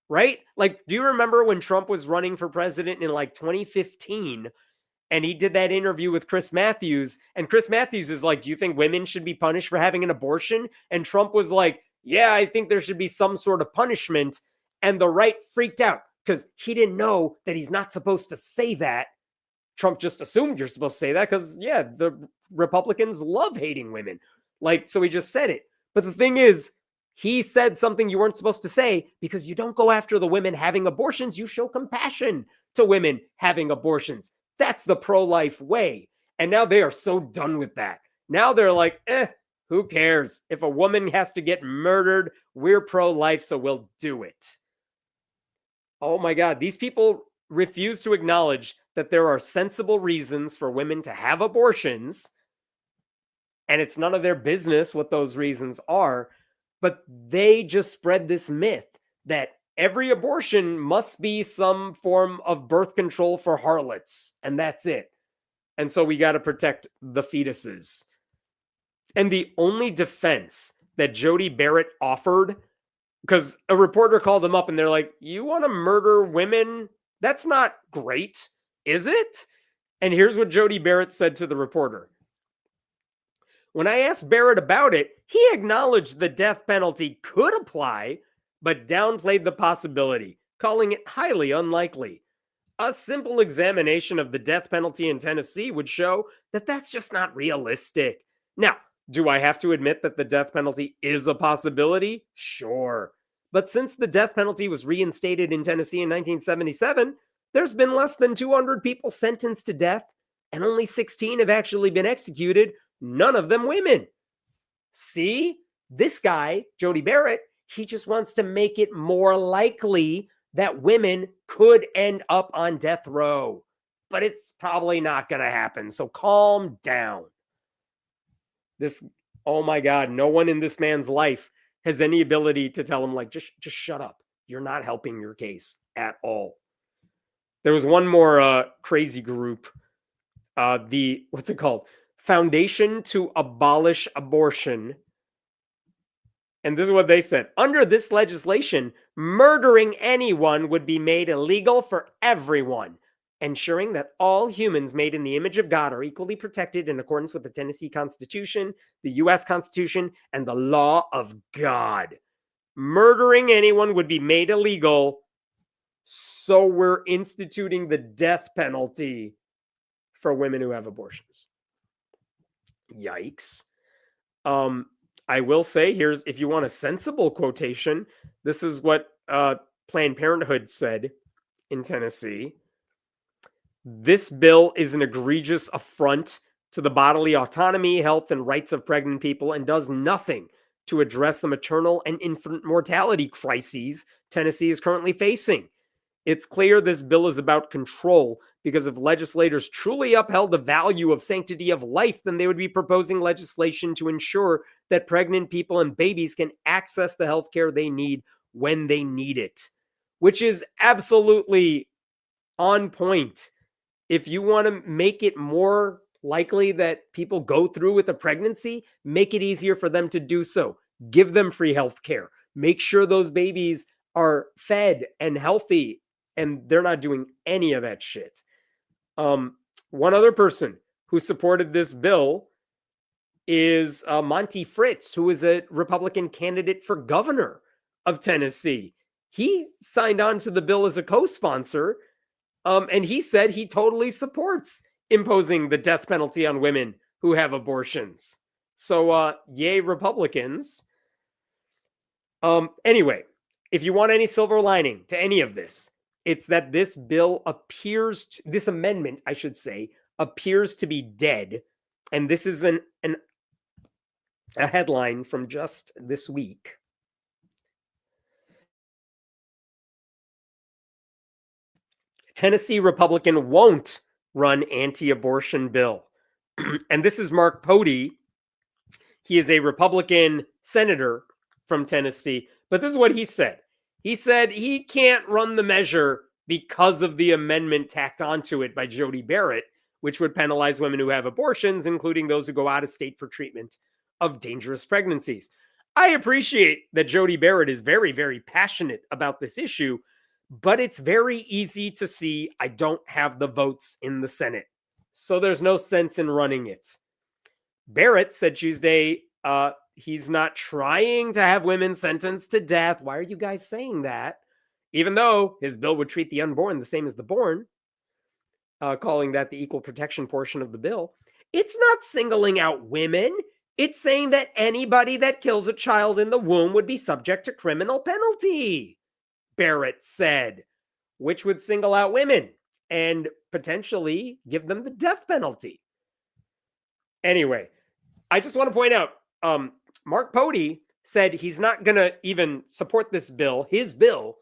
right? Like, do you remember when Trump was running for president in like 2015 and he did that interview with Chris Matthews, and Chris Matthews is like, do you think women should be punished for having an abortion? And Trump was like, yeah, I think there should be some sort of punishment. And the right freaked out because he didn't know that he's not supposed to say that. Trump just assumed you're supposed to say that because, yeah, the Republicans love hating women. Like, so he just said it. But the thing is, he said something you weren't supposed to say because you don't go after the women having abortions. You show compassion to women having abortions. That's the pro-life way. And now they are so done with that. Now they're like, who cares? If a woman has to get murdered, we're pro-life, so we'll do it. Oh my God, these people refuse to acknowledge that there are sensible reasons for women to have abortions, and it's none of their business what those reasons are, but they just spread this myth that every abortion must be some form of birth control for harlots, and that's it. And so we got to protect the fetuses. And the only defense that Jody Barrett offered, because a reporter called them up and they're like, you want to murder women? That's not great, is it? And here's what Jody Barrett said to the reporter. When I asked Barrett about it, he acknowledged the death penalty could apply, but downplayed the possibility, calling it highly unlikely. A simple examination of the death penalty in Tennessee would show that that's just not realistic. Now, do I have to admit that the death penalty is a possibility? Sure. But since the death penalty was reinstated in Tennessee in 1977, there's been less than 200 people sentenced to death, and only 16 have actually been executed, none of them women. See, this guy, Jody Barrett, he just wants to make it more likely that women could end up on death row. But it's probably not going to happen, so calm down. Oh my God, no one in this man's life has any ability to tell him, like, just shut up. You're not helping your case at all. There was one more crazy group, what's it called? Foundation to Abolish Abortion. And this is what they said. Under this legislation, murdering anyone would be made illegal for everyone, ensuring that all humans made in the image of God are equally protected in accordance with the Tennessee Constitution, the U.S. Constitution, and the law of God. Murdering anyone would be made illegal, so we're instituting the death penalty for women who have abortions. Yikes. I will say, if you want a sensible quotation, this is what Planned Parenthood said in Tennessee. This bill is an egregious affront to the bodily autonomy, health, and rights of pregnant people and does nothing to address the maternal and infant mortality crises Tennessee is currently facing. It's clear this bill is about control, because if legislators truly upheld the value of sanctity of life, then they would be proposing legislation to ensure that pregnant people and babies can access the health care they need when they need it, which is absolutely on point. If you want to make it more likely that people go through with a pregnancy, make it easier for them to do so. Give them free health care. Make sure those babies are fed and healthy, and they're not doing any of that shit. One other person who supported this bill is Monty Fritz, who is a Republican candidate for governor of Tennessee. He signed on to the bill as a co-sponsor, and he said he totally supports imposing the death penalty on women who have abortions. So, yay, Republicans. Anyway, if you want any silver lining to any of this, it's that this amendment, I should say, appears to be dead. And this is a headline from just this week. Tennessee Republican won't run anti-abortion bill. And this is Mark Pody. He is a Republican senator from Tennessee. But this is what he said. He said he can't run the measure because of the amendment tacked onto it by Jody Barrett, which would penalize women who have abortions, including those who go out of state for treatment of dangerous pregnancies. I appreciate that Jody Barrett is very, very passionate about this issue, but it's very easy to see I don't have the votes in the Senate, so there's no sense in running it. Barrett said Tuesday he's not trying to have women sentenced to death. Why are you guys saying that? Even though his bill would treat the unborn the same as the born, calling that the equal protection portion of the bill. It's not singling out women. It's saying that anybody that kills a child in the womb would be subject to criminal penalty, Barrett said, which would single out women and potentially give them the death penalty. Anyway, I just want to point out, Mark Pody said he's not going to even support this bill, his bill,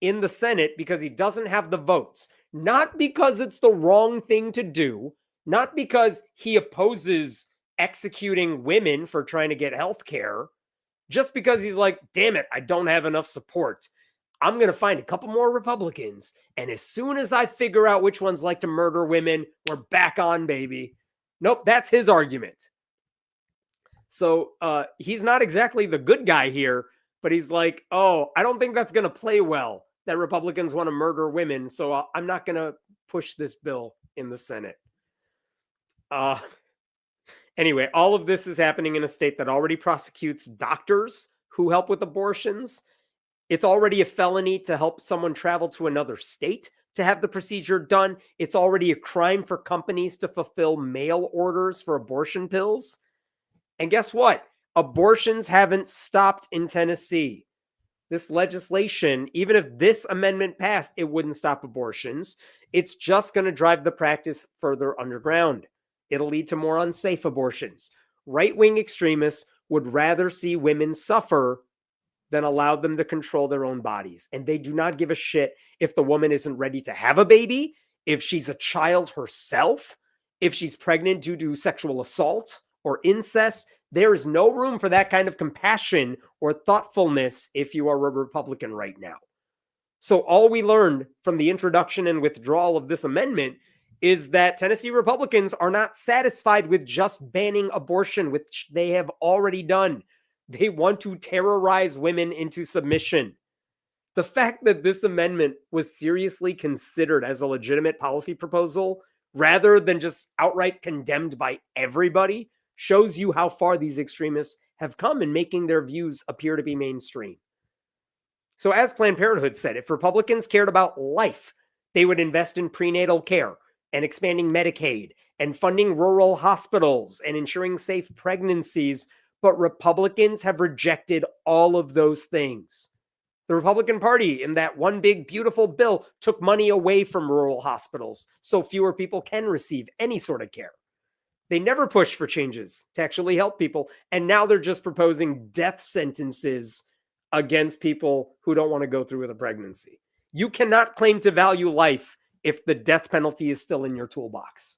in the Senate because he doesn't have the votes. Not because it's the wrong thing to do, not because he opposes executing women for trying to get health care, just because he's like, damn it, I don't have enough support. I'm going to find a couple more Republicans. And as soon as I figure out which ones like to murder women, we're back on, baby. Nope, that's his argument. So he's not exactly the good guy here, but he's like, oh, I don't think that's going to play well that Republicans want to murder women. So I'm not going to push this bill in the Senate. Anyway, all of this is happening in a state that already prosecutes doctors who help with abortions. It's already a felony to help someone travel to another state to have the procedure done. It's already a crime for companies to fulfill mail orders for abortion pills. And guess what? Abortions haven't stopped in Tennessee. This legislation, even if this amendment passed, it wouldn't stop abortions. It's just going to drive the practice further underground. It'll lead to more unsafe abortions. Right-wing extremists would rather see women suffer than allow them to control their own bodies. And they do not give a shit if the woman isn't ready to have a baby, if she's a child herself, if she's pregnant due to sexual assault or incest. There is no room for that kind of compassion or thoughtfulness if you are a Republican right now. So all we learned from the introduction and withdrawal of this amendment is that Tennessee Republicans are not satisfied with just banning abortion, which they have already done. They want to terrorize women into submission. The fact that this amendment was seriously considered as a legitimate policy proposal rather than just outright condemned by everybody shows you how far these extremists have come in making their views appear to be mainstream. So as Planned Parenthood said, if Republicans cared about life, they would invest in prenatal care and expanding Medicaid and funding rural hospitals and ensuring safe pregnancies. But Republicans have rejected all of those things. The Republican Party, in that one big, beautiful bill, took money away from rural hospitals so fewer people can receive any sort of care. They never pushed for changes to actually help people. And now they're just proposing death sentences against people who don't want to go through with a pregnancy. You cannot claim to value life if the death penalty is still in your toolbox.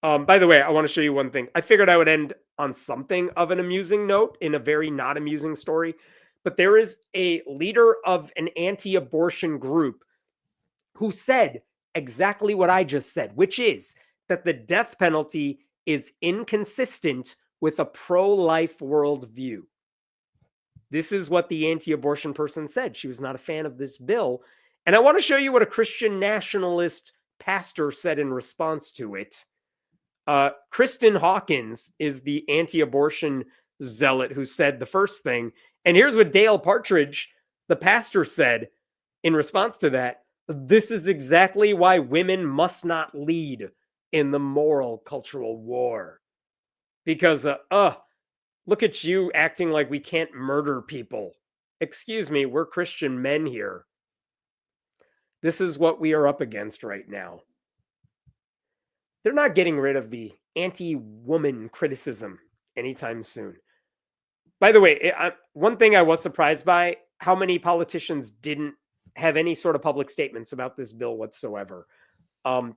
By the way, I want to show you one thing. I figured I would end on something of an amusing note in a very not amusing story. But there is a leader of an anti-abortion group who said exactly what I just said, which is that the death penalty is inconsistent with a pro-life worldview. This is what the anti-abortion person said. She was not a fan of this bill. And I want to show you what a Christian nationalist pastor said in response to it. Kristen Hawkins is the anti-abortion zealot who said the first thing. And here's what Dale Partridge, the pastor, said in response to that. This is exactly why women must not lead in the moral cultural war. Because, look at you acting like we can't murder people. Excuse me, we're Christian men here. This is what we are up against right now. They're not getting rid of the anti-woman criticism anytime soon. By the way, one thing I was surprised by, how many politicians didn't have any sort of public statements about this bill whatsoever.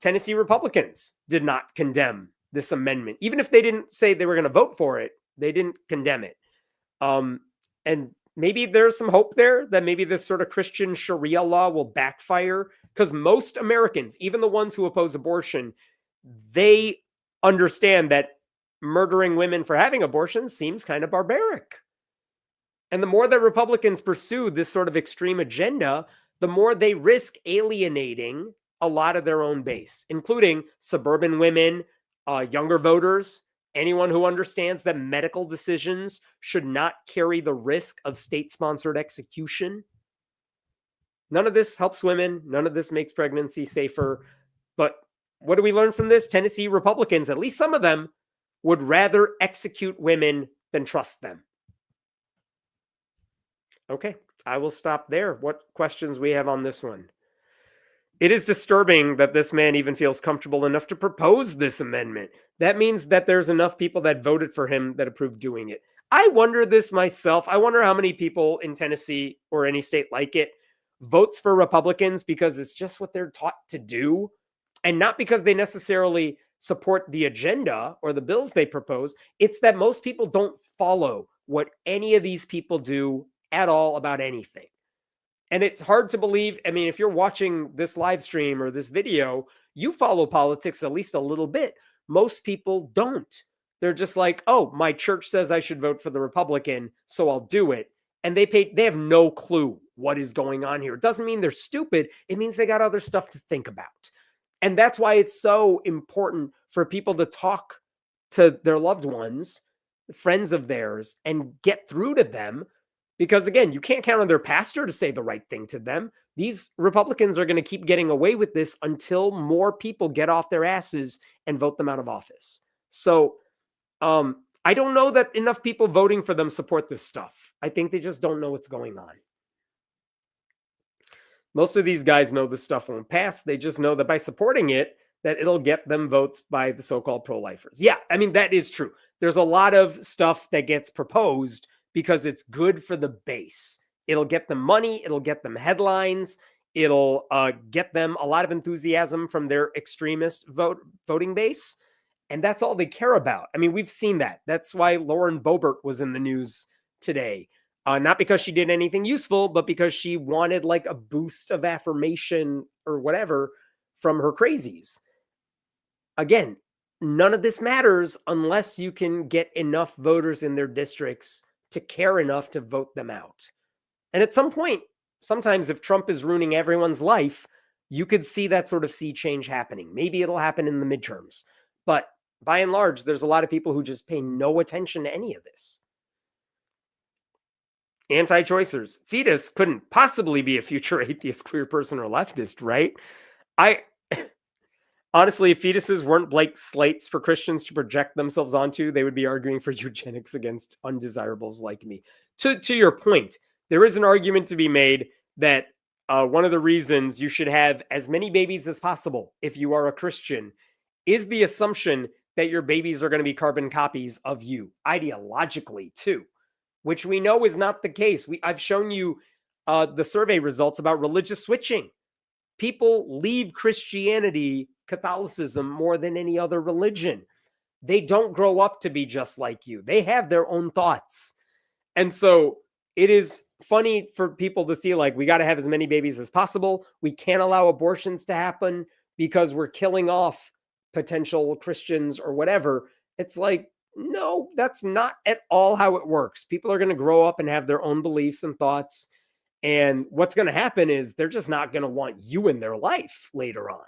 Tennessee Republicans did not condemn this amendment. Even if they didn't say they were going to vote for it, they didn't condemn it. And maybe there's some hope there that maybe this sort of Christian Sharia law will backfire, because most Americans, even the ones who oppose abortion, they understand that murdering women for having abortions seems kind of barbaric. And the more that Republicans pursue this sort of extreme agenda, the more they risk alienating a lot of their own base, including suburban women, younger voters, anyone who understands that medical decisions should not carry the risk of state-sponsored execution. None of this helps women. None of this makes pregnancy safer. But what do we learn from this? Tennessee Republicans, at least some of them, would rather execute women than trust them. Okay, I will stop there. What questions we have on this one? It is disturbing that this man even feels comfortable enough to propose this amendment. That means that there's enough people that voted for him that approved doing it. I wonder this myself. I wonder how many people in Tennessee or any state like it votes for Republicans because it's just what they're taught to do, and not because they necessarily support the agenda or the bills they propose. It's that most people don't follow what any of these people do at all about anything. And it's hard to believe. I mean, if you're watching this live stream or this video, you follow politics at least a little bit. Most people don't. They're just like, oh, my church says I should vote for the Republican, so I'll do it. And they have no clue what is going on here. It doesn't mean they're stupid. It means they got other stuff to think about. And that's why it's so important for people to talk to their loved ones, friends of theirs, and get through to them. Because again, you can't count on their pastor to say the right thing to them. These Republicans are going to keep getting away with this until more people get off their asses and vote them out of office. So I don't know that enough people voting for them support this stuff. I think they just don't know what's going on. Most of these guys know this stuff won't pass. They just know that by supporting it, that it'll get them votes by the so-called pro-lifers. Yeah, I mean, that is true. There's a lot of stuff that gets proposed because it's good for the base. It'll get them money. It'll get them headlines. It'll get them a lot of enthusiasm from their extremist voting base. And that's all they care about. I mean, we've seen that. That's why Lauren Boebert was in the news today. Not because she did anything useful, but because she wanted like a boost of affirmation or whatever from her crazies. Again, none of this matters unless you can get enough voters in their districts to care enough to vote them out. And at some point, sometimes if Trump is ruining everyone's life, you could see that sort of sea change happening. Maybe it'll happen in the midterms. But by and large, there's a lot of people who just pay no attention to any of this. Anti-choicers. Fetus couldn't possibly be a future atheist, queer person, or leftist, right? Honestly, if fetuses weren't blank slates for Christians to project themselves onto, they would be arguing for eugenics against undesirables like me. To your point, there is an argument to be made that one of the reasons you should have as many babies as possible if you are a Christian is the assumption that your babies are going to be carbon copies of you, ideologically too, which we know is not the case. I've shown you the survey results about religious switching. People leave Christianity, Catholicism, more than any other religion. They don't grow up to be just like you. They have their own thoughts. And so it is funny for people to see, like, we got to have as many babies as possible. We can't allow abortions to happen because we're killing off potential Christians or whatever. It's like, no, that's not at all how it works. People are going to grow up and have their own beliefs and thoughts. And what's going to happen is they're just not going to want you in their life later on.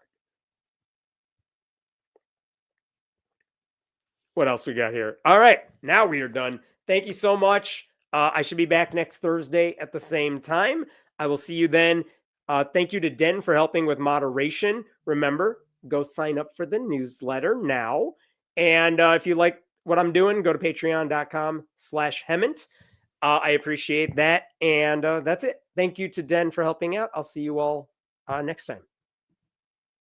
What else we got here? All right, now we are done. Thank you so much. I should be back next Thursday at the same time. I will see you then. Thank you to Den for helping with moderation. Remember, go sign up for the newsletter now. And if you like what I'm doing, go to patreon.com/Hemant. I appreciate that. And that's it. Thank you to Den for helping out. I'll see you all next time.